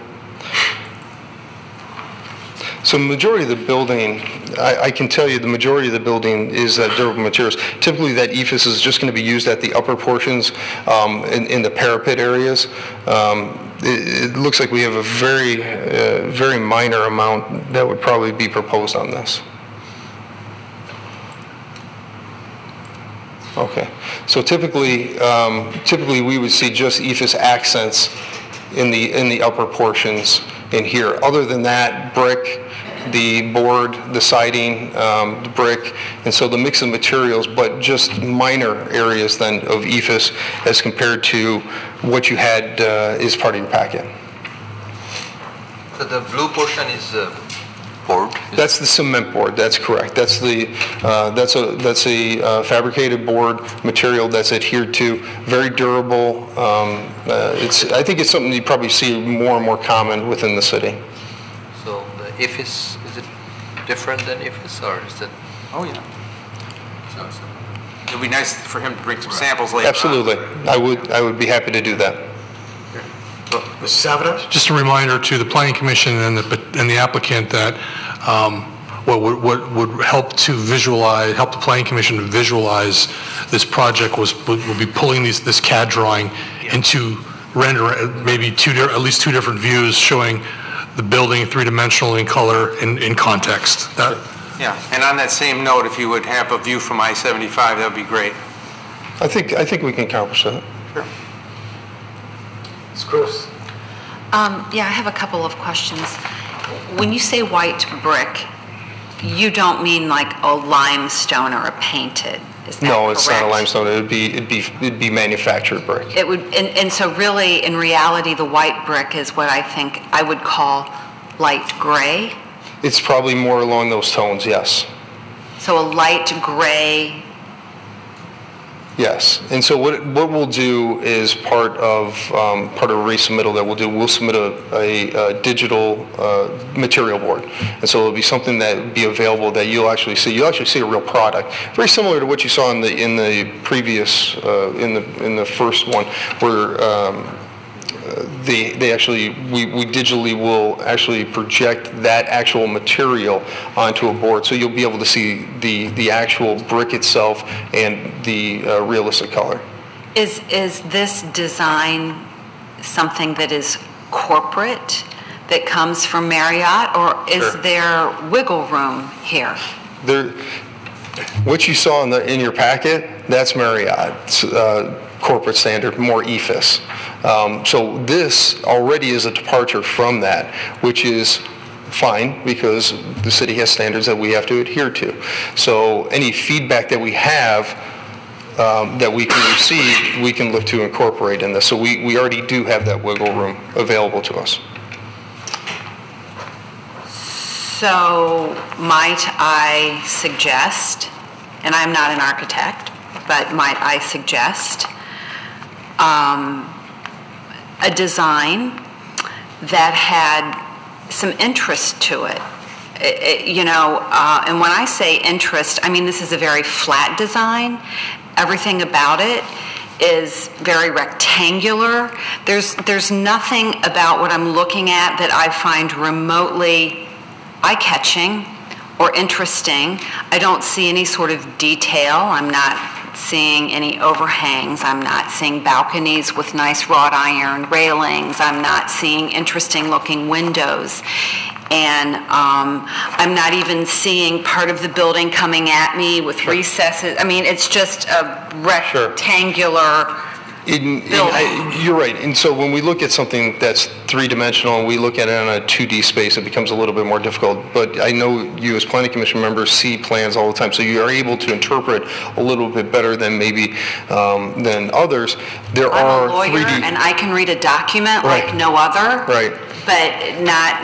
So the majority of the building, I can tell you the majority of the building is that durable materials. Typically that EIFS is just going to be used at the upper portions in the parapet areas. It looks like we have a very minor amount that would probably be proposed on this. Okay. So typically we would see just EIFS accents in the upper portions in here. Other than that, brick, the board, the siding, the brick, and so the mix of materials, but just minor areas then of EIFS as compared to what you had as part of your packet. So the blue portion is board? That's the cement board. That's correct. That's a fabricated board material that's adhered to, very durable. I think it's something you probably see more and more common within the city. So the EIFS, is it different than EIFS, or is it? Oh yeah. It'd be nice for him to bring some samples later. Absolutely. I would be happy to do that. Mr. Salvador? Just a reminder to the Planning Commission and the applicant that what would help the Planning Commission to visualize this project would be pulling this CAD drawing into render maybe at least two different views showing the building three-dimensional in color in context. Yeah, and on that same note, if you would have a view from I-75, that would be great. I think we can accomplish that. Sure. Ms. Cruz? Yeah, I have a couple of questions. When you say white brick, you don't mean like a limestone or a painted, is that No, correct? it's not a limestone. It'd be manufactured brick. It would, and so really, in reality, the white brick is what I think I would call light gray. It's probably more along those tones, yes. So a light gray. Yes, and so what we'll do is part of a resubmittal that we'll submit a digital material board, and so it'll be something that will be available that you'll actually see. You'll actually see a real product, very similar to what you saw in the previous in the first one, where they actually we digitally will actually project that actual material onto a board, so you'll be able to see the actual brick itself and the realistic color. Is this design something that is corporate, that comes from Marriott, or is there wiggle room here? What you saw in your packet, that's Marriott's corporate standard, more EFIS. So this already is a departure from that, which is fine because the city has standards that we have to adhere to. So any feedback that we have that we can receive, we can look to incorporate in this. So we already do have that wiggle room available to us. So might I suggest, and I'm not an architect, but might I suggest a design that had some interest to it? And when I say interest, I mean this is a very flat design. Everything about it is very rectangular. There's nothing about what I'm looking at that I find remotely eye-catching or interesting. I don't see any sort of detail. I'm not seeing any overhangs. I'm not seeing balconies with nice wrought iron railings. I'm not seeing interesting looking windows. And I'm not even seeing part of the building coming at me with recesses. I mean, it's just a rectangular building. You're right. And so when we look at something that's three-dimensional and we look at it on a 2D space, it becomes a little bit more difficult. But I know you as Planning Commission members see plans all the time, so you are able to interpret a little bit better than maybe than others. I'm a lawyer, and I can read a document like no other. Right. But not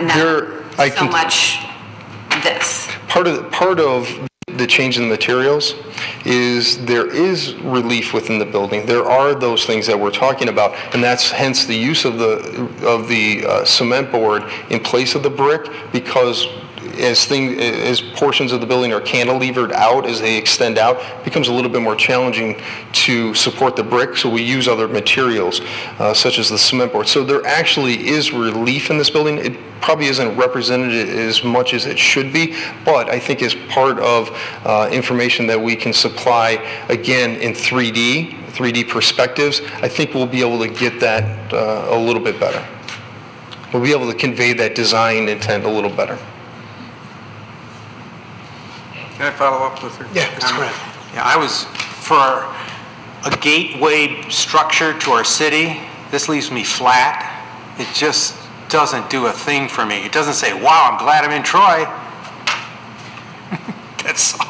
so much this. Part of the change in the materials is there is relief within the building. There are those things that we're talking about, and that's hence the use of the cement board in place of the brick, because as portions of the building are cantilevered out, as they extend out, it becomes a little bit more challenging to support the brick, so we use other materials such as the cement board. So there actually is relief in this building. It probably isn't represented as much as it should be, but I think as part of information that we can supply, again, in 3D perspectives, I think we'll be able to get that a little bit better. We'll be able to convey that design intent a little better. Can I follow up with her? Yeah, Mr. Grant. Yeah, I was for a gateway structure to our city. This leaves me flat. It just doesn't do a thing for me. It doesn't say, "Wow, I'm glad I'm in Troy." That's all.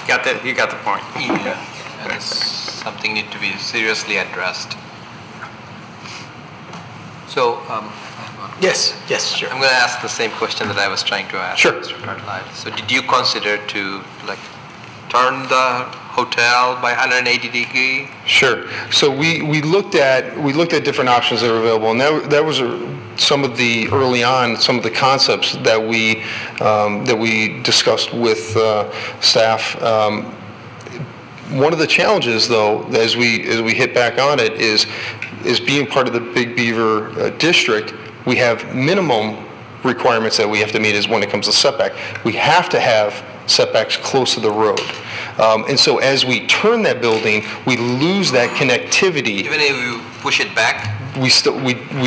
You got the point. Yeah, and it's something need to be seriously addressed. So. Yes, sure. I'm going to ask the same question that I was trying to ask. Sure. Mr. Cartline. So did you consider to turn the hotel by 180 degree? Sure. So we looked at different options that were available, and that was some of the some of the concepts that we discussed with staff. One of the challenges, though, as we hit back on it, is being part of the Big Beaver district. We have minimum requirements that we have to meet is when it comes to setback. We have to have setbacks close to the road. And so as we turn that building, we lose that connectivity. Even if you push it back? We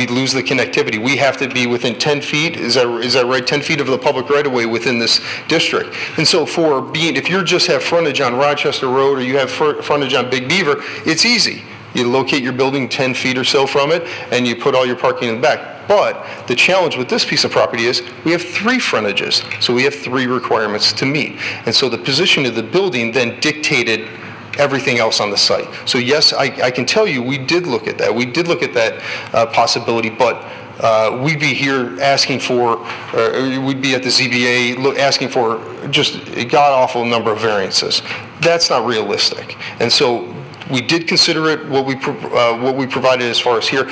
lose the connectivity. We have to be within 10 feet, is that right? 10 feet of the public right-of-way within this district. And so if you just have frontage on Rochester Road or you have frontage on Big Beaver, it's easy. You locate your building 10 feet or so from it, and you put all your parking in the back. But the challenge with this piece of property is we have 3 frontages, so we have 3 requirements to meet. And so the position of the building then dictated everything else on the site. So yes, I can tell you, we did look at that. We did look at that possibility, but we'd be here asking for, we'd be at the ZBA asking for just a god-awful number of variances. That's not realistic. And so we did consider it. What we provided as far as here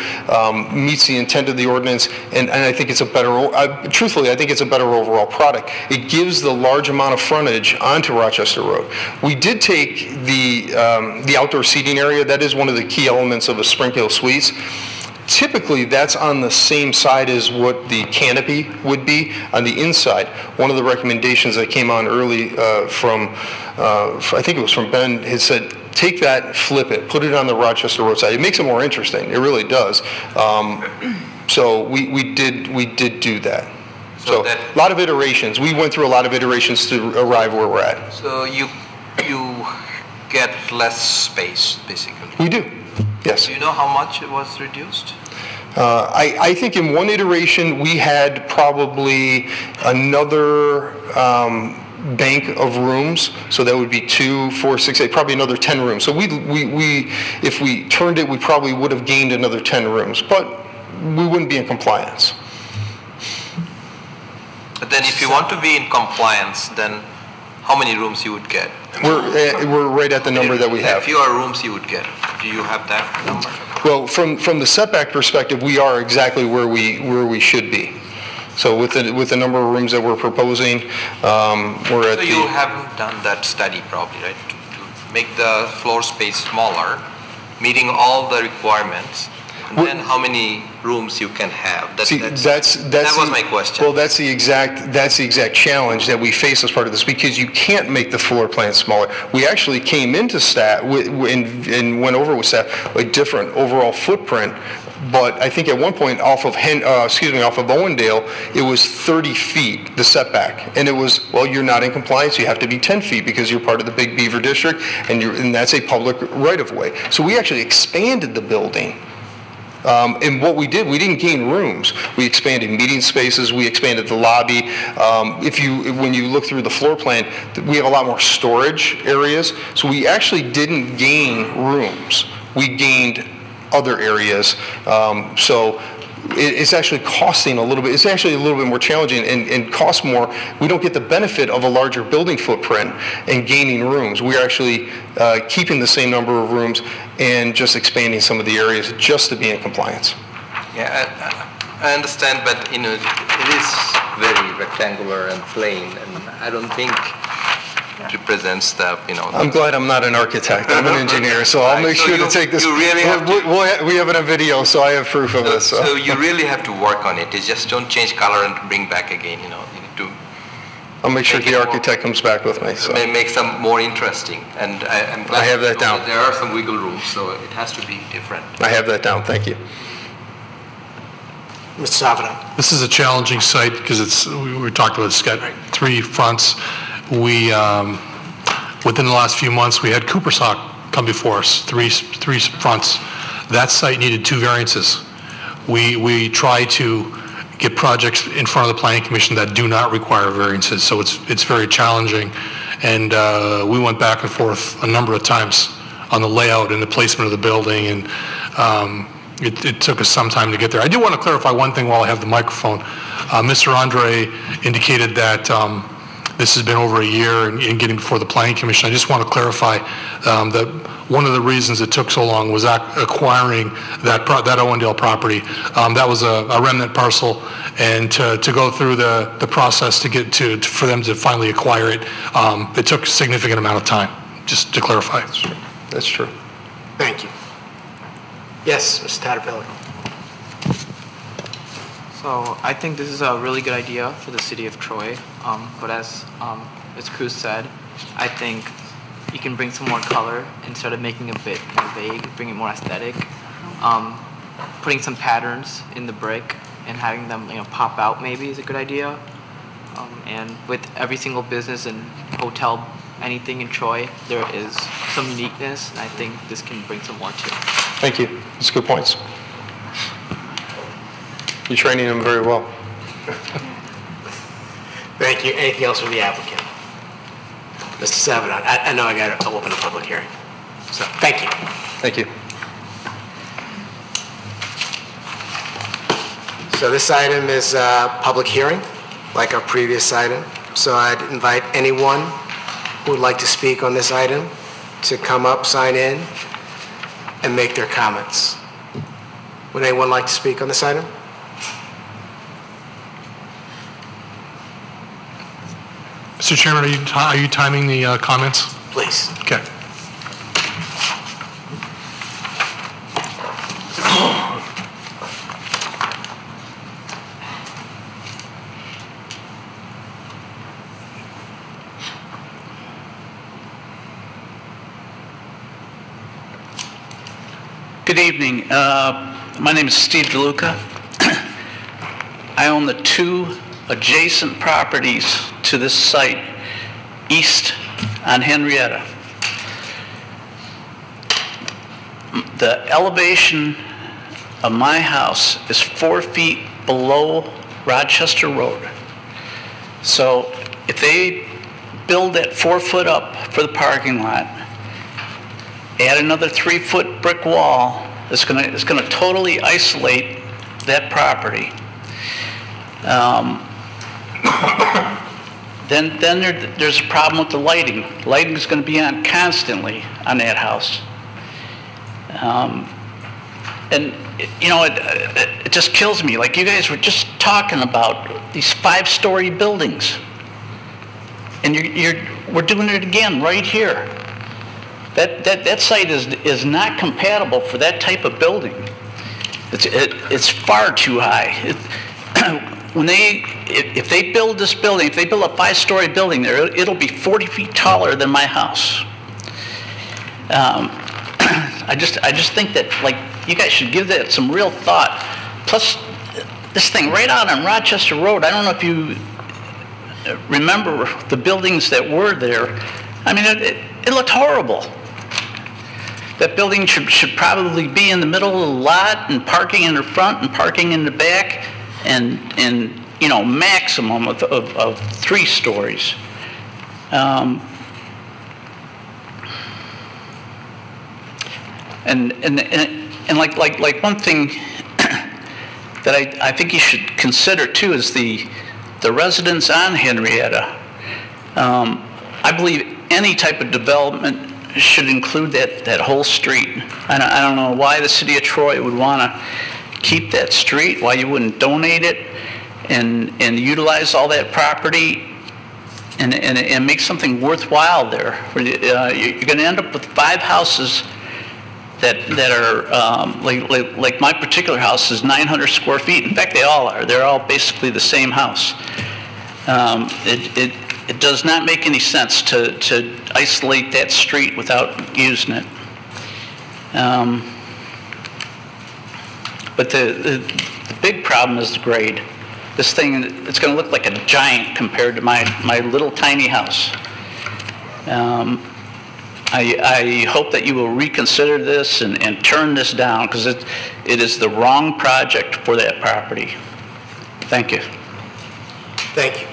meets the intent of the ordinance, and I think it's a better, truthfully, I think it's a better overall product. It gives the large amount of frontage onto Rochester Road. We did take the outdoor seating area. That is one of the key elements of a Spring Hill Suites. Typically, that's on the same side as what the canopy would be on the inside. One of the recommendations that came on early from, I think it was from Ben, had said, take that, flip it, put it on the Rochester Road side. It makes it more interesting. It really does. So we did do that. So a lot of iterations. We went through a lot of iterations to arrive where we're at. So you get less space, basically. We do. Yes. Do you know how much it was reduced? I think in one iteration we had probably another bank of rooms, so that would be 2, 4, 6, 8, probably another 10 rooms. So we if we turned it, we probably would have gained another 10 rooms, but we wouldn't be in compliance. But then if you want to be in compliance, then how many rooms you would get? We're right at the number that we have. Fewer rooms you would get. Do you have that number? Well, from the setback perspective, we are exactly where we should be. So with the number of rooms that we're proposing, we're at So you haven't done that study probably, right? To make the floor space smaller, meeting all the requirements, and then how many rooms you can have. That was my question. Well, that's the exact challenge that we face as part of this, because you can't make the floor plan smaller. We actually came into staff and went over with staff a different overall footprint. But I think at one point off of Owendale, it was 30 feet, the setback. And it was, well, you're not in compliance, you have to be 10 feet because you're part of the Big Beaver District, and that's a public right-of-way. So we actually expanded the building. And what we did, we didn't gain rooms. We expanded meeting spaces, we expanded the lobby. When you look through the floor plan, we have a lot more storage areas. So we actually didn't gain rooms. We gained other areas. So it's actually costing a little bit. It's actually a little bit more challenging and costs more. We don't get the benefit of a larger building footprint and gaining rooms. We're actually keeping the same number of rooms and just expanding some of the areas just to be in compliance. Yeah, I understand, but it is very rectangular and plain, and I don't think it represents the, I'm glad I'm not an architect. I'm an engineer, so I'll make sure to take this. You really have to, we have it on video, so I have proof of this. So you really have to work on it. It's just don't change color and bring back again. You need to. I'll make sure the architect comes back with me. So. It makes them more interesting, and I'm glad I have that down. There are some wiggle rooms, so it has to be different. I have that down. Thank you. Mr. Savino. This is a challenging site because we talked about it's got 3 fronts. We, within the last few months, we had Cooper's Hawk come before us, three fronts. That site needed 2 variances. We try to get projects in front of the Planning Commission that do not require variances, so it's very challenging. And we went back and forth a number of times on the layout and the placement of the building, and it took us some time to get there. I do want to clarify one thing while I have the microphone. Mr. Andre indicated that this has been over a year in getting before the Planning Commission. I just want to clarify that one of the reasons it took so long was acquiring that Owendale property. That was a remnant parcel, and to go through the process to get for them to finally acquire it, it took a significant amount of time, just to clarify. That's true. Thank you. Yes, Mr. Tatterpillar. So I think this is a really good idea for the city of Troy, but as Cruz said, I think you can bring some more color instead of making it a bit more vague, bring it more aesthetic. Putting some patterns in the brick and having them pop out maybe is a good idea. And with every single business and hotel, anything in Troy, there is some uniqueness, and I think this can bring some more to it. Thank you. That's good points. You're training them very well. Thank you. Anything else from the applicant? Mr. Savino, I know I got to open a public hearing. So, thank you. Thank you. So this item is a public hearing, like our previous item. So I'd invite anyone who would like to speak on this item to come up, sign in, and make their comments. Would anyone like to speak on this item? Mr. Chairman, are you timing the comments? Please. Okay. Good evening. My name is Steve DeLuca. I own the 2 adjacent properties to this site, east on Henrietta. The elevation of my house is 4 feet below Rochester Road. So if they build that 4 foot up for the parking lot, add another 3-foot brick wall, it's going to totally isolate that property. Then there's a problem with the lighting. Lighting is going to be on constantly on that house. And you know, it just kills me. Like you guys were just talking about these 5-story buildings, and we're doing it again right here. That site is not compatible for that type of building. It's far too high. If they build this building, if they build a 5-story building there, it'll be 40 feet taller than my house. I just think that, like, you guys should give that some real thought. Plus, this thing right out on Rochester Road, I don't know if you remember the buildings that were there. I mean, it looked horrible. That building should probably be in the middle of the lot, and parking in the front and parking in the back, and you know, maximum of 3 stories. And like one thing that I think you should consider too is the residents on Henrietta. I believe any type of development should include that whole street. I don't know why the city of Troy would want to keep that street, why you wouldn't donate it and utilize all that property and make something worthwhile there. You're going to end up with 5 houses that are, like my particular house is 900 square feet. In fact, they all are. They're all basically the same house. It does not make any sense to isolate that street without using it. But the big problem is the grade. This thing, it's going to look like a giant compared to my little tiny house. I hope that you will reconsider this and turn this down, because it is the wrong project for that property. Thank you. Thank you.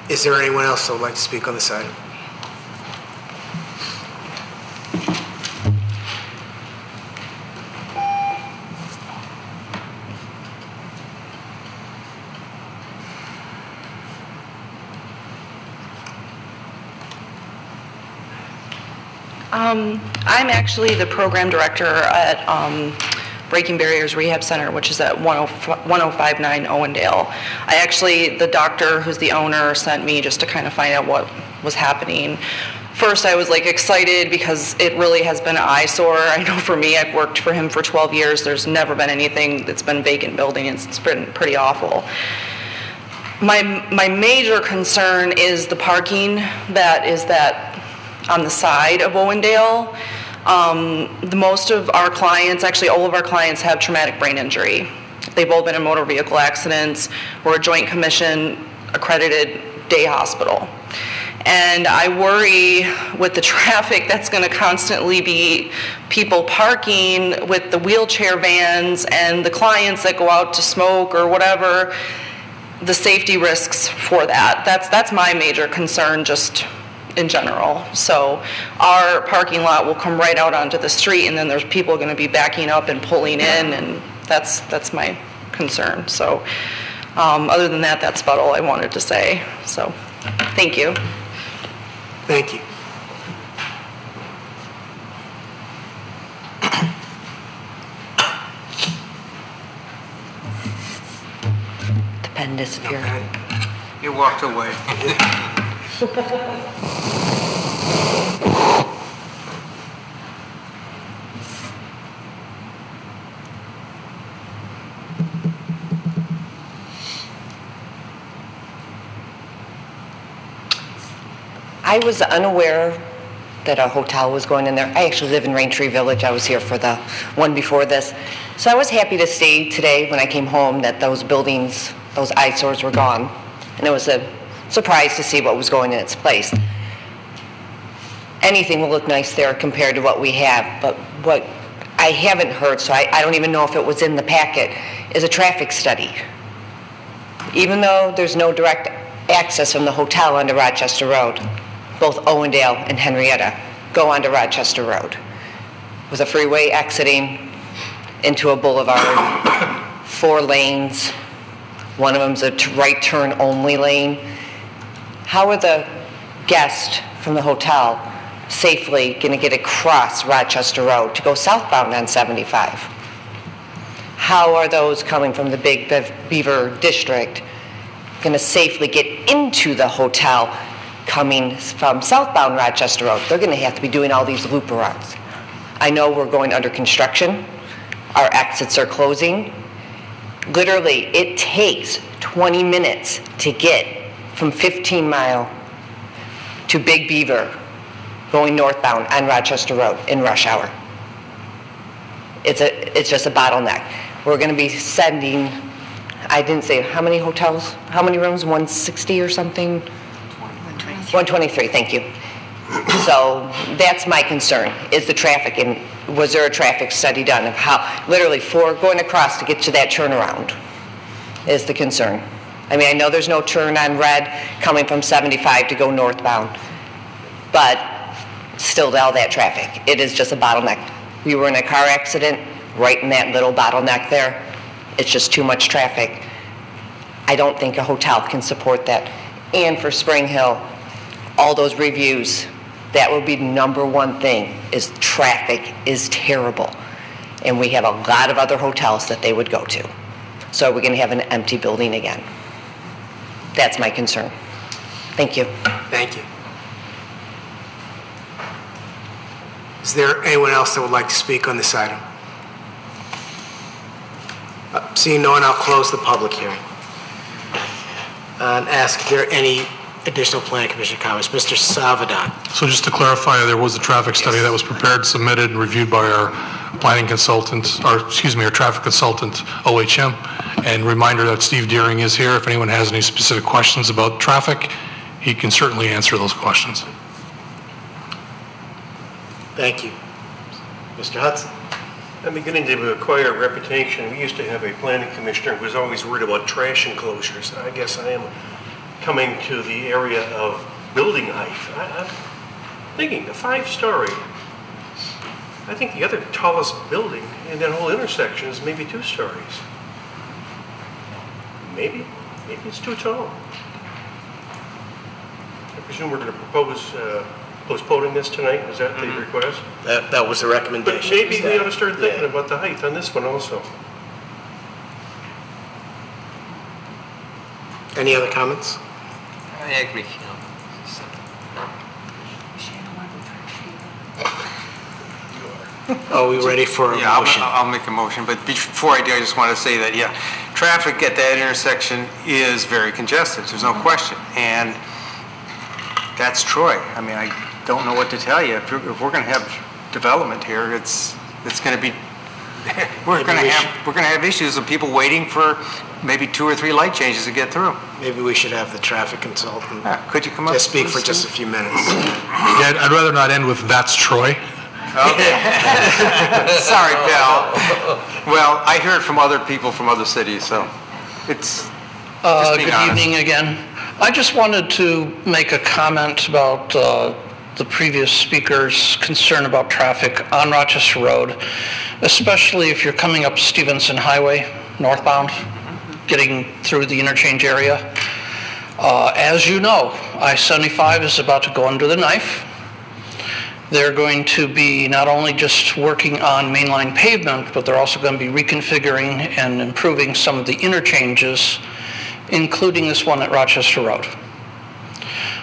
Is there anyone else that would like to speak on this item? I'm actually the program director at Breaking Barriers Rehab Center, which is at 1059 Owendale. The doctor who's the owner sent me just to kind of find out what was happening. First, I was like excited because it really has been an eyesore. I know for me, I've worked for him for 12 years. There's never been anything that's been vacant building. It's been pretty awful. My major concern is the parking that is on the side of Owendale. Most of our clients, actually all of our clients, have traumatic brain injury. They've all been in motor vehicle accidents. We're a Joint Commission accredited day hospital. And I worry with the traffic that's going to constantly be people parking with the wheelchair vans and the clients that go out to smoke or whatever, the safety risks for that. That's my major concern, just in general. So our parking lot will come right out onto the street, and then there's people going to be backing up and pulling in, and that's my concern. So other than that, that's about all I wanted to say. So thank you. Thank you. The pen disappeared. You walked away. I was unaware that a hotel was going in there. I actually live in Raintree Village. I was here for the one before this. So I was happy to see today when I came home that those buildings, those eyesores were gone. And it was a surprise to see what was going in its place. Anything will look nice there compared to what we have, but what I haven't heard, so I don't even know if it was in the packet, is a traffic study. Even though there's no direct access from the hotel onto Rochester Road, both Owendale and Henrietta go onto Rochester Road, with a freeway exiting into a boulevard, 4 lanes, one of them's a right turn only lane. How are the guests from the hotel safely going to get across Rochester Road to go southbound on 75? How are those coming from the Big Beaver District going to safely get into the hotel coming from southbound Rochester Road? They're going to have to be doing all these loop-arounds. I know we're going under construction. Our exits are closing. Literally, it takes 20 minutes to get from 15 Mile to Big Beaver going northbound on Rochester Road in rush hour. It's just a bottleneck. We're going to be sending, I didn't say, how many hotels? How many rooms? 160 or something? 123, thank you. So that's my concern, is the traffic, and was there a traffic study done of how, literally going across to get to that turnaround is the concern. I mean, I know there's no turn on red coming from 75 to go northbound, but still all that traffic, it is just a bottleneck. We were in a car accident right in that little bottleneck there. It's just too much traffic. I don't think a hotel can support that. And for Spring Hill, all those reviews, that would be the #1 thing, is traffic is terrible. And we have a lot of other hotels that they would go to. So we're going to have an empty building again. That's my concern. Thank you. Thank you. Is there anyone else that would like to speak on this item? Seeing no one, I'll close the public hearing. And ask if there are any additional planning commission comments. Mr. Savadan. So just to clarify, there was a traffic study that was prepared, submitted, and reviewed by our planning consultant, our traffic consultant, OHM. And reminder that Steve Deering is here. If anyone has any specific questions about traffic, he can certainly answer those questions. Thank you. Mr. Hudson. I'm beginning to acquire a reputation. We used to have a planning commissioner who was always worried about trash enclosures. I guess I am coming to the area of building height. I'm thinking the 5-story. I think the other tallest building in that whole intersection is maybe 2 stories. Maybe it's too tall. I presume we're going to propose postponing this tonight. Is that the request? That was the recommendation. But maybe we ought to start thinking about the height on this one also. Any other comments? I agree. Are we ready for a motion? I'll make a motion, but before I do, I just want to say that, traffic at that intersection is very congested, there's no question, and that's Troy. I mean, I don't know what to tell you. If we're going to have development here, it's going to be, we're going to have issues of people waiting for maybe 2 or 3 light changes to get through. Maybe we should have the traffic consultant could you come up? just speak for just a few minutes. Yeah, I'd rather not end with "that's Troy." Okay. Sorry, pal. Well, I heard from other people from other cities, so it's just being Good honest. evening again. I just wanted to make a comment about the previous speaker's concern about traffic on Rochester Road, especially if you're coming up Stevenson Highway northbound, getting through the interchange area. As you know, I-75 is about to go under the knife. They're going to be not only just working on mainline pavement, but they're also going to be reconfiguring and improving some of the interchanges, including this one at Rochester Road.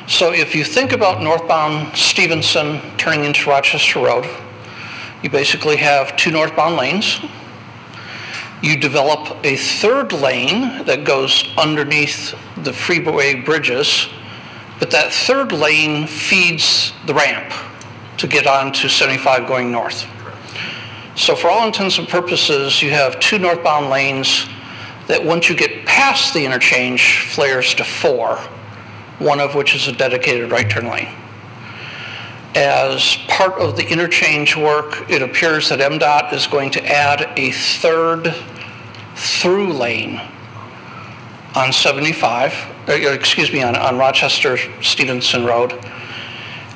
So if you think about northbound Stevenson turning into Rochester Road, you basically have two northbound lanes. You develop a third lane that goes underneath the freeway bridges, but that third lane feeds the ramp to get onto 75 going north. So for all intents and purposes, you have two northbound lanes that once you get past the interchange flares to 4, one of which is a dedicated right turn lane. As part of the interchange work, it appears that MDOT is going to add a third through lane on 75, on Rochester Stevenson Road,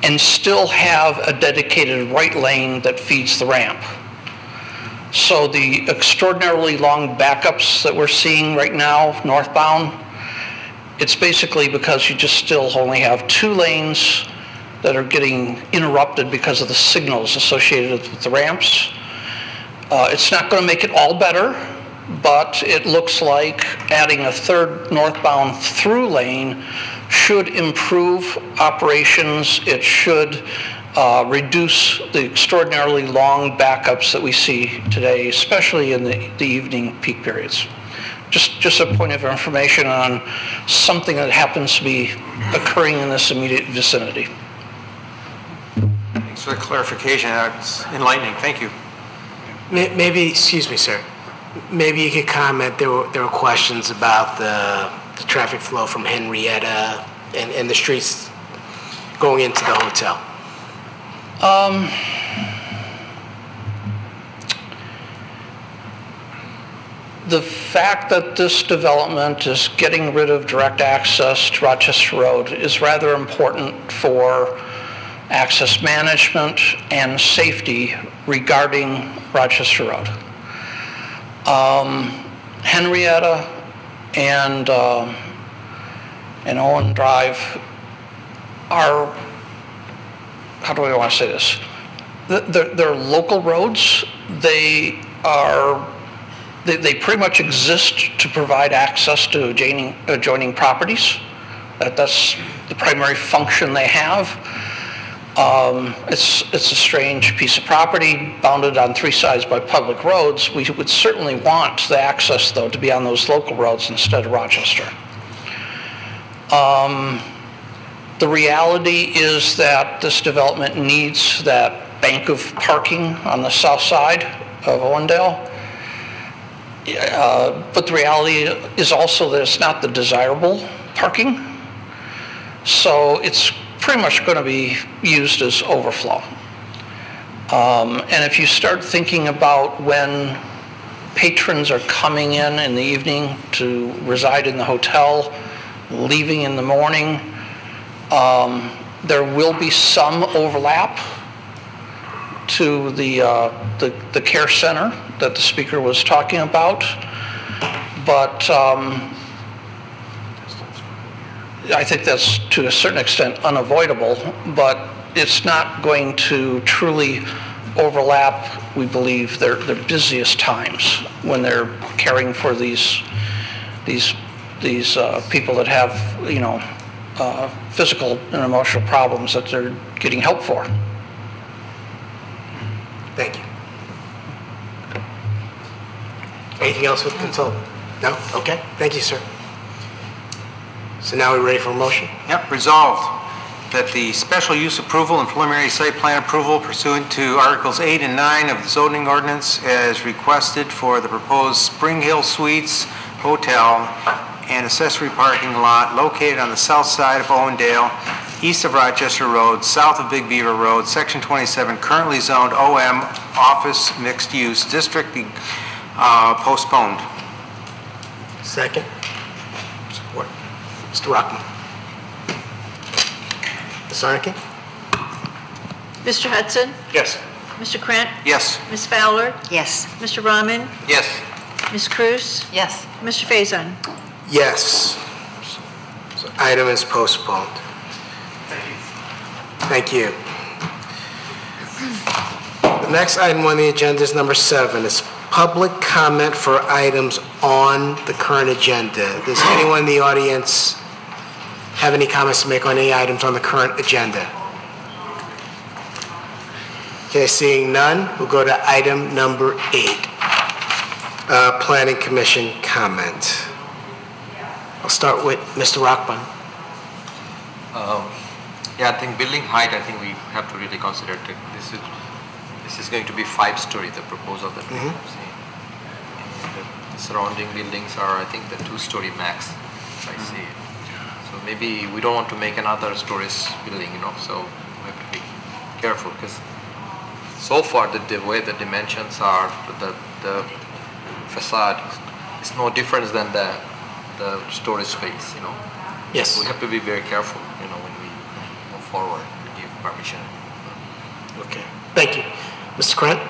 and still have a dedicated right lane that feeds the ramp. So the extraordinarily long backups that we're seeing right now northbound, it's basically because you just still only have 2 lanes that are getting interrupted because of the signals associated with the ramps. It's not going to make it all better, but it looks like adding a third northbound through lane should improve operations. It should reduce the extraordinarily long backups that we see today, especially in the evening peak periods. Just a point of information on something that happens to be occurring in this immediate vicinity. Thanks for the clarification. That's enlightening. Thank you. Maybe, excuse me, sir. Maybe you could comment. There were questions about the traffic flow from Henrietta and the streets going into the hotel. The fact that this development is getting rid of direct access to Rochester Road is rather important for access management and safety regarding Rochester Road. Henrietta and Owen Drive are, how do I want to say this? They're local roads. They pretty much exist to provide access to adjoining properties. That's the primary function they have. It's a strange piece of property bounded on 3 sides by public roads. We would certainly want the access, though, to be on those local roads instead of Rochester. The reality is that this development needs that bank of parking on the south side of Owendale. But the reality is also that it's not the desirable parking. So it's pretty much going to be used as overflow. And if you start thinking about when patrons are coming in the evening to reside in the hotel, leaving in the morning, there will be some overlap to the care center that the speaker was talking about, but I think that's to a certain extent unavoidable, but it's not going to truly overlap, we believe, their busiest times when they're caring for these people that have, you know, physical and emotional problems that they're getting help for. Thank you. Anything else with the consultant? No? Okay. Thank you, sir. So now we're ready for a motion? Yep. Resolved that the special use approval and preliminary site plan approval pursuant to Articles 8 and 9 of the zoning ordinance as requested for the proposed Spring Hill Suites Hotel and accessory parking lot located on the south side of Owendale, east of Rochester Road, south of Big Beaver Road, Section 27, currently zoned OM Office Mixed Use District, be postponed. Second. Support. Mr. Rockman. Ms. Zarnicki? Mr. Hudson? Yes. Mr. Krant? Yes. Ms. Fowler? Yes. Mr. Rahman? Yes. Ms. Cruz? Yes. Mr. Faison? Yes. So item is postponed. Thank you. The next item on the agenda is number 7. It's public comment for items on the current agenda. Does anyone in the audience have any comments to make on any items on the current agenda? Okay, seeing none, we'll go to item number 8. Planning Commission comment. I'll start with Mr. Rockbun. Yeah, I think building height, I think we have to really consider it. This is going to be 5-story, the proposal that we have seen. And the surrounding buildings are, I think, the 2-story max, if I see it. So maybe we don't want to make another storage building, so we have to be careful, because so far the way the dimensions are, the facade is no different than the storage space, Yes. We have to be very careful, when we move forward and give permission. Okay. Thank you. Mr. Krant?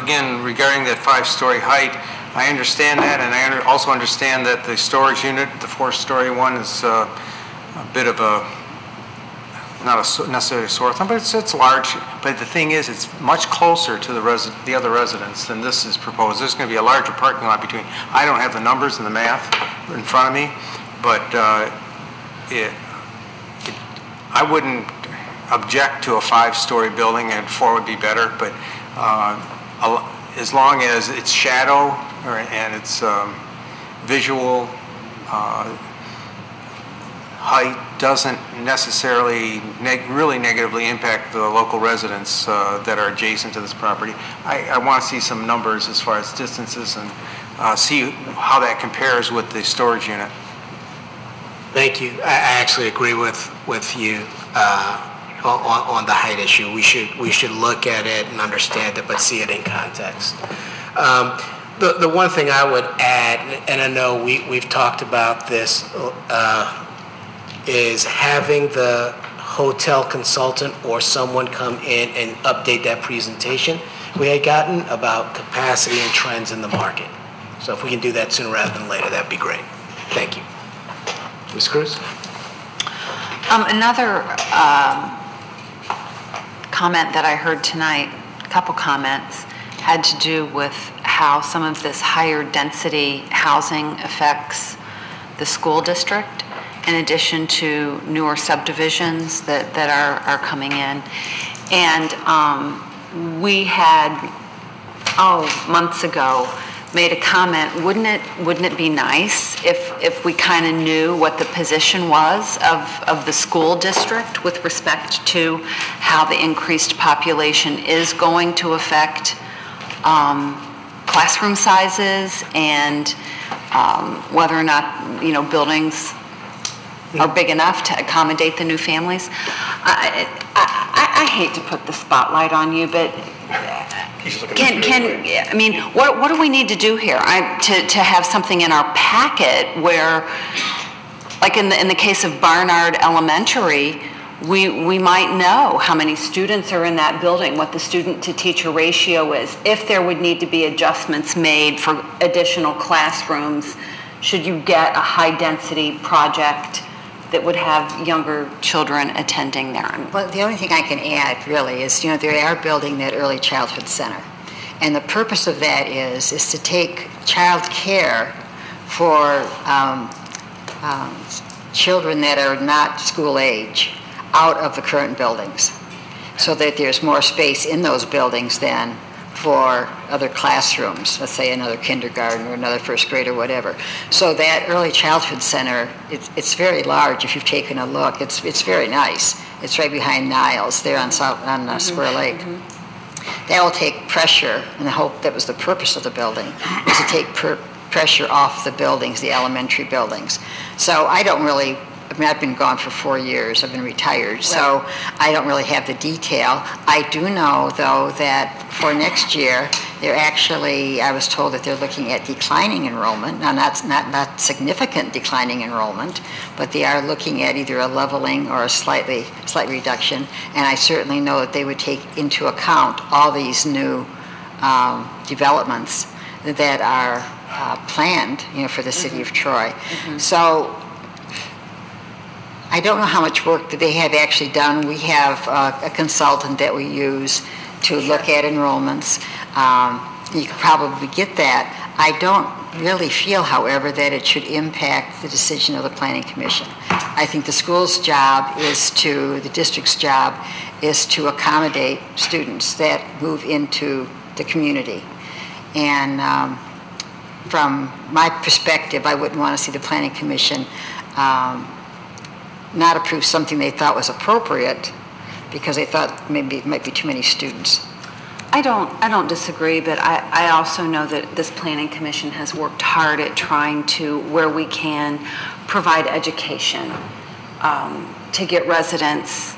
Again, regarding that 5-story height, I understand that, and I also understand that the storage unit, the 4-story one, is a bit of a, not necessarily a sore thumb, but it's large. But the thing is, it's much closer to the other residents than this is proposed. There's going to be a larger parking lot between. I don't have the numbers and the math in front of me, but I wouldn't object to a 5-story building, and 4 would be better, but as long as its shadow and its visual height doesn't necessarily really negatively impact the local residents that are adjacent to this property. I want to see some numbers as far as distances and see how that compares with the storage unit. Thank you. I actually agree with you on the height issue. We should look at it and understand it, but see it in context. The one thing I would add, and I know we've talked about this, is having the hotel consultant or someone come in and update that presentation we had gotten about capacity and trends in the market. So if we can do that sooner rather than later, that'd be great. Thank you. Ms. Cruz? Another comment that I heard tonight, a couple comments, had to do with how some of this higher density housing affects the school district, in addition to newer subdivisions that are coming in. And we had, months ago, made a comment, wouldn't it be nice if we kind of knew what the position was of the school district with respect to how the increased population is going to affect classroom sizes and whether or not, buildings are big enough to accommodate the new families. I hate to put the spotlight on you, but what do we need to do here? To have something in our packet where, like in the case of Barnard Elementary, we might know how many students are in that building, what the student-to-teacher ratio is, if there would need to be adjustments made for additional classrooms, should you get a high-density project that would have younger children attending there. Well, the only thing I can add really is, they are building that early childhood center. And the purpose of that is to take child care for children that are not school age out of the current buildings, so that there's more space in those buildings than for other classrooms, let's say another kindergarten or another first grade or whatever. So that early childhood center, it's very large. If you've taken a look, it's very nice. It's right behind Niles there on Square Lake. That will take pressure, and I hope that was the purpose of the building, is to take pressure off the buildings, the elementary buildings. So I don't really I mean, I've been gone for 4 years, I've been retired, so I don't really have the detail. I do know, though, that for next year, they're actually, I was told that they're looking at declining enrollment. Now, that's not significant declining enrollment, but they are looking at either a leveling or a slight reduction, and I certainly know that they would take into account all these new developments that are planned, for the city of Troy. So I don't know how much work that they have actually done. We have a consultant that we use to look at enrollments. You could probably get that. I don't really feel, however, that it should impact the decision of the Planning Commission. I think the school's job the district's job is to accommodate students that move into the community. And from my perspective, I wouldn't want to see the Planning Commission not approve something they thought was appropriate because they thought maybe it might be too many students. I don't disagree, but I also know that this Planning Commission has worked hard at trying to, where we can, provide education to get residents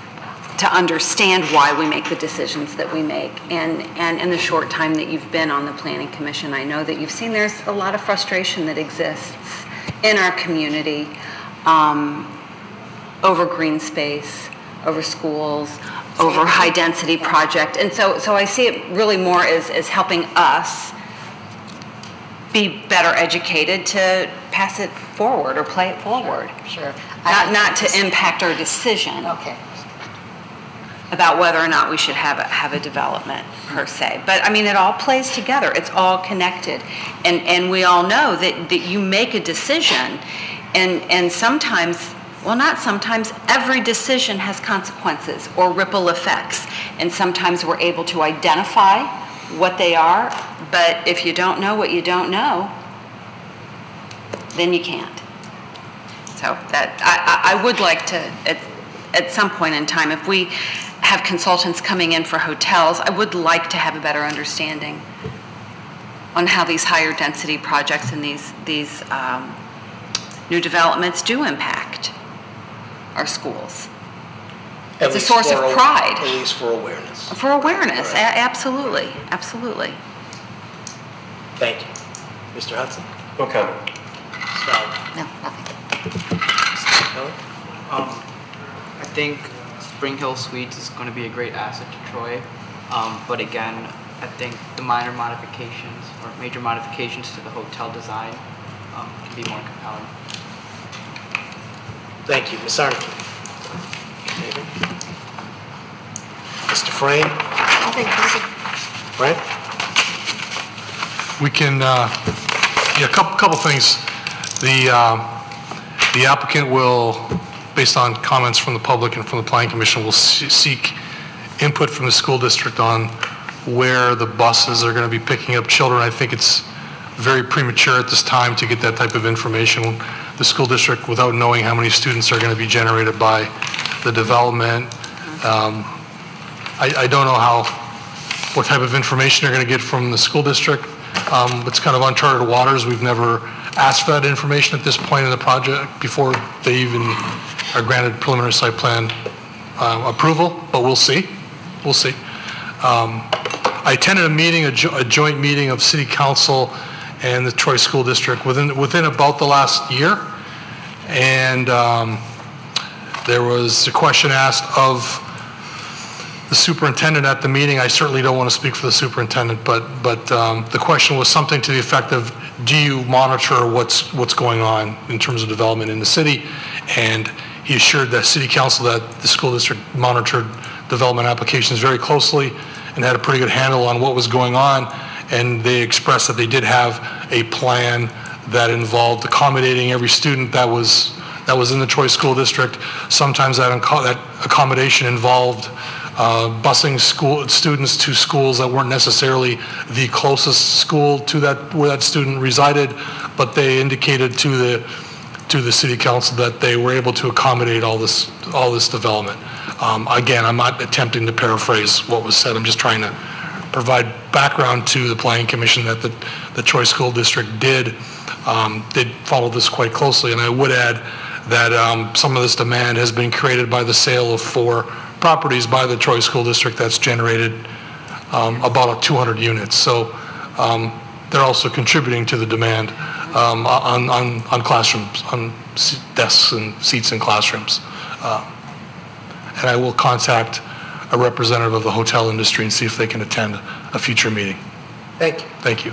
to understand why we make the decisions that we make. And in the short time that you've been on the Planning Commission, I know that you've seen there's a lot of frustration that exists in our community over green space, over schools, over high-density project. And so I see it really more as helping us be better educated to pass it forward or play it forward. Sure. Not to impact our decision. Okay. About whether or not we should have a development per se. But I mean, it all plays together. It's all connected. And we all know that you make a decision and sometimes, well, not sometimes, every decision has consequences or ripple effects. And sometimes we're able to identify what they are, but if you don't know what you don't know, then you can't. So that I would like to, at some point in time, if we have consultants coming in for hotels, I would like to have a better understanding on how these higher density projects and these new developments do impact our schools. It's a source of pride. At least for awareness. For awareness, Right. Absolutely, absolutely. Thank you. Mr. Hudson? No comment. No, nothing. I think Spring Hill Suites is going to be a great asset to Troy, but again, I think the minor modifications or major modifications to the hotel design can be more compelling. Thank you. Ms. Arnott? Mr. Frame? Right? We can, a couple things. The applicant will, based on comments from the public and from the Planning Commission, will seek input from the school district on where the buses are going to be picking up children. I think it's very premature at this time to get that type of information. The school district, without knowing how many students are going to be generated by the development, I don't know what type of information they're going to get from the school district. It's kind of uncharted waters. We've never asked for that information at this point in the project before they even are granted preliminary site plan approval, but we'll see. We'll see. I attended a meeting, a joint meeting of City Council and the Troy School District within about the last year, and there was a question asked of the superintendent at the meeting. I certainly don't want to speak for the superintendent, but the question was something to the effect of, do you monitor what's going on in terms of development in the city? And he assured the City Council that the school district monitored development applications very closely and had a pretty good handle on what was going on. And they expressed that they did have a plan that involved accommodating every student that was in the Troy School District. Sometimes that accommodation involved busing students to schools that weren't necessarily the closest school to where that student resided, but they indicated to the City Council that they were able to accommodate all this development. Again, I'm not attempting to paraphrase what was said. I'm just trying to provide background to the Planning Commission that the Troy School District did follow this quite closely. And I would add that some of this demand has been created by the sale of 4 properties by the Troy School District that's generated about 200 units. So they're also contributing to the demand on classrooms, on desks and seats in classrooms. And I will contact a representative of the hotel industry and see if they can attend a future meeting. Thank you. Thank you.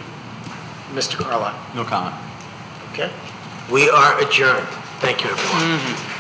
Mr. Carlisle? No comment. Okay. We are adjourned. Thank you, everyone.